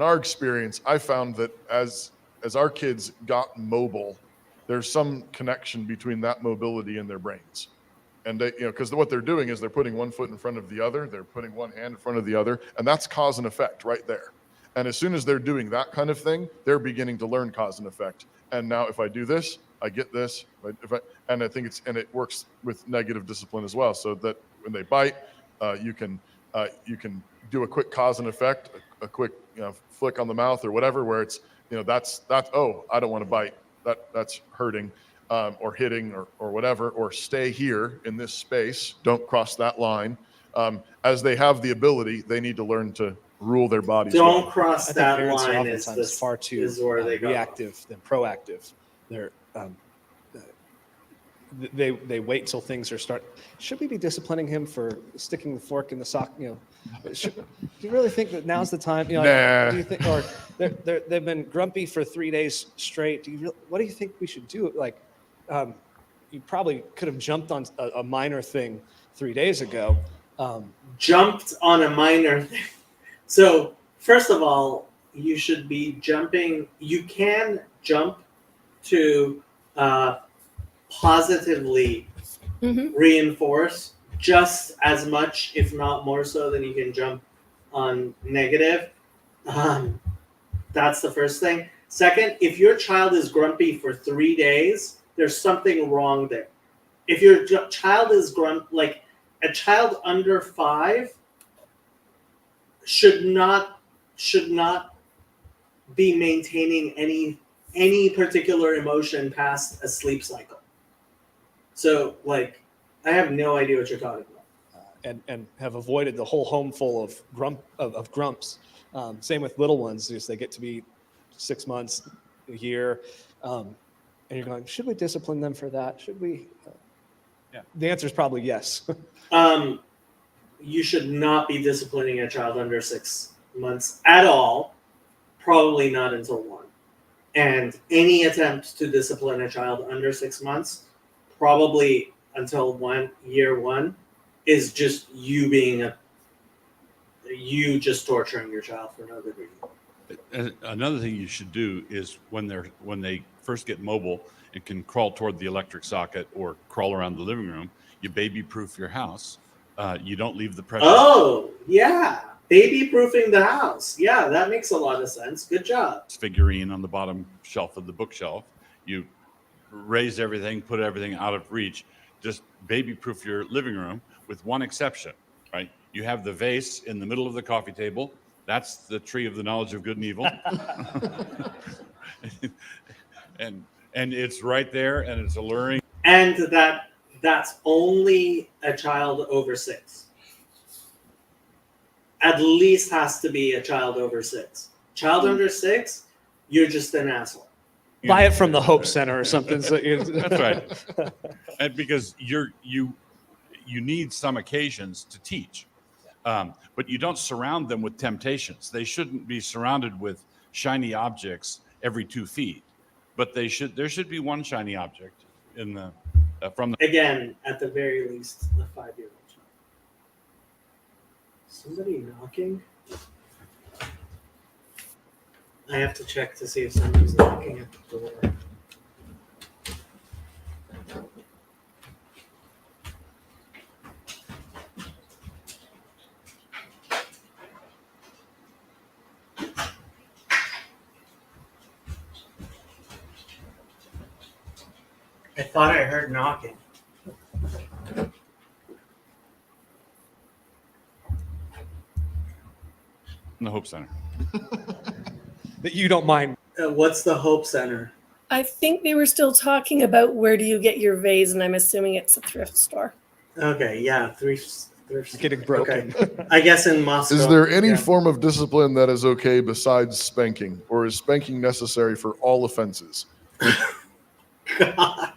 our experience, I found that as our kids got mobile, there's some connection between that mobility and their brains. And they, because what they're doing is they're putting one foot in front of the other, they're putting one hand in front of the other, and that's cause and effect right there. And as soon as they're doing that kind of thing, they're beginning to learn cause and effect. And now if I do this, I get this. And I think it works with negative discipline as well. So that when they bite, you can do a quick cause and effect, a quick flick on the mouth or whatever, where it's that's oh, I don't want to bite. That's hurting. Or hitting or whatever, or stay here in this space, don't cross that line. As they have the ability, they need to learn to rule their bodies. Don't well. cross I think that parents are line oftentimes far too is where they go. reactive than proactive. They're they wait till things are start. Should we be disciplining him for sticking the fork in the sock? You know, do you really think that now's the time? You know, Nah. do you think, or they've been grumpy for 3 days straight? What do you think we should do? Like, you probably could have jumped on a minor thing 3 days ago. Jumped on a minor thing. So first of all, you should be jumping. You can jump to positively reinforce just as much, if not more so, than you can jump on negative. That's the first thing. Second, if your child is grumpy for 3 days, there's something wrong there. If your child is like a child under 5 should not be maintaining any particular emotion past a sleep cycle. So, like, I have no idea what you're talking about. And have avoided the whole home full of grumps. Same with little ones, as they get to be 6 months, a year, and you're going, should we discipline them for that? Should we? Yeah. The answer is probably yes. You should not be disciplining a child under 6 months at all. Probably not until 1. And any attempt to discipline a child under 6 months, probably until year 1, is just you just torturing your child for no good reason. And another thing you should do is when they first get mobile and can crawl toward the electric socket or crawl around the living room, you baby-proof your house. You don't leave the pressure. Oh, yeah. Baby-proofing the house. Yeah, that makes a lot of sense. Good job. Figurine on the bottom shelf of the bookshelf. You raise everything, put everything out of reach. Just baby-proof your living room with one exception, right? You have the vase in the middle of the coffee table. That's the tree of the knowledge of good and evil. and it's right there, and it's alluring. And that's only a child over 6. At least has to be a child over 6. Child under 6, you're just an asshole. Buy it from the Hope Center or something. So That's right. And because you need some occasions to teach, but you don't surround them with temptations. They shouldn't be surrounded with shiny objects every 2 feet, but there should be one shiny object in the from the. Again, at the very least, the 5-year-old child. Somebody knocking? I have to check to see if somebody's knocking at the door. I thought I heard knocking. In the Hope Center. that you don't mind. What's the Hope Center? I think they were still talking about where do you get your vase, and I'm assuming it's a thrift store. Okay, yeah, thrift Getting broken. Okay. I guess in Moscow. Is there any yeah. form of discipline that is okay besides spanking, or is spanking necessary for all offenses? God.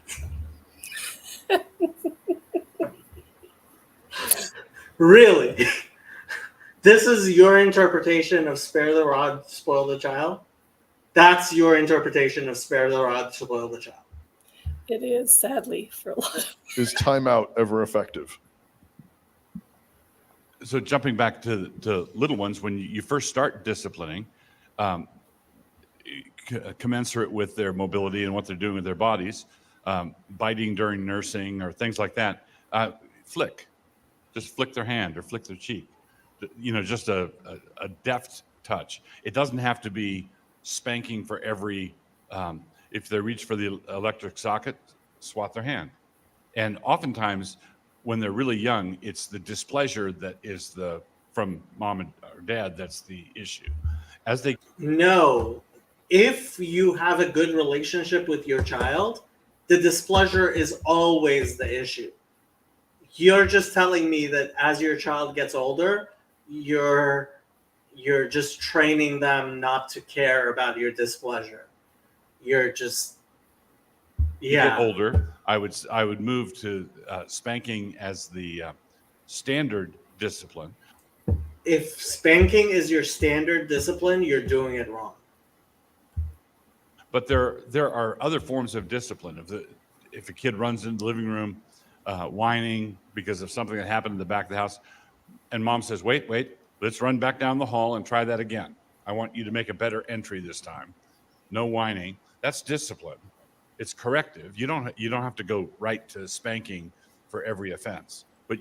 Really? This is your interpretation of spare the rod, spoil the child? That's your interpretation of spare the rod, spoil the child. It is, sadly, for a lot of Is timeout ever effective? So jumping back to little ones, when you first start disciplining, commensurate with their mobility and what they're doing with their bodies, biting during nursing or things like that, just flick their hand or flick their cheek. Just a deft touch. It doesn't have to be spanking for every, if they reach for the electric socket, swat their hand. And oftentimes, when they're really young, it's the displeasure that is from mom or dad that's the issue. As they No. If you have a good relationship with your child, the displeasure is always the issue. You're just telling me that as your child gets older, you're just training them not to care about your displeasure. You're you Yeah. get older, I would move to spanking as the standard discipline. If spanking is your standard discipline, you're doing it wrong. But there are other forms of discipline. If a kid runs into the living room whining because of something that happened in the back of the house, and mom says, wait, let's run back down the hall and try that again. I want you to make a better entry this time. No whining. That's discipline. It's corrective. You don't have to go right to spanking for every offense. But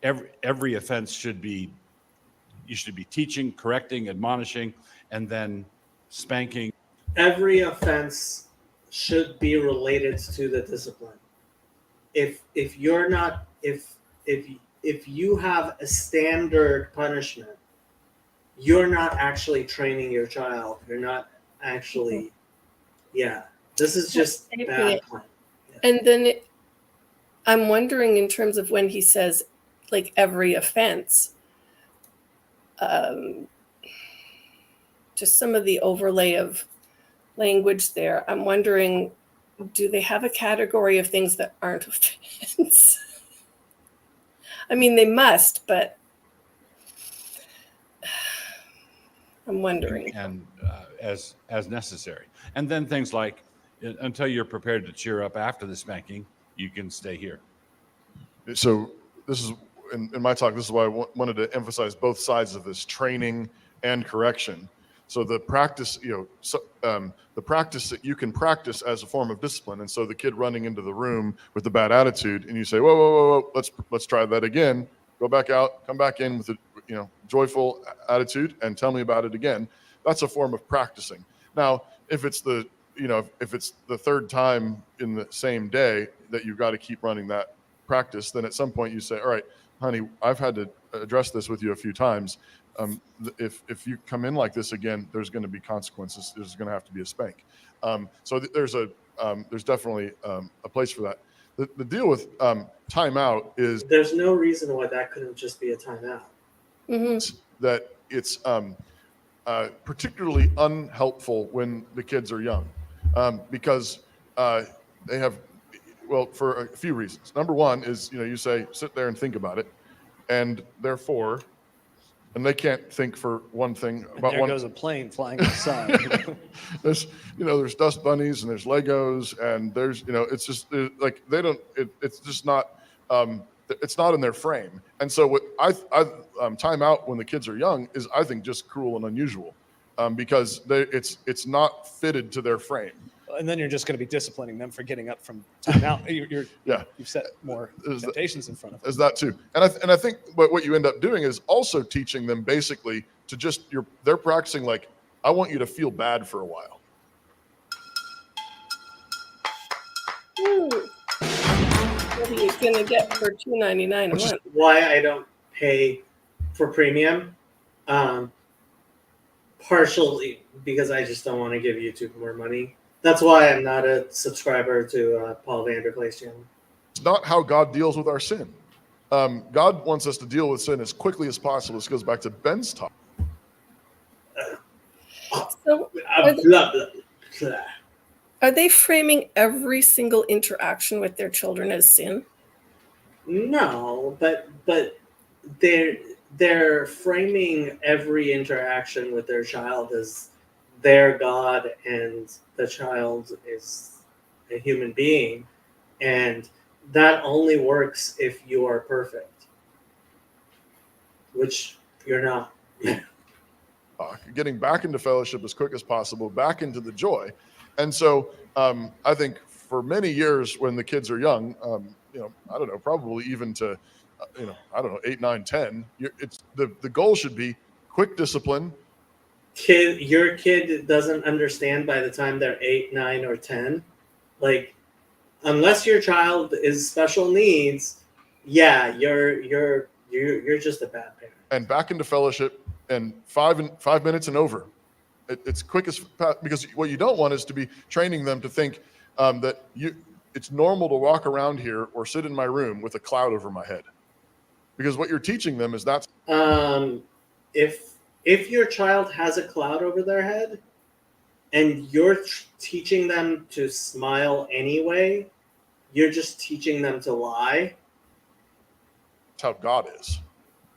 every offense you should be teaching, correcting, admonishing, and then spanking. Every offense should be related to the discipline. If you're not if you have a standard punishment, you're not actually training your child. You're not actually, yeah. This is just bad plan. And then I'm wondering, in terms of when he says, like, every offense, just some of the overlay of language there. I'm wondering, do they have a category of things that aren't offense? I mean, they must, but I'm wondering. And as necessary. And then things like, until you're prepared to cheer up after the spanking, you can stay here. So this is in my talk. This is why I wanted to emphasize both sides of this: training and correction. So the practice, the practice that you can practice as a form of discipline. And so the kid running into the room with the bad attitude, and you say, whoa, let's try that again. Go back out, come back in with a joyful attitude, and tell me about it again. That's a form of practicing. Now, if it's the third time in the same day that you've got to keep running that practice, then at some point you say, all right, honey, I've had to address this with you a few times. If you come in like this again, there's going to be consequences. There's going to have to be a spank. So there's definitely a place for that. The deal with timeout is There's no reason why that couldn't just be a timeout. Mm-hmm. that it's particularly unhelpful when the kids are young, because they have, well, for a few reasons. Number one is, you say, sit there and think about it, and therefore, and they can't think for one thing about There one. goes a plane flying outside. There's dust bunnies and there's Legos and there's, it's just like they don't. It's just not. It's not in their frame. And so what I time out when the kids are young is, I think, just cruel and unusual, because it's not fitted to their frame. And then you're just going to be disciplining them for getting up from timeout. You've set more temptations in front of them. Is that too? And I think what you end up doing is also teaching them basically to just they're practicing, like, I want you to feel bad for a while. What are you gonna get for $2.99 a Which is month? why I don't pay for premium. Partially because I just don't want to give YouTube more money. That's why I'm not a subscriber to Paul Vanderklay's channel. It's not how God deals with our sin. God wants us to deal with sin as quickly as possible. This goes back to Ben's talk. So Blah, blah, blah. are they framing every single interaction with their children as sin? No, but they're framing every interaction with their child as their God, and the child is a human being, and that only works if you are perfect, which you're not. Getting back into fellowship as quick as possible, back into the joy. And so I think for many years when the kids are young, I don't know, probably even to, 8, 9, 10, it's the goal should be quick discipline. Your kid doesn't understand by the time they're 8, 9, or 10. Like, unless your child is special needs, yeah, you're just a bad parent. And back into fellowship, and 5 minutes and over. It's quick as, because what you don't want is to be training them to think that it's normal to walk around here or sit in my room with a cloud over my head, because what you're teaching them is that's. If your child has a cloud over their head, and you're teaching them to smile anyway, you're just teaching them to lie. That's how God is.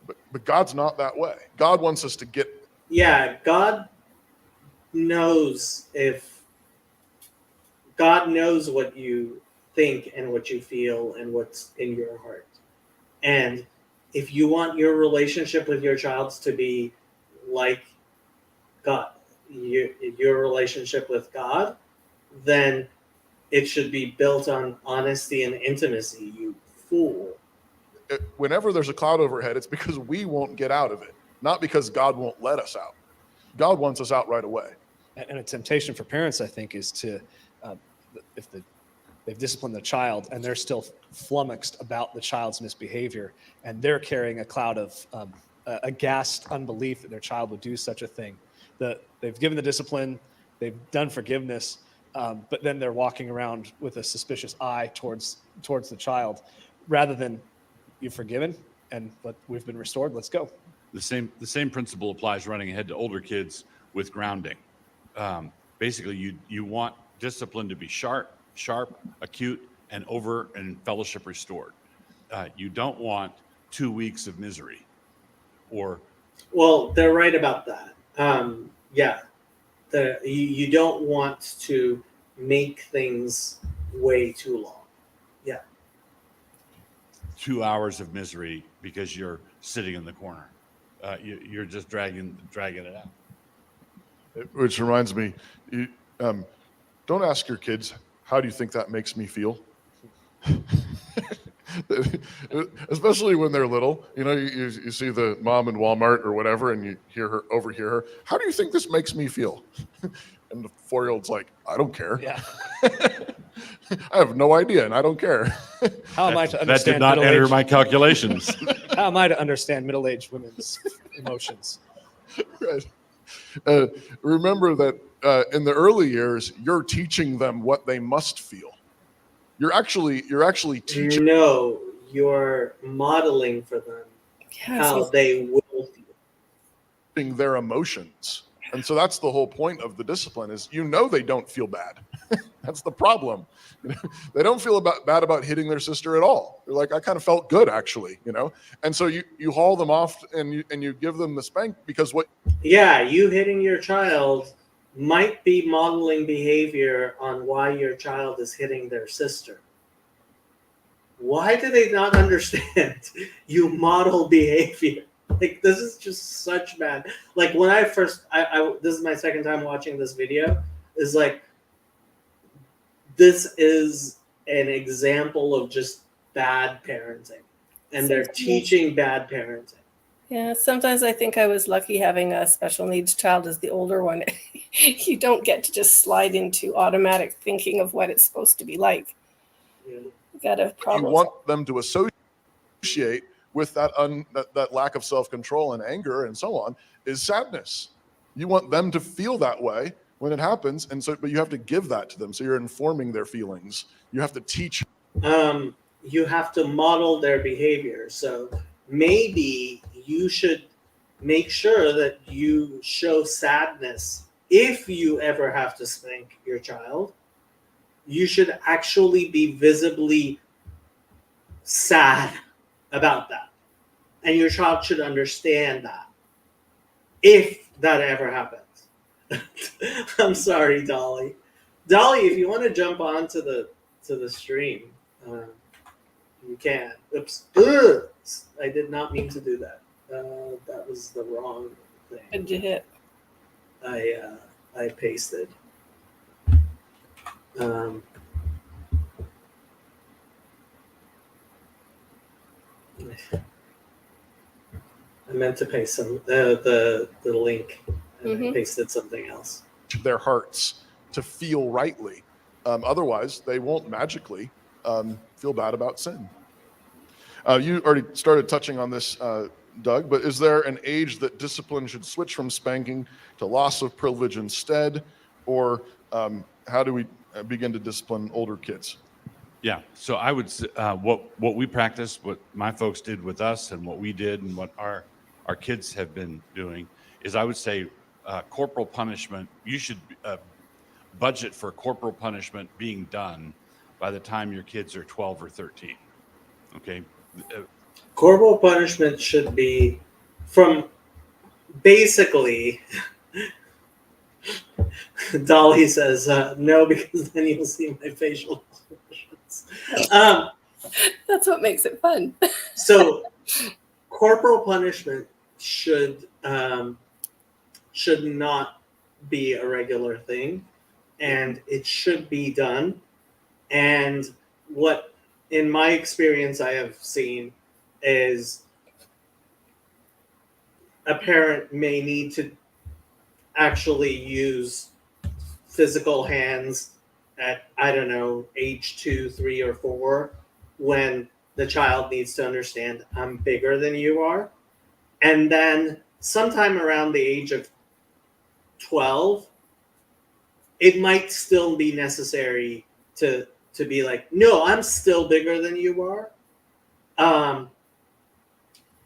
But God's not that way. God wants us to get. Yeah, God knows what you think and what you feel and what's in your heart. And if you want your relationship with your child to be like God, your relationship with God, then it should be built on honesty and intimacy, you fool. Whenever there's a cloud overhead, it's because we won't get out of it, not because God won't let us out. God wants us out right away. And a temptation for parents, I think, is to, if they've disciplined the child and they're still flummoxed about the child's misbehavior, and they're carrying a cloud of aghast unbelief that their child would do such a thing. They've given the discipline, they've done forgiveness, but then they're walking around with a suspicious eye towards the child, rather than, you've forgiven and we've been restored, let's go. The same principle applies running ahead to older kids with grounding. Basically, you want discipline to be sharp, acute, and fellowship restored. You don't want 2 weeks of misery, or. Well, they're right about that. Yeah, you don't want to make things way too long. Yeah. 2 hours of misery because you're sitting in the corner. You're just dragging it out. Which reminds me, don't ask your kids, how do you think that makes me feel? Especially when they're little. You know, you see the mom in Walmart or whatever, and you overhear her, how do you think this makes me feel? And the 4-year-old's like, I don't care. Yeah. I have no idea, and I don't care. How am I to That understand did not enter middle-aged- my calculations. How am I to understand middle-aged women's emotions? Right. Remember that in the early years, you're teaching them what they must feel. You're actually teaching. No, you're modeling for them how they will feel. Their emotions. And so that's the whole point of the discipline is, they don't feel bad. That's the problem. They don't feel bad about hitting their sister at all. They're like, I kind of felt good actually, And so you haul them off and you give them the spank because Yeah, you hitting your child might be modeling behavior on why your child is hitting their sister. Why do they not understand you model behavior? Like, this is just such bad. Like, when I first, this is my second time watching this video, is like, this is an example of just bad parenting. And they're teaching bad parenting. Yeah, sometimes I think I was lucky having a special needs child as the older one. You don't get to just slide into automatic thinking of what it's supposed to be like. Yeah. You got a problem. you want them to associate with that lack of self-control and anger and so on is sadness. You want them to feel that way when it happens, but you have to give that to them. So you're informing their feelings. You have to teach. You have to model their behavior. So maybe you should make sure that you show sadness. If you ever have to spank your child, you should actually be visibly sad about that. And your child should understand that. If that ever happens. I'm sorry, Dolly. Dolly, if you want to jump onto the stream, you can. Oops. Ugh. I did not mean to do that. That was the wrong thing. What'd you hit? I pasted. I meant to paste the link, and I pasted something else. Their hearts to feel rightly. Otherwise, they won't magically feel bad about sin. You already started touching on this, Doug, but is there an age that discipline should switch from spanking to loss of privilege instead? Or how do we begin to discipline older kids? Yeah, so I would say what we practice, what my folks did with us, and what we did, and what our kids have been doing, is I would say corporal punishment. You should budget for corporal punishment being done by the time your kids are 12 or 13. Okay. Corporal punishment should be from basically. Dolly says no, because then you'll see my facial expressions. That's what makes it fun. So corporal punishment should not be a regular thing, and it should be done. And what, in my experience, I have seen is a parent may need to actually use physical hands at, I don't know, age 2, 3, or 4, when the child needs to understand I'm bigger than you are. And then sometime around the age of 12, it might still be necessary to be like, no, I'm still bigger than you are.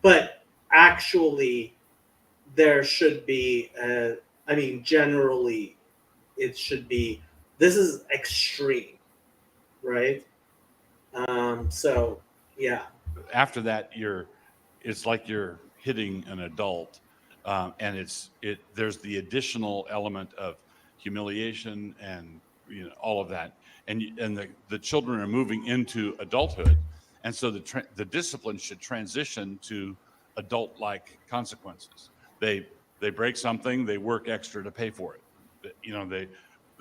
But actually, there should be, generally, it should be, this is extreme, right? So, yeah. After that, it's like you're hitting an adult, and there's the additional element of humiliation and all of that, and the children are moving into adulthood, and so the discipline should transition to adult-like consequences. They break something, they work extra to pay for it.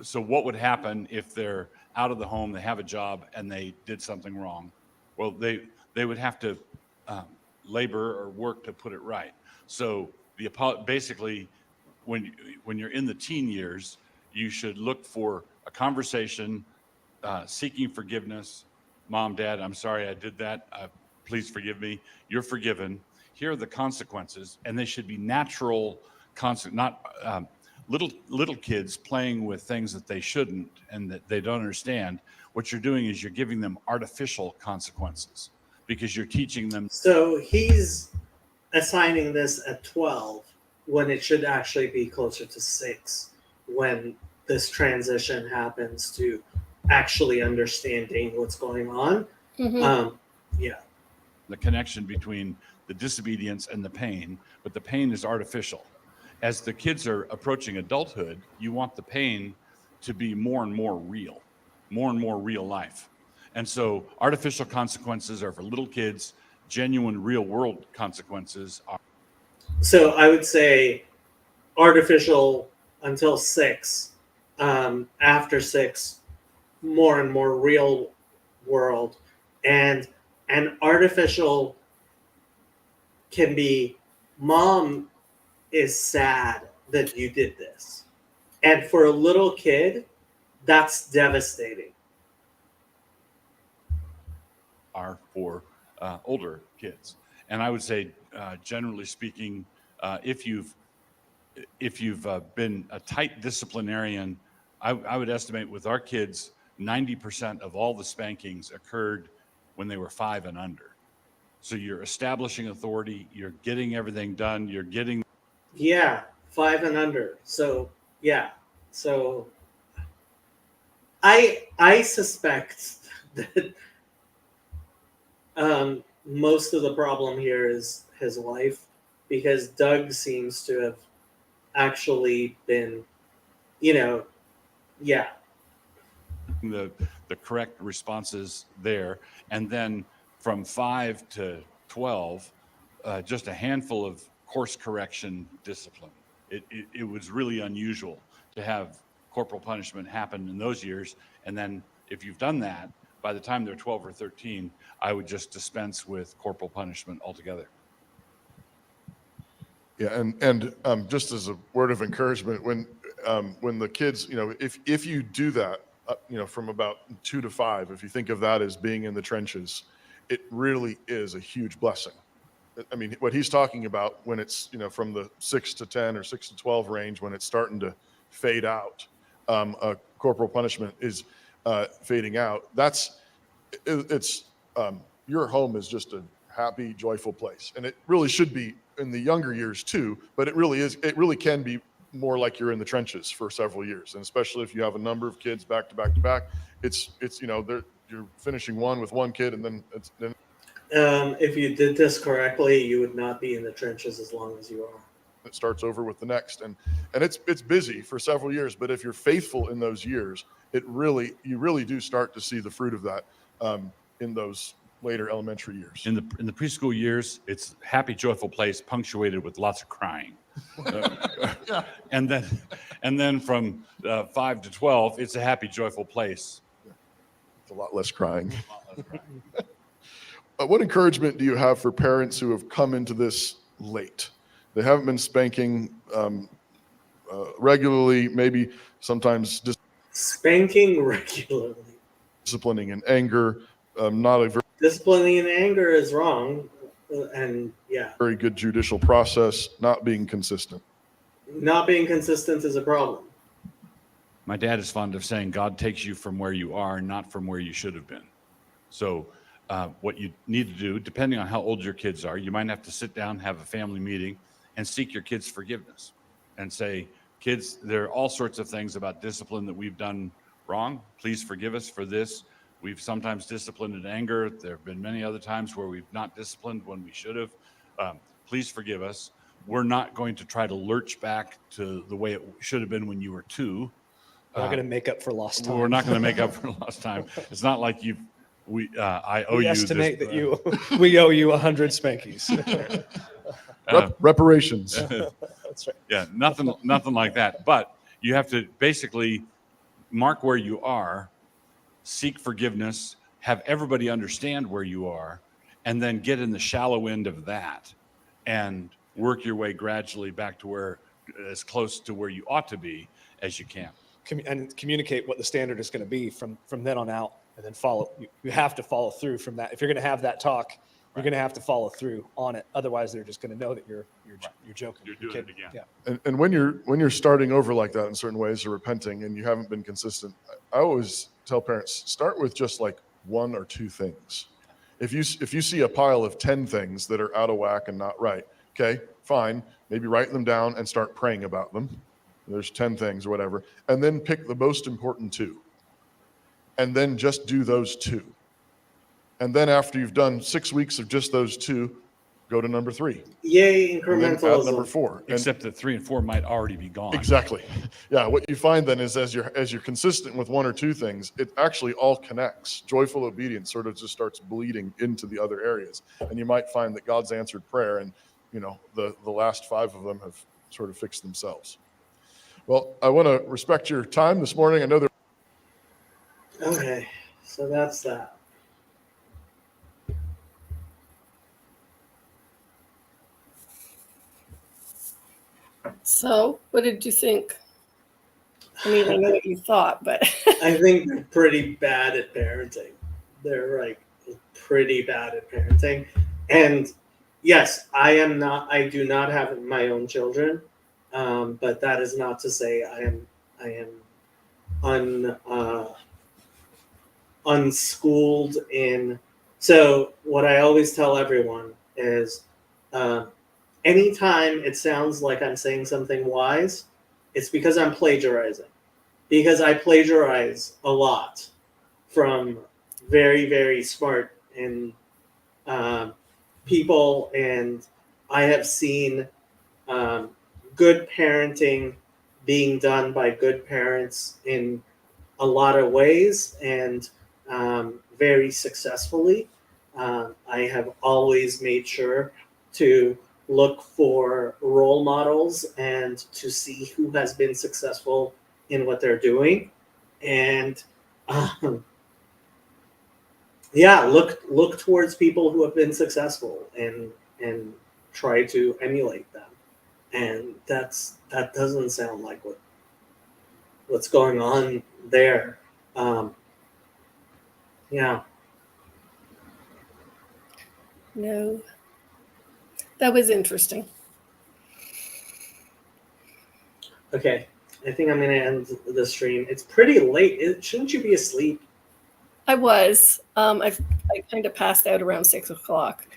So what would happen if they're out of the home, they have a job, and they did something wrong? Well, they would have to labor or work to put it right. So basically, when you're in the teen years, you should look for a conversation, seeking forgiveness. Mom, Dad, I'm sorry I did that. Please forgive me. You're forgiven. Here are the consequences, and they should be natural not little kids playing with things that they shouldn't and that they don't understand. What you're doing is you're giving them artificial consequences because you're teaching them. So he's assigning this at 12 when it should actually be closer to 6 when this transition happens to actually understanding what's going on. Mm-hmm. Yeah. The connection between the disobedience and the pain, but the pain is artificial. As the kids are approaching adulthood, you want the pain to be more and more real life. And so artificial consequences are for little kids, genuine real world consequences are. So I would say artificial until 6, after 6, more and more real world. And artificial can be, Mom is sad that you did this. And for a little kid, that's devastating. Are for older kids. And I would say, generally speaking, if you've been a tight disciplinarian, I would estimate with our kids, 90% of all the spankings occurred when they were 5 and under. So you're establishing authority, you're getting everything done, you're getting. Yeah, 5 and under. So, yeah. So I suspect that most of the problem here is his wife, because Doug seems to have actually been, yeah. The correct responses there. And then from 5 to 12, just a handful of course correction discipline. It was really unusual to have corporal punishment happen in those years. And then if you've done that, by the time they're 12 or 13, I would just dispense with corporal punishment altogether. Yeah, and just as a word of encouragement, when the kids, if you do that, from about 2 to 5, if you think of that as being in the trenches, it really is a huge blessing. I mean, what he's talking about when it's, from the 6 to 10 or 6 to 12 range, when it's starting to fade out, corporal punishment is fading out. Your home is just a happy, joyful place. And it really should be in the younger years too, but it really can be more like you're in the trenches for several years. And especially if you have a number of kids back to back to back, it's you're finishing one with one kid, and then If you did this correctly, you would not be in the trenches as long as you are. it starts over with the next, and it's busy for several years. But if you're faithful in those years, you really do start to see the fruit of that in those later elementary years. In the preschool years, it's happy, joyful place punctuated with lots of crying. And then from 5 to 12, it's a happy, joyful place. It's a lot less crying. What encouragement do you have for parents who have come into this late? They haven't been spanking regularly, maybe sometimes Spanking regularly. disciplining in anger, not a Disciplining in anger is wrong. And yeah, very good judicial process, not being consistent. not being consistent is a problem. My dad is fond of saying, God takes you from where you are, not from where you should have been. So what you need to do, depending on how old your kids are, you might have to sit down, have a family meeting, and seek your kids' forgiveness and say, kids, there are all sorts of things about discipline that we've done wrong. Please forgive us for this. We've sometimes disciplined in anger. There have been many other times where we've not disciplined when we should have. Please forgive us. We're not going to try to lurch back to the way it should have been when you were 2. We're not going to make up for lost time. We're not going to make up for lost time. It's not like I owe We you estimate this, that we owe you 100 spankies. Reparations. That's right. Yeah, nothing like that. But you have to basically mark where you are, seek forgiveness, have everybody understand where you are, and then get in the shallow end of that and work your way gradually back to where, as close to where you ought to be as you can. And communicate what the standard is going to be from then on out, and then follow. You have to follow through from that. If you're going to have that talk, you're going to have to follow through on it. Otherwise, they're just going to know that you're joking. You're doing it again. Yeah. And when you're starting over like that in certain ways or repenting and you haven't been consistent, I always tell parents, start with just like 1 or 2 things. If you see a pile of 10 things that are out of whack and not right, okay, fine, maybe write them down and start praying about them. There's 10 things or whatever, and then pick the most important 2, and then just do those 2. And then after you've done 6 weeks of just those 2, go to number 3. Yay, And then add incrementalism. number 4. And Except that 3 and 4 might already be gone. exactly. Yeah. What you find then is as you're consistent with 1 or 2 things, it actually all connects. Joyful obedience sort of just starts bleeding into the other areas. And you might find that God's answered prayer, and the last 5 of them have sort of fixed themselves. Well, I want to respect your time this morning. I know there. Okay, so that's that. So, what did you think? I mean, I know what you thought, but I think they're pretty bad at parenting. They're like pretty bad at parenting. And yes, I do not have my own children. But that is not to say I am unschooled in. So what I always tell everyone is, anytime it sounds like I'm saying something wise, it's because I'm plagiarizing. Because I plagiarize a lot from very, very smart and people, and I have seen good parenting being done by good parents in a lot of ways, and very successfully. I have always made sure to look for role models and to see who has been successful in what they're doing, and look towards people who have been successful and try to emulate them. And that doesn't sound like what's going on there. Yeah. no. That was interesting. Okay. I think I'm going to end the stream. It's pretty late. Shouldn't you be asleep? I was. I kind of passed out around 6 o'clock.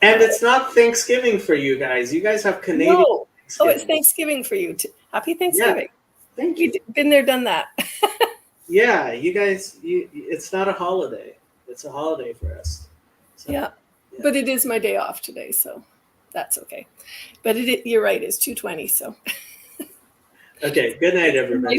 And it's not Thanksgiving for you guys. You guys have Canadian No, Oh, it's Thanksgiving for you too. Happy Thanksgiving. Thank you. We've been there, done that. Yeah, you guys, it's not a holiday. It's a holiday for us. So, Yeah. But it is my day off today, so that's okay. But you're right, it's 2:20, so. Okay, good night, everybody.